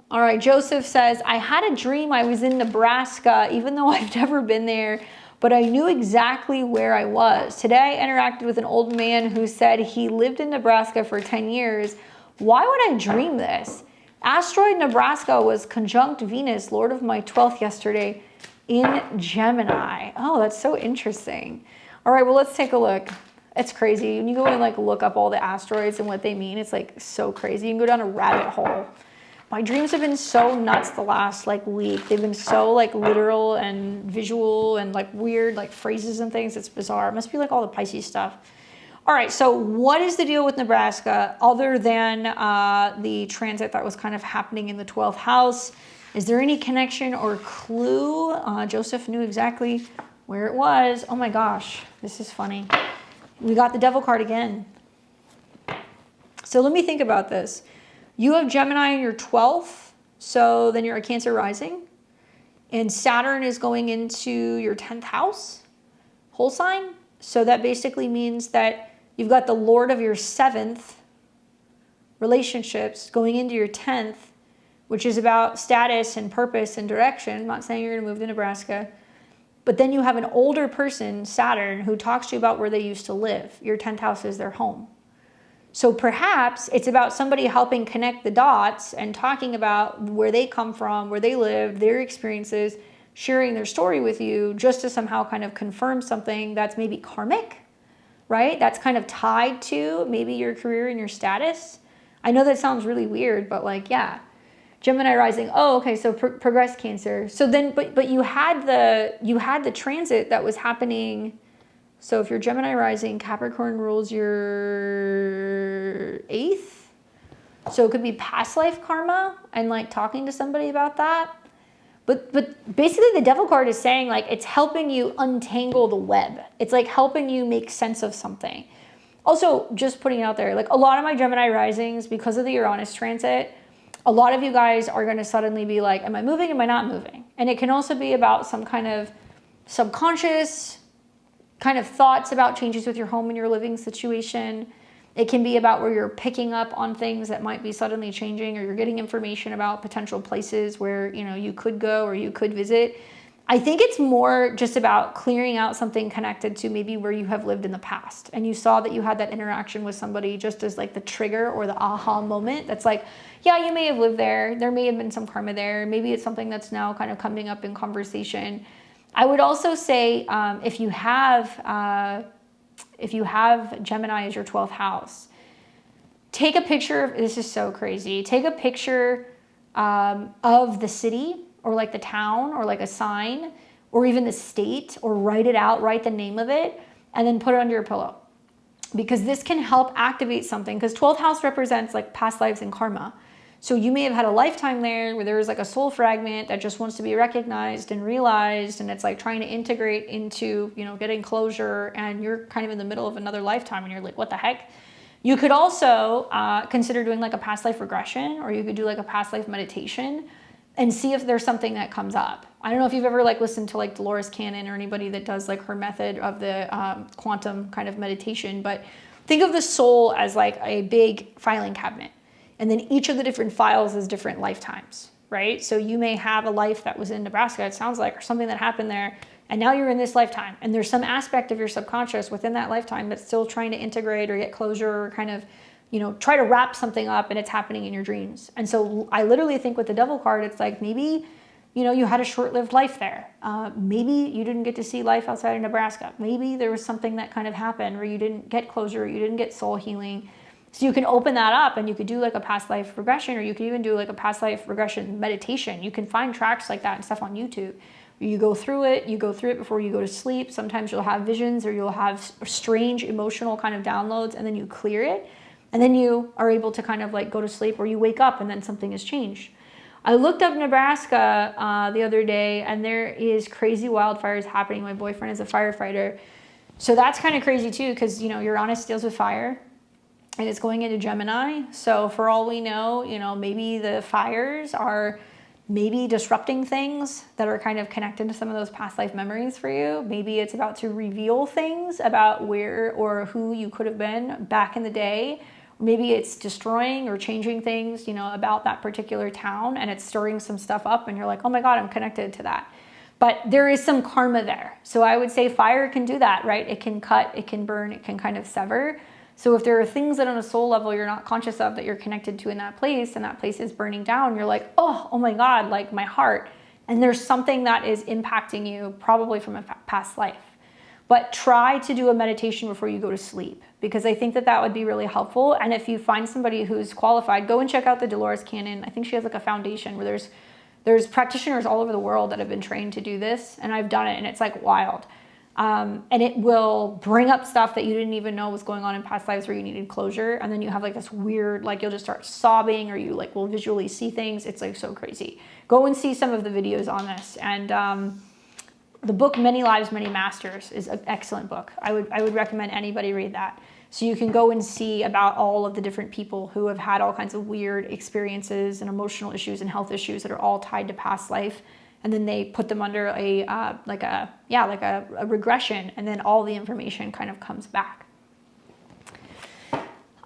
All right, Joseph says, I had a dream I was in Nebraska, even though I've never been there, but I knew exactly where I was. Today, I interacted with an old man who said he lived in Nebraska for 10 years. Why would I dream this? Asteroid Nebraska was conjunct Venus, Lord of my 12th, yesterday in Gemini. Oh, that's so interesting. All right, well, let's take a look. It's crazy. When you go and like look up all the asteroids and what they mean, it's like so crazy. You can go down a rabbit hole. My dreams have been so nuts the last like week. They've been so like literal and visual and like weird like phrases and things. It's bizarre. It must be like all the Pisces stuff. All right, so what is the deal with Nebraska other than the transit that was kind of happening in the 12th house? Is there any connection or clue? Joseph knew exactly where it was. Oh my gosh, this is funny. We got the Devil card again. So let me think about this. You have Gemini in your 12th, so then you're a Cancer rising. And Saturn is going into your 10th house, whole sign. So that basically means that you've got the Lord of your 7th relationships going into your 10th, which is about status and purpose and direction. I'm not saying you're going to move to Nebraska. But then you have an older person, Saturn, who talks to you about where they used to live. Your 10th house is their home. So perhaps it's about somebody helping connect the dots and talking about where they come from, where they live, their experiences, sharing their story with you just to somehow kind of confirm something that's maybe karmic, right? That's kind of tied to maybe your career and your status. I know that sounds really weird, but like, yeah. Gemini rising. Oh, okay. So progress Cancer. So then, but you had the transit that was happening. So if you're Gemini rising, Capricorn rules your 8th. So it could be past life karma and like talking to somebody about that. But basically the Devil card is saying like it's helping you untangle the web. It's like helping you make sense of something. Also, just putting it out there, like a lot of my Gemini risings, because of the Uranus transit, a lot of you guys are going to suddenly be like, am I moving? Am I not moving? And it can also be about some kind of subconscious kind of thoughts about changes with your home and your living situation. It can be about where you're picking up on things that might be suddenly changing, or you're getting information about potential places where, you know, you could go or you could visit. I think it's more just about clearing out something connected to maybe where you have lived in the past. And you saw that you had that interaction with somebody just as like the trigger or the aha moment. That's like, yeah, you may have lived there. There may have been some karma there. Maybe it's something that's now kind of coming up in conversation. I would also say if you have Gemini as your 12th house, take a picture of, this is so crazy, take a picture of the city or like the town or like a sign or even the state, or write it out, write the name of it, and then put it under your pillow. Because this can help activate something, because 12th house represents like past lives and karma. So you may have had a lifetime there where there was like a soul fragment that just wants to be recognized and realized, and it's like trying to integrate into, you know, getting closure, and you're kind of in the middle of another lifetime and you're like, what the heck? You could also consider doing like a past life regression, or you could do like a past life meditation and see if there's something that comes up. I don't know if you've ever like listened to like Dolores Cannon or anybody that does like her method of the quantum kind of meditation, but think of the soul as like a big filing cabinet. And then each of the different files is different lifetimes, right? So you may have a life that was in Nebraska, it sounds like, or something that happened there, and now you're in this lifetime. And there's some aspect of your subconscious within that lifetime that's still trying to integrate or get closure, or kind of, you know, try to wrap something up, and it's happening in your dreams. And so I literally think with the Devil card, it's like maybe, you know, you had a short-lived life there. Maybe you didn't get to see life outside of Nebraska. Maybe there was something that kind of happened where you didn't get closure, you didn't get soul healing. So you can open that up, and you could do like a past life regression, or you could even do like a past life regression meditation. You can find tracks like that and stuff on YouTube. You go through it before you go to sleep. Sometimes you'll have visions, or you'll have strange emotional kind of downloads, and then you clear it. And then you are able to kind of like go to sleep, or you wake up and then something has changed. I looked up Nebraska the other day, and there is crazy wildfires happening. My boyfriend is a firefighter. So that's kind of crazy too, because, you know, Uranus deals with fire, and it's going into Gemini. So for all we know, you know, maybe the fires are maybe disrupting things that are kind of connected to some of those past life memories for you. Maybe it's about to reveal things about where or who you could have been back in the day. Maybe it's destroying or changing things, you know, about that particular town, and it's stirring some stuff up, and you're like, oh my God, I'm connected to that. But there is some karma there. So I would say fire can do that, right? It can cut, it can burn, it can kind of sever. So if there are things that on a soul level you're not conscious of that you're connected to in that place, and that place is burning down, you're like, oh my God, like my heart. And there's something that is impacting you, probably from a past life. But try to do a meditation before you go to sleep, because I think that that would be really helpful. And if you find somebody who's qualified, go and check out the Dolores Cannon. I think she has like a foundation where there's practitioners all over the world that have been trained to do this, and I've done it, and it's like wild. And it will bring up stuff that you didn't even know was going on in past lives where you needed closure. And then you have like this weird, like you'll just start sobbing, or you like will visually see things. It's like so crazy. Go and see some of the videos on this. And the book Many Lives, Many Masters is an excellent book. I would recommend anybody read that. So you can go and see about all of the different people who have had all kinds of weird experiences and emotional issues and health issues that are all tied to past life. And then they put them under a regression, and then all the information kind of comes back.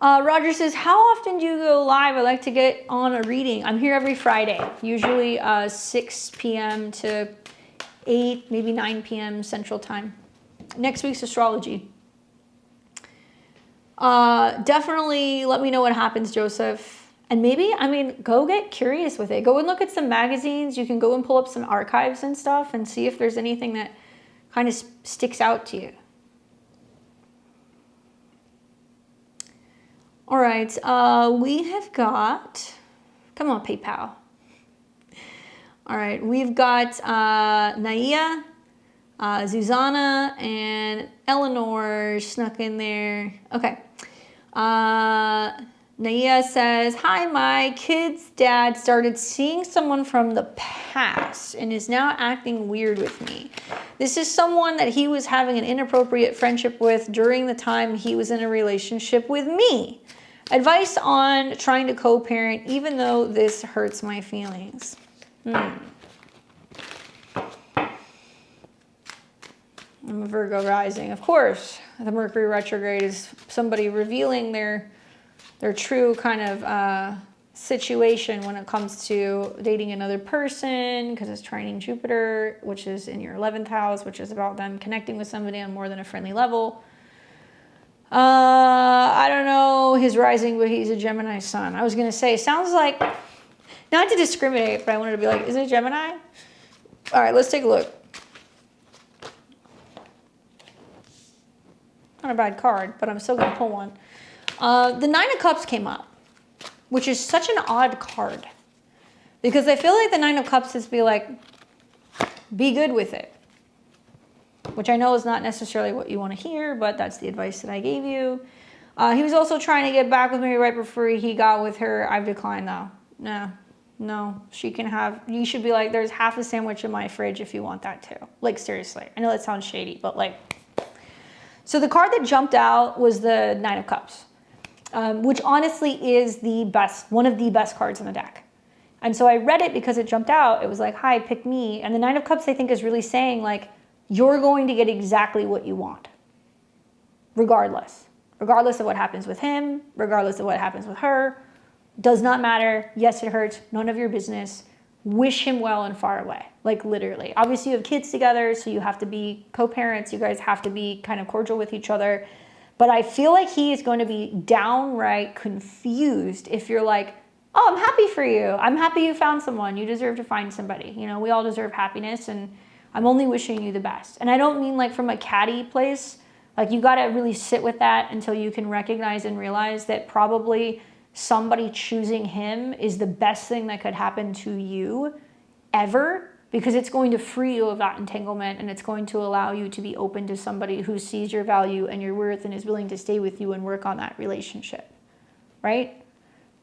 Roger says, how often do you go live? I like to get on a reading. I'm here every Friday, usually 6 p.m. to 8, maybe 9 p.m. Central Time. Next week's astrology. Definitely let me know what happens, Joseph. And maybe, I mean, go get curious with it. Go and look at some magazines. You can go and pull up some archives and stuff and see if there's anything that kind of sticks out to you. All right, we have got, come on, PayPal. All right, we've got Naya, Zuzana, and Eleanor snuck in there. Okay. Naya says, hi, my kid's dad started seeing someone from the past and is now acting weird with me. This is someone that he was having an inappropriate friendship with during the time he was in a relationship with me. Advice on trying to co-parent even though this hurts my feelings. I'm a Virgo rising. Of course, the Mercury retrograde is somebody revealing their true kind of situation when it comes to dating another person, because it's trining Jupiter, which is in your 11th house, which is about them connecting with somebody on more than a friendly level. I don't know his rising, but he's a Gemini sun. I was going to say, sounds like, not to discriminate, but I wanted to be like, is it Gemini? All right, let's take a look. Not a bad card, but I'm still going to pull one. The Nine of Cups came up, which is such an odd card, Because I feel like the Nine of Cups is be good with it. Which I know is not necessarily what you want to hear, but that's the advice that I gave you. He was also trying to get back with me right before he got with her. I've declined though. No, you should be like, there's half a sandwich in my fridge if you want that too. Like, seriously. I know that sounds shady, but so the card that jumped out was the Nine of Cups, which honestly is one of the best cards in the deck. And so I read it because it jumped out. It was like, hi, pick me. And the Nine of Cups, I think, is really saying you're going to get exactly what you want, regardless of what happens with him, regardless of what happens with her. Does not matter. Yes, it hurts. None of your business. Wish him well and far away. Literally. Obviously, you have kids together, so you have to be co-parents. You guys have to be kind of cordial with each other. But I feel like he is going to be downright confused if you're like, oh, I'm happy for you. I'm happy you found someone. You deserve to find somebody. We all deserve happiness, and I'm only wishing you the best. And I don't mean from a catty place. You got to really sit with that until you can recognize and realize that probably somebody choosing him is the best thing that could happen to you ever, because it's going to free you of that entanglement, and it's going to allow you to be open to somebody who sees your value and your worth and is willing to stay with you and work on that relationship, right?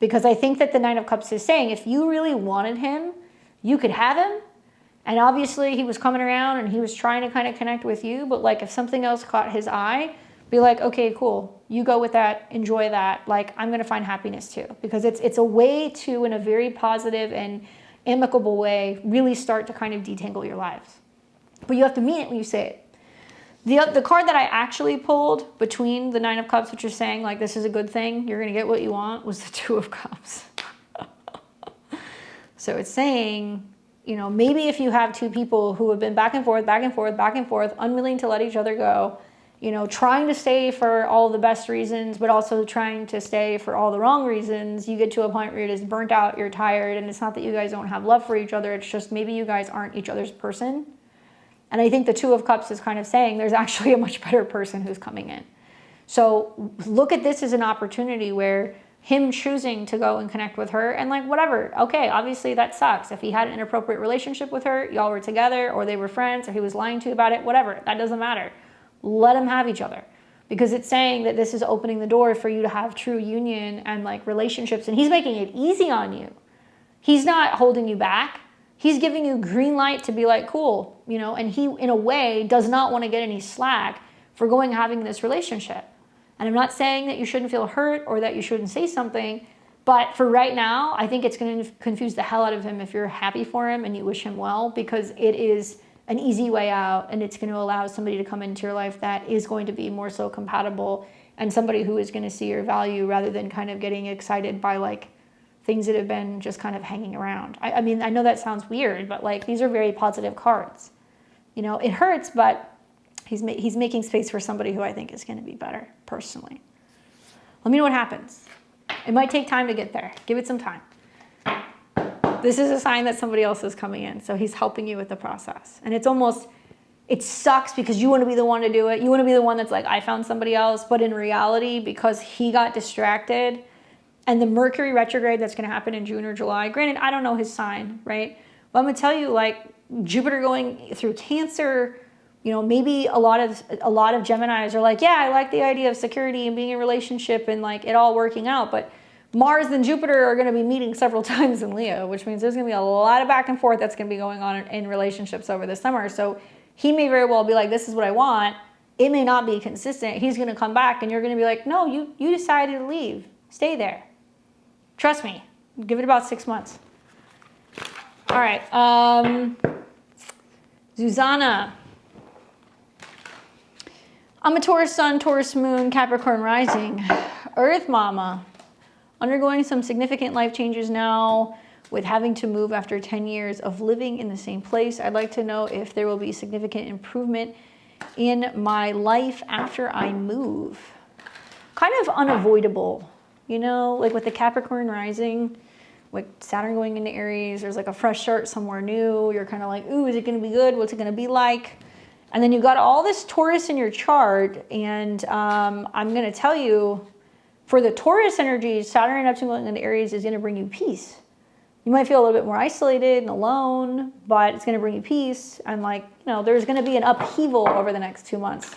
Because I think that the Nine of Cups is saying if you really wanted him, you could have him. And obviously he was coming around and he was trying to kind of connect with you, but if something else caught his eye, be like, okay, cool. You go with that, enjoy that. I'm going to find happiness too, because it's a way to, in a very positive and amicable way, really start to kind of detangle your lives. But you have to mean it when you say it. The card that I actually pulled between the Nine of Cups, which is saying this is a good thing, you're going to get what you want, was the Two of Cups. So it's saying, maybe if you have two people who have been back and forth, unwilling to let each other go, trying to stay for all the best reasons, but also trying to stay for all the wrong reasons, you get to a point where you're just burnt out, you're tired, and it's not that you guys don't have love for each other, it's just maybe you guys aren't each other's person. And I think the Two of Cups is kind of saying there's actually a much better person who's coming in. So look at this as an opportunity where him choosing to go and connect with her and whatever. Okay, obviously that sucks. If he had an inappropriate relationship with her, y'all were together, or they were friends, or he was lying to you about it, whatever, that doesn't matter. Let them have each other, because it's saying that this is opening the door for you to have true union and relationships. And he's making it easy on you. He's not holding you back. He's giving you green light to be cool, and he, in a way, does not want to get any slack for having this relationship. And I'm not saying that you shouldn't feel hurt or that you shouldn't say something, but for right now, I think it's going to confuse the hell out of him if you're happy for him and you wish him well, because it is an easy way out, and it's going to allow somebody to come into your life that is going to be more so compatible, and somebody who is going to see your value rather than kind of getting excited by things that have been just kind of hanging around. I mean, I know that sounds weird, but these are very positive cards. It hurts, but he's making space for somebody who I think is going to be better, personally. Let me know what happens. It might take time to get there. Give it some time. This is a sign that somebody else is coming in, so he's helping you with the process. And it sucks because you want to be the one to do it. You want to be the one that's I found somebody else, but in reality, because he got distracted, and the Mercury retrograde that's going to happen in June or July, granted, I don't know his sign, right? But I'm going to tell you, Jupiter going through Cancer, maybe a lot of Geminis are yeah, I like the idea of security and being in a relationship and it all working out, but Mars and Jupiter are going to be meeting several times in Leo, which means there's going to be a lot of back and forth that's going to be going on in relationships over the summer. So he may very well be this is what I want. It may not be consistent. He's going to come back and you're going to be no, you decided to leave. Stay there. Trust me. Give it about 6 months. All right. Susanna. I'm a Taurus sun, Taurus moon, Capricorn rising. Earth mama. Undergoing some significant life changes now with having to move after 10 years of living in the same place. I'd like to know if there will be significant improvement in my life after I move. Kind of unavoidable, with the Capricorn rising, with Saturn going into Aries, there's a fresh start somewhere new. You're kind of ooh, is it going to be good? What's it going to be like? And then you've got all this Taurus in your chart, and I'm going to tell you, for the Taurus energy, Saturn and Neptune going into Aries is going to bring you peace. You might feel a little bit more isolated and alone, but it's going to bring you peace. And like, there's going to be an upheaval over the next 2 months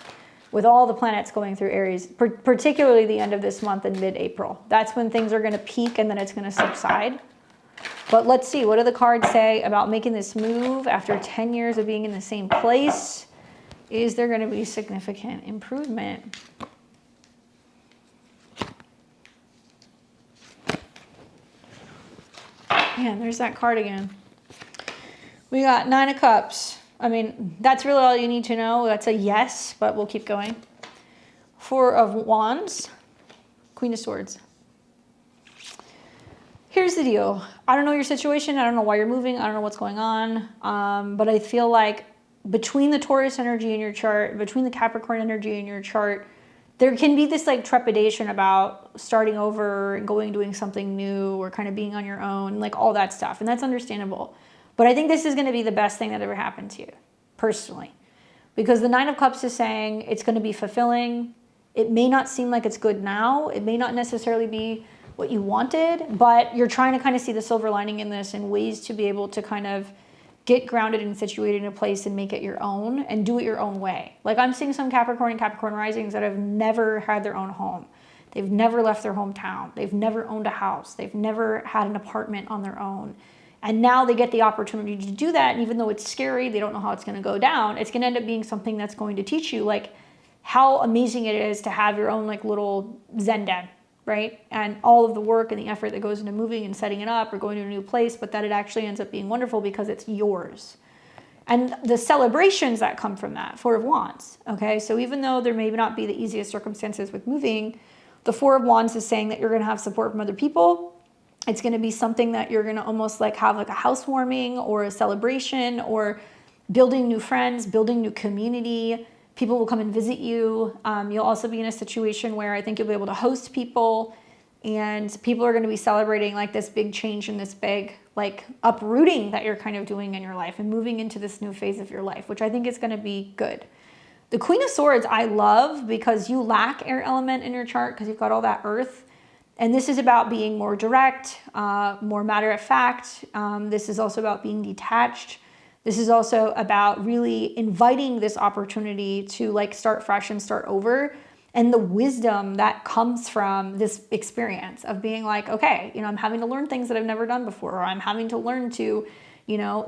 with all the planets going through Aries, particularly the end of this month in mid-April. That's when things are going to peak and then it's going to subside. But let's see, what do the cards say about making this move after 10 years of being in the same place? Is there going to be significant improvement? Man, there's that card again. We got 9 of Cups. I mean, that's really all you need to know. That's a yes, but we'll keep going. 4 of Wands. Queen of Swords. Here's the deal. I don't know your situation. I don't know why you're moving. I don't know what's going on. But I feel like between the Taurus energy in your chart, between the Capricorn energy in your chart, there can be this like trepidation about starting over and doing something new or kind of being on your own, like all that stuff. And that's understandable. But I think this is going to be the best thing that ever happened to you, personally. Because the 9 of Cups is saying it's going to be fulfilling. It may not seem like it's good now. It may not necessarily be what you wanted, but you're trying to kind of see the silver lining in this and ways to be able to kind of get grounded and situated in a place and make it your own and do it your own way. Like I'm seeing some Capricorn and Capricorn risings that have never had their own home. They've never left their hometown. They've never owned a house. They've never had an apartment on their own. And now they get the opportunity to do that. And even though it's scary, they don't know how it's going to go down. It's going to end up being something that's going to teach you like how amazing it is to have your own like little Zen den, right? And all of the work and the effort that goes into moving and setting it up or going to a new place, but that it actually ends up being wonderful because it's yours. And the celebrations that come from that, 4 of Wands, okay? So even though there may not be the easiest circumstances with moving, the 4 of Wands is saying that you're going to have support from other people. It's going to be something that you're going to almost like have like a housewarming or a celebration or building new friends, building new community. People will come and visit you. You'll also be in a situation where I think you'll be able to host people and people are going to be celebrating like this big change and this big like uprooting that you're kind of doing in your life and moving into this new phase of your life, which I think is going to be good. The Queen of Swords I love because you lack air element in your chart because you've got all that earth. And this is about being more direct, more matter of fact. This is also about being detached. This is also about really inviting this opportunity to like start fresh and start over. And the wisdom that comes from this experience of being like, okay, I'm having to learn things that I've never done before, or I'm having to learn to,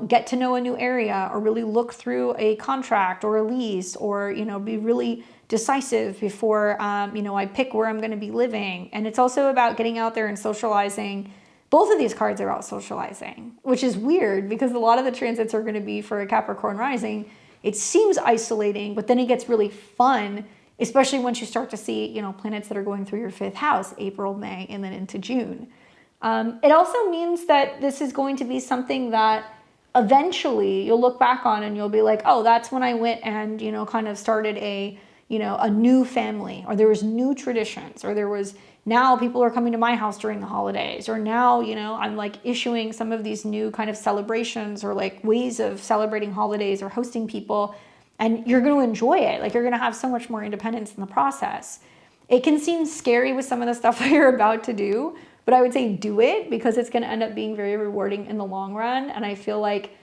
get to know a new area or really look through a contract or a lease or, be really decisive before, I pick where I'm going to be living. And it's also about getting out there and socializing. Both of these cards are about socializing, which is weird because a lot of the transits are going to be for a Capricorn rising. It seems isolating, but then it gets really fun, especially once you start to see, planets that are going through your 5th house, April, May, and then into June. It also means that this is going to be something that eventually you'll look back on and you'll be like, oh, that's when I went and, kind of started a new family, or there was new traditions, or there was now people are coming to my house during the holidays, or now, I'm like issuing some of these new kind of celebrations or like ways of celebrating holidays or hosting people. And you're going to enjoy it. Like you're going to have so much more independence in the process. It can seem scary with some of the stuff that you're about to do, but I would say do it because it's going to end up being very rewarding in the long run. And I feel like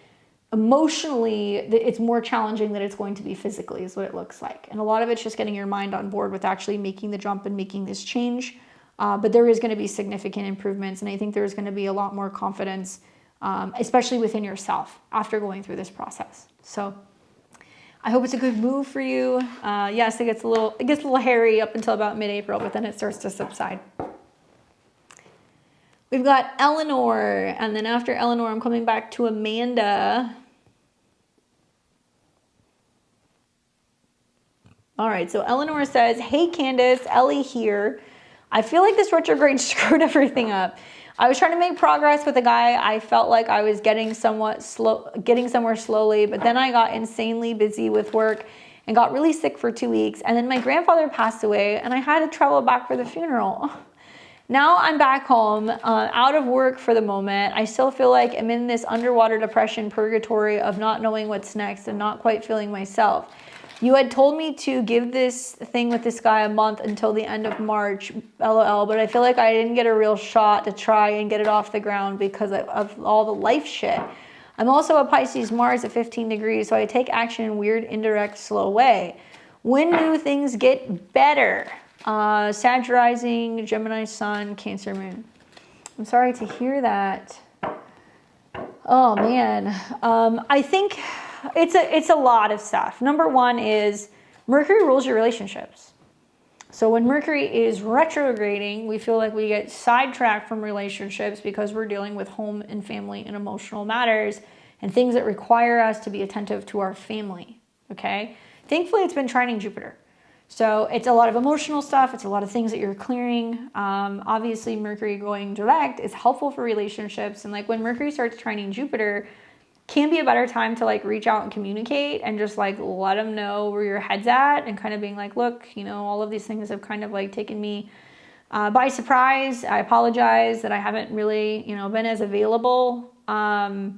emotionally, it's more challenging than it's going to be physically is what it looks like. And a lot of it's just getting your mind on board with actually making the jump and making this change. But there is going to be significant improvements. And I think there's going to be a lot more confidence, especially within yourself after going through this process. So I hope it's a good move for you. Yes, it gets a little hairy up until about mid-April, but then it starts to subside. We've got Eleanor, and then after Eleanor, I'm coming back to Amanda. All right, so Eleanor says, hey Candace, Ellie here. I feel like this retrograde screwed everything up. I was trying to make progress with a guy. I felt like I was getting somewhere slowly, but then I got insanely busy with work and got really sick for 2 weeks. And then my grandfather passed away and I had to travel back for the funeral. Now I'm back home, out of work for the moment. I still feel like I'm in this underwater depression purgatory of not knowing what's next and not quite feeling myself. You had told me to give this thing with this guy a month until the end of March, LOL, but I feel like I didn't get a real shot to try and get it off the ground because of all the life shit. I'm also a Pisces Mars at 15 degrees, so I take action in weird, indirect, slow way. When do things get better? Sag rising, Gemini sun, Cancer moon. I'm sorry to hear that. Oh man, I think it's a lot of stuff. Number one is Mercury rules your relationships. So when Mercury is retrograding, we feel like we get sidetracked from relationships because we're dealing with home and family and emotional matters and things that require us to be attentive to our family, okay? Thankfully, it's been trining Jupiter. So it's a lot of emotional stuff. It's a lot of things that you're clearing. Obviously, Mercury going direct is helpful for relationships. And like when Mercury starts trining Jupiter, can be a better time to like reach out and communicate and just like let them know where your head's at and kind of being like, look, you know, all of these things have kind of like taken me by surprise. I apologize that I haven't really, you know, been as available. The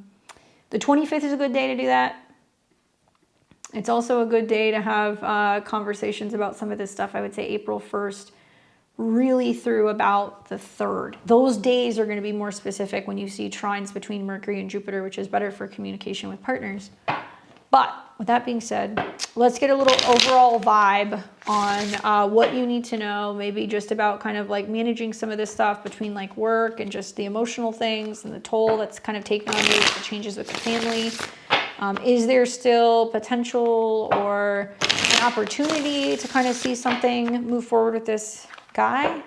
25th is a good day to do that. It's also a good day to have conversations about some of this stuff. I would say April 1st really through about the 3rd. Those days are going to be more specific when you see trines between Mercury and Jupiter, which is better for communication with partners. But with that being said, let's get a little overall vibe on what you need to know, maybe just about kind of like managing some of this stuff between like work and just the emotional things and the toll that's kind of taken on you, the changes with the family. Is there still potential or an opportunity to kind of see something move forward with this guy?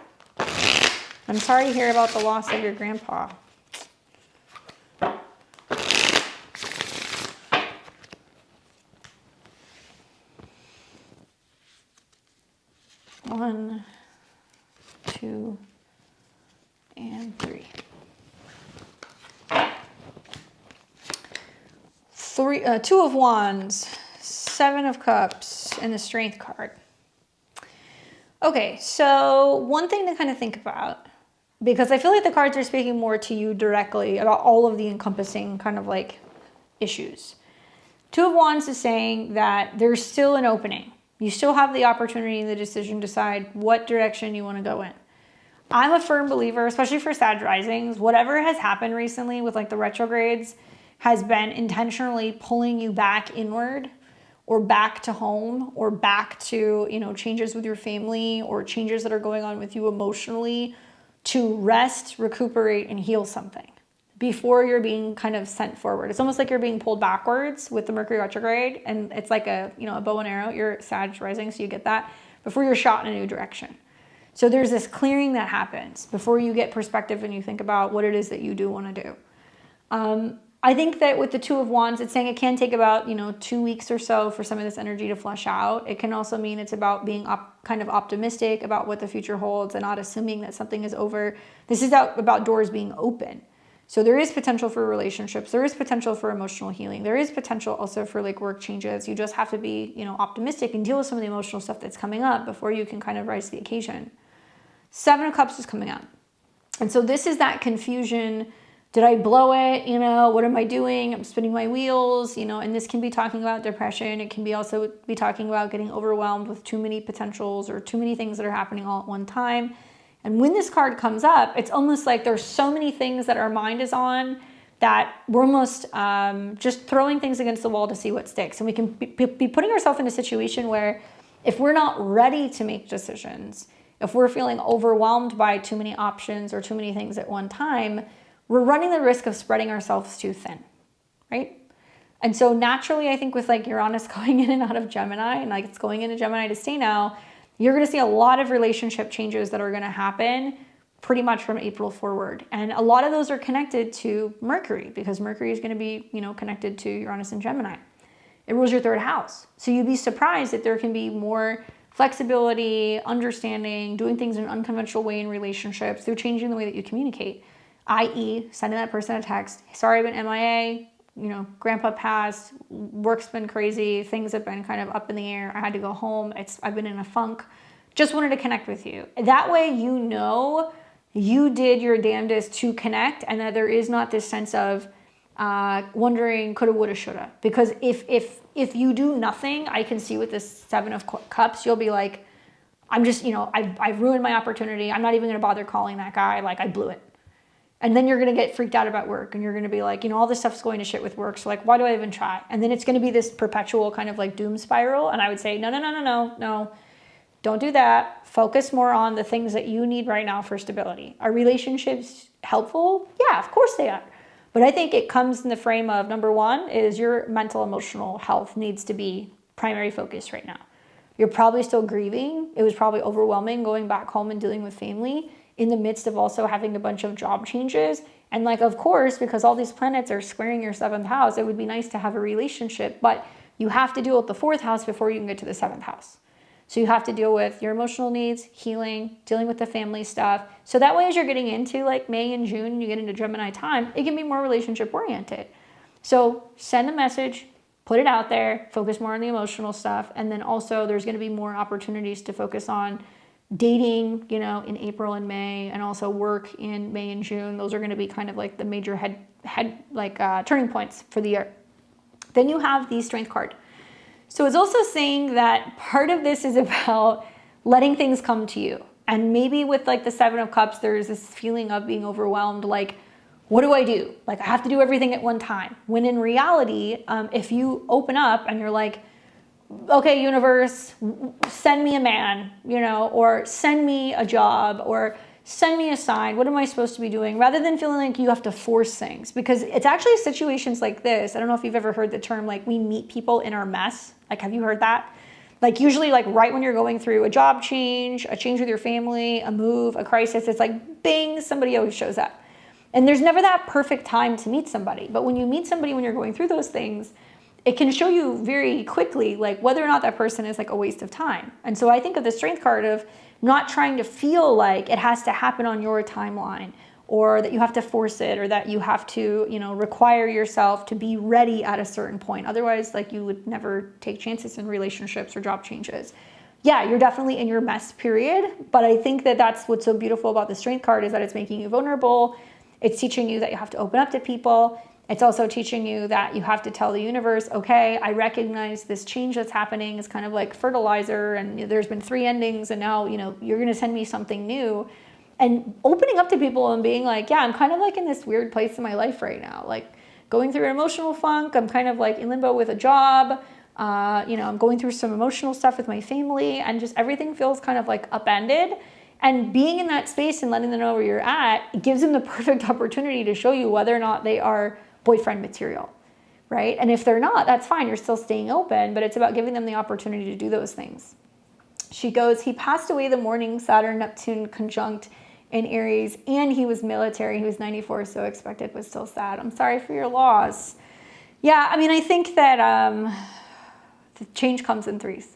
I'm sorry to hear about the loss of your grandpa. One, two, and three. Two of Wands, Seven of Cups, and the Strength card. Okay, so one thing to kind of think about, because I feel like the cards are speaking more to you directly about all of the encompassing kind of like issues. Two of Wands is saying that there's still an opening. You still have the opportunity and the decision to decide what direction you want to go in. I'm a firm believer, especially for Sag risings, whatever has happened recently with like the retrogrades has been intentionally pulling you back inward or back to home or back to, you know, changes with your family or changes that are going on with you emotionally to rest, recuperate, and heal something before you're being kind of sent forward. It's almost like you're being pulled backwards with the Mercury retrograde, and it's like a, you know, a bow and arrow. You're Sag rising, so you get that before you're shot in a new direction. So there's this clearing that happens before you get perspective and you think about what it is that you do want to do. I think that with the Two of Wands, it's saying it can take about, you know, 2 weeks or so for some of this energy to flush out. It can also mean it's about being kind of optimistic about what the future holds and not assuming that something is over. This is about doors being open. So there is potential for relationships. There is potential for emotional healing. There is potential also for like work changes. You just have to be, you know, optimistic and deal with some of the emotional stuff that's coming up before you can kind of rise to the occasion. Seven of Cups is coming up. And so this is that confusion. Did I blow it? You know, what am I doing? I'm spinning my wheels, you know, and this can be talking about depression. It can be also be talking about getting overwhelmed with too many potentials or too many things that are happening all at one time. And when this card comes up, it's almost like there's so many things that our mind is on that we're almost just throwing things against the wall to see what sticks. And we can be putting ourselves in a situation where if we're not ready to make decisions, if we're feeling overwhelmed by too many options or too many things at one time, we're running the risk of spreading ourselves too thin, right? And so naturally, I think with like Uranus going in and out of Gemini, and like it's going into Gemini to stay now, you're going to see a lot of relationship changes that are going to happen pretty much from April forward. And a lot of those are connected to Mercury because Mercury is going to be, you know, connected to Uranus and Gemini. It rules your 3rd house. So you'd be surprised that there can be more flexibility, understanding, doing things in an unconventional way in relationships through changing the way that you communicate, i.e. sending that person a text, sorry, I've been MIA, you know, grandpa passed, work's been crazy, things have been kind of up in the air, I had to go home, I've been in a funk, just wanted to connect with you. That way you know you did your damnedest to connect and that there is not this sense of wondering coulda, woulda, shoulda. Because if if you do nothing, I can see with this 7 of Cups, you'll be like, I'm just, I've ruined my opportunity. I'm not even going to bother calling that guy. Like, I blew it. And then you're going to get freaked out about work, and you're going to be like, all this stuff's going to shit with work. So like, why do I even try? And then it's going to be this perpetual kind of like doom spiral. And I would say, no, don't do that. Focus more on the things that you need right now for stability. Are relationships helpful? Yeah, of course they are. But I think it comes in the frame of, number one is your mental, emotional health needs to be primary focus right now. You're probably still grieving. It was probably overwhelming going back home and dealing with family in the midst of also having a bunch of job changes. And like, of course, because all these planets are squaring your 7th house, it would be nice to have a relationship, but you have to deal with the 4th house before you can get to the 7th house. So you have to deal with your emotional needs, healing, dealing with the family stuff. So that way, as you're getting into like May and June, you get into Gemini time, it can be more relationship oriented. So send a message, put it out there, focus more on the emotional stuff. And then also there's going to be more opportunities to focus on dating, in April and May, and also work in May and June. Those are going to be kind of like the major turning points for the year. Then you have the Strength card. So it's also saying that part of this is about letting things come to you. And maybe with like the 7 of Cups, there's this feeling of being overwhelmed. Like, what do I do? Like, I have to do everything at one time. When in reality, if you open up and you're like, okay, universe, send me a man, or send me a job, or send me a sign. What am I supposed to be doing? Rather than feeling like you have to force things. Because it's actually situations like this. I don't know if you've ever heard the term, like, we meet people in our mess. Like, have you heard that? Like, usually, like, right when you're going through a job change, a change with your family, a move, a crisis, it's like, bing, somebody always shows up. And there's never that perfect time to meet somebody. But when you meet somebody when you're going through those things, it can show you very quickly, like, whether or not that person is like a waste of time. And so I think of the Strength card of not trying to feel like it has to happen on your timeline, or that you have to force it, or that you have to, require yourself to be ready at a certain point. Otherwise, like, you would never take chances in relationships or job changes. Yeah, you're definitely in your mess period, but I think that that's what's so beautiful about the Strength card is that it's making you vulnerable. It's teaching you that you have to open up to people. It's also teaching you that you have to tell the universe, okay, I recognize this change that's happening is kind of like fertilizer, and there's been 3 endings, and now, you're going to send me something new. And opening up to people and being like, yeah, I'm kind of like in this weird place in my life right now, like going through an emotional funk. I'm kind of like in limbo with a job. I'm going through some emotional stuff with my family, and just everything feels kind of like upended. And being in that space and letting them know where you're at, it gives them the perfect opportunity to show you whether or not they are boyfriend material, right? And if they're not, that's fine. You're still staying open, but it's about giving them the opportunity to do those things. She goes, he passed away the morning Saturn, Neptune conjunct in Aries, and he was military. He was 94, so expected, was still sad. I'm sorry for your loss. Yeah, I mean, I think that the change comes in 3s.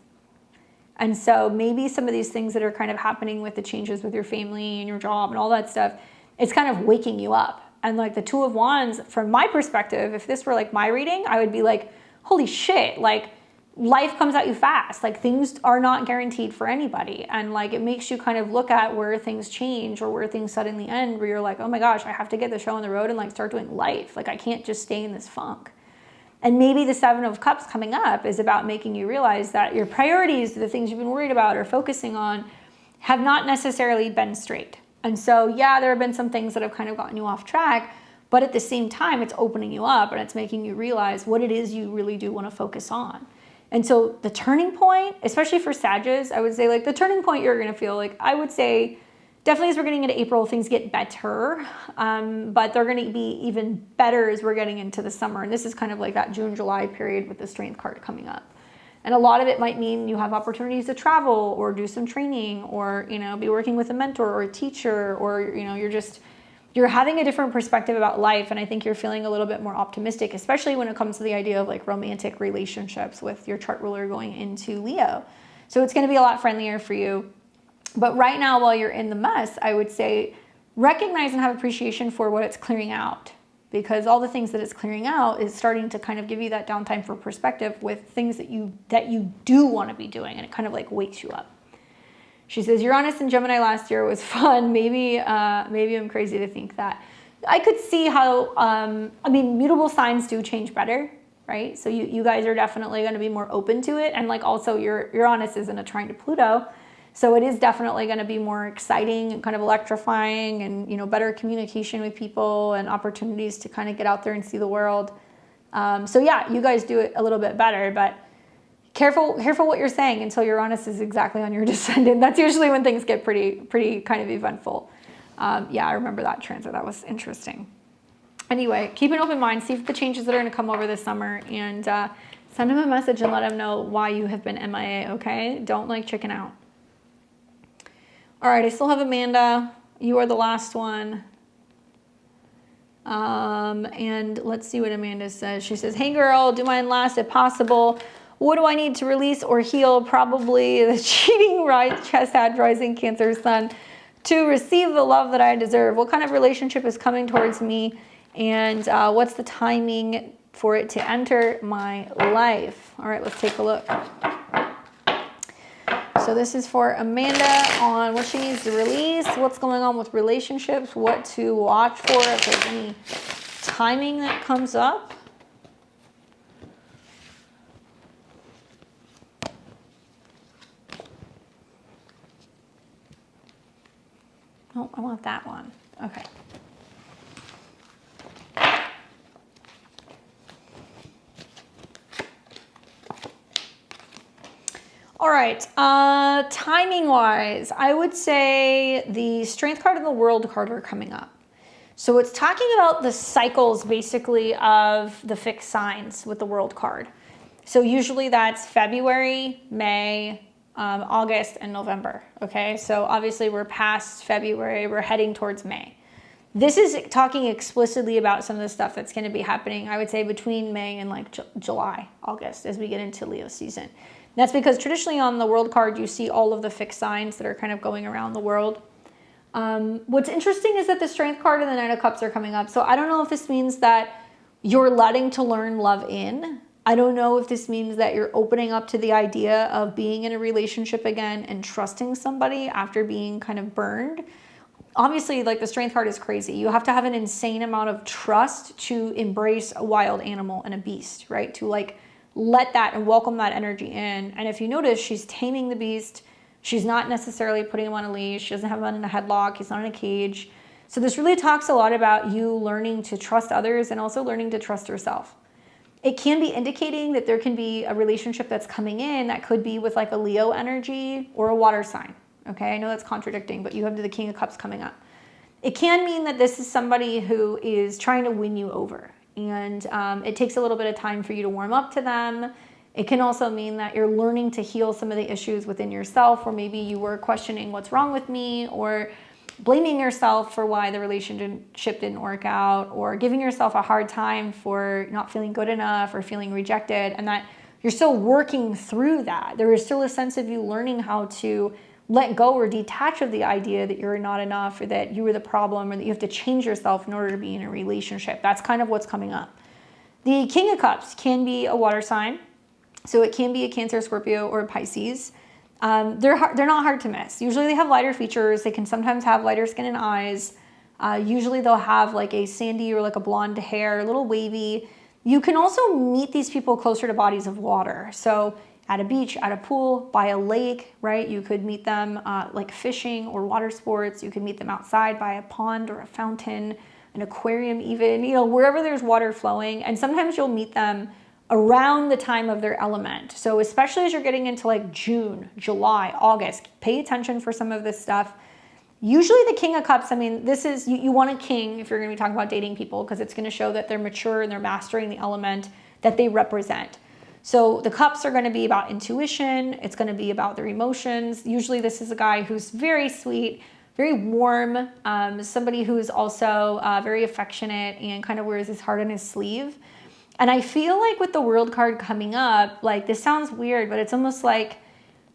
And so maybe some of these things that are kind of happening with the changes with your family and your job and all that stuff, it's kind of waking you up. And like the 2 of Wands, from my perspective, if this were like my reading, I would be like, holy shit, like life comes at you fast. Like things are not guaranteed for anybody. And like it makes you kind of look at where things change or where things suddenly end, where you're like, oh my gosh, I have to get the show on the road and like start doing life. Like I can't just stay in this funk. And maybe the 7 of Cups coming up is about making you realize that your priorities, the things you've been worried about or focusing on, have not necessarily been straight. And so, yeah, there have been some things that have kind of gotten you off track, but at the same time, it's opening you up and it's making you realize what it is you really do want to focus on. And so the turning point, especially for Sagittarius, I would say like the turning point you're going to feel like, I would say definitely as we're getting into April, things get better, but they're going to be even better as we're getting into the summer. And this is kind of like that June, July period with the Strength card coming up. And a lot of it might mean you have opportunities to travel or do some training or, be working with a mentor or a teacher, or, you're having a different perspective about life. And I think you're feeling a little bit more optimistic, especially when it comes to the idea of like romantic relationships with your chart ruler going into Leo. So it's going to be a lot friendlier for you. But right now, while you're in the mess, I would say recognize and have appreciation for what it's clearing out, because all the things that it's clearing out is starting to kind of give you that downtime for perspective with things that you do want to be doing, and it kind of like wakes you up. She says, Uranus and Gemini last year was fun. Maybe I'm crazy to think that. I could see how, mutable signs do change better, right? So you guys are definitely going to be more open to it. And like also Uranus is in a trine to Pluto. So it is definitely going to be more exciting and kind of electrifying and, you know, better communication with people and opportunities to kind of get out there and see the world. So yeah, you guys do it a little bit better, but careful what you're saying until Uranus is exactly on your descendant. That's usually when things get pretty kind of eventful. Yeah, I remember that transit. That was interesting. Anyway, keep an open mind. See if the changes that are going to come over this summer, and send him a message and let him know why you have been MIA, okay? Don't like chicken out. All right, I still have Amanda. You are the last one. And let's see what Amanda says. She says, hey girl, do mine last if possible. What do I need to release or heal? Probably the cheating chest had rising Cancer sun to receive the love that I deserve. What kind of relationship is coming towards me? And what's the timing for it to enter my life? All right, let's take a look. So this is for Amanda on what she needs to release, what's going on with relationships, what to watch for, if there's any timing that comes up. Oh, I want that one. Okay. All right, timing wise, I would say the Strength card and the World card are coming up. So it's talking about the cycles basically of the fixed signs with the World card. So usually that's February, May, August, and November, okay? So obviously we're past February, we're heading towards May. This is talking explicitly about some of the stuff that's gonna be happening, I would say between May and like July, August, as we get into Leo season. That's because traditionally on the World card, you see all of the fixed signs that are kind of going around the world. What's interesting is that the Strength card and the Knight of Cups are coming up. So I don't know if this means that you're letting to learn love in. I don't know if this means that you're opening up to the idea of being in a relationship again and trusting somebody after being kind of burned. Obviously, like the Strength card is crazy. You have to have an insane amount of trust to embrace a wild animal and a beast, right? To like let that and welcome that energy in. And if you notice, she's taming the beast. She's not necessarily putting him on a leash. She doesn't have him in a headlock. He's not in a cage. So this really talks a lot about you learning to trust others and also learning to trust yourself. It can be indicating that there can be a relationship that's coming in that could be with like a Leo energy or a water sign. Okay, I know that's contradicting, but you have the King of Cups coming up. It can mean that this is somebody who is trying to win you over. And it takes a little bit of time for you to warm up to them. It can also mean that you're learning to heal some of the issues within yourself, or maybe you were questioning what's wrong with me, or blaming yourself for why the relationship didn't work out, or giving yourself a hard time for not feeling good enough or feeling rejected, and that you're still working through that. There is still a sense of you learning how to let go or detach of the idea that you're not enough, or that you were the problem, or that you have to change yourself in order to be in a relationship. That's kind of what's coming up. The King of Cups can be a water sign. So it can be a Cancer, Scorpio, or a Pisces. They're not hard to miss. Usually they have lighter features. They can sometimes have lighter skin and eyes. Usually they'll have like a sandy or like a blonde hair, a little wavy. You can also meet these people closer to bodies of water. So at a beach, at a pool, by a lake, right? You could meet them like fishing or water sports. You could meet them outside by a pond or a fountain, an aquarium even, you know, wherever there's water flowing. And sometimes you'll meet them around the time of their element. So especially as you're getting into like June, July, August, pay attention for some of this stuff. Usually the King of Cups, I mean, this is, you want a king if you're gonna be talking about dating people, because it's gonna show that they're mature and they're mastering the element that they represent. So the cups are gonna be about intuition. It's gonna be about their emotions. Usually this is a guy who's very sweet, very warm, somebody who is also very affectionate and kind of wears his heart on his sleeve. And I feel like with the World card coming up, like this sounds weird, but it's almost like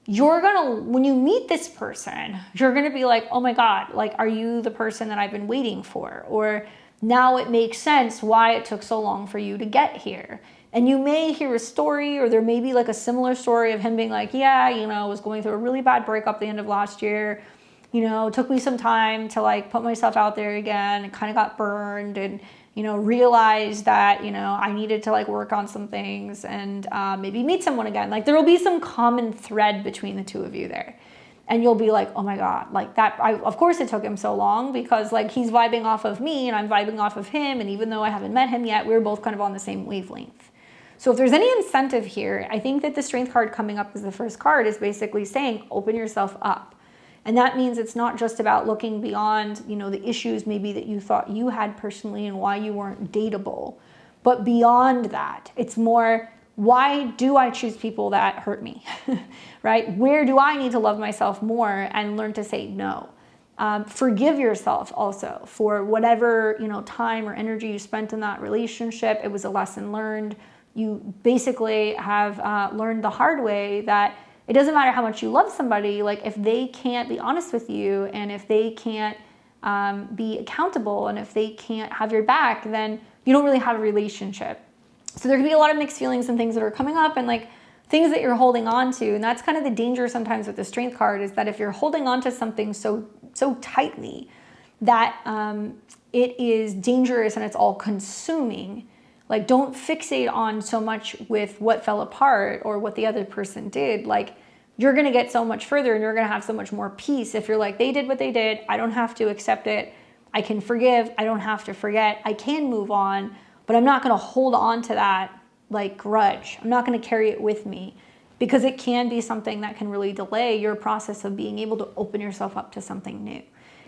you're gonna, when you meet this person, you're gonna be like, oh my God, like, are you the person that I've been waiting for? Or now it makes sense why it took so long for you to get here. And you may hear a story, or there may be like a similar story of him being like, yeah, you know, I was going through a really bad breakup at the end of last year. you know, it took me some time to like put myself out there again and kind of got burned and, you know, realized that, you know, I needed to like work on some things and maybe meet someone again. Like there will be some common thread between the two of you there. And you'll be like, oh my God, like that. Of course it took him so long because like he's vibing off of me and I'm vibing off of him. And even though I haven't met him yet, we're both kind of on the same wavelength. So if there's any incentive here, I think that the Strength card coming up as the first card is basically saying, open yourself up. And that means it's not just about looking beyond, you know, the issues maybe that you thought you had personally and why you weren't dateable, but beyond that, it's more, why do I choose people that hurt me, right? Where do I need to love myself more and learn to say no? Forgive yourself also for whatever, you know, time or energy you spent in that relationship. It was a lesson learned. You basically have learned the hard way that it doesn't matter how much you love somebody, like if they can't be honest with you and if they can't be accountable and if they can't have your back, then you don't really have a relationship. So there can be a lot of mixed feelings and things that are coming up and like things that you're holding on to. And that's kind of the danger sometimes with the Strength card is that if you're holding on to something so tightly that it is dangerous and it's all consuming. Like don't fixate on so much with what fell apart or what the other person did. Like you're going to get so much further and you're going to have so much more peace if you're like, they did what they did. I don't have to accept it. I can forgive. I don't have to forget. I can move on, but I'm not going to hold on to that like grudge. I'm not going to carry it with me because it can be something that can really delay your process of being able to open yourself up to something new.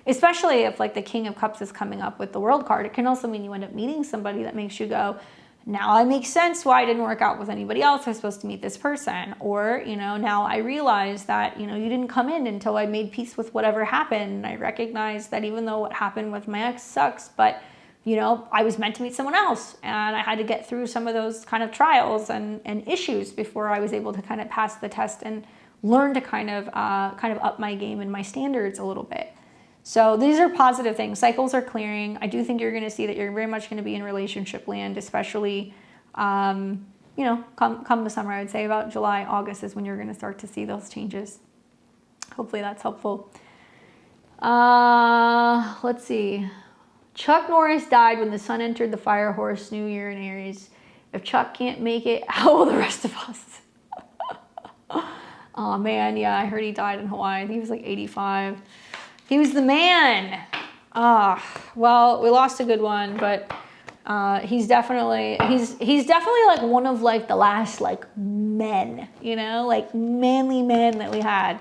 Especially if like the King of Cups is coming up with the World card, it can also mean you end up meeting somebody that makes you go, now it makes sense why I didn't work out with anybody else. I was supposed to meet this person. Or, you know, now I realize that, you know, you didn't come in until I made peace with whatever happened. And I recognize that even though what happened with my ex sucks, but, you know, I was meant to meet someone else. And I had to get through some of those kind of trials and issues before I was able to kind of pass the test and learn to kind of up my game and my standards a little bit. So these are positive things. Cycles are clearing. I do think you're going to see that you're very much going to be in relationship land, especially, you know, come the summer. I would say about July, August is when you're going to start to see those changes. Hopefully that's helpful. Let's see. Chuck Norris died when the sun entered the fire horse, New Year in Aries. If Chuck can't make it, how will the rest of us? Oh man, yeah, I heard he died in Hawaii. I think he was like 85. He was the man. Well, we lost a good one, but he's definitely like one of like the last like men, you know, like manly men that we had.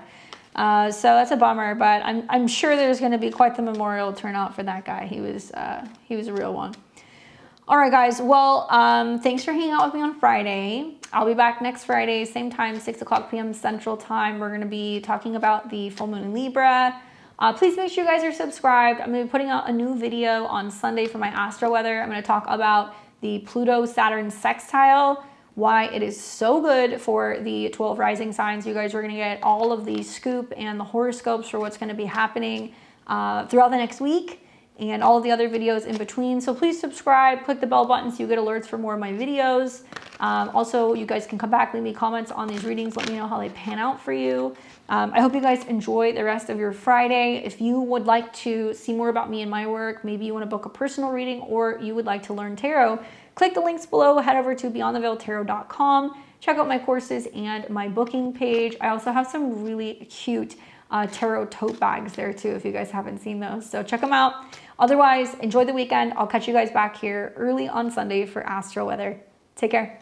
So that's a bummer, but I'm sure there's going to be quite the memorial turnout for that guy. He was a real one. All right, guys. Well, thanks for hanging out with me on Friday. I'll be back next Friday, same time, 6:00 p.m. Central Time. We're going to be talking about the full moon in Libra. Please make sure you guys are subscribed. I'm going to be putting out a new video on Sunday for my astro weather. I'm going to talk about the Pluto-Saturn sextile, why it is so good for the 12 rising signs. You guys are going to get all of the scoop and the horoscopes for what's going to be happening throughout the next week and all of the other videos in between. So please subscribe, click the bell button so you get alerts for more of my videos. Also, you guys can come back, leave me comments on these readings. Let me know how they pan out for you. I hope you guys enjoy the rest of your Friday. If you would like to see more about me and my work, maybe you want to book a personal reading or you would like to learn tarot, click the links below, head over to beyondtheveiltarot.com, check out my courses and my booking page. I also have some really cute tarot tote bags there too, if you guys haven't seen those. So check them out. Otherwise, enjoy the weekend. I'll catch you guys back here early on Sunday for Astro Weather. Take care.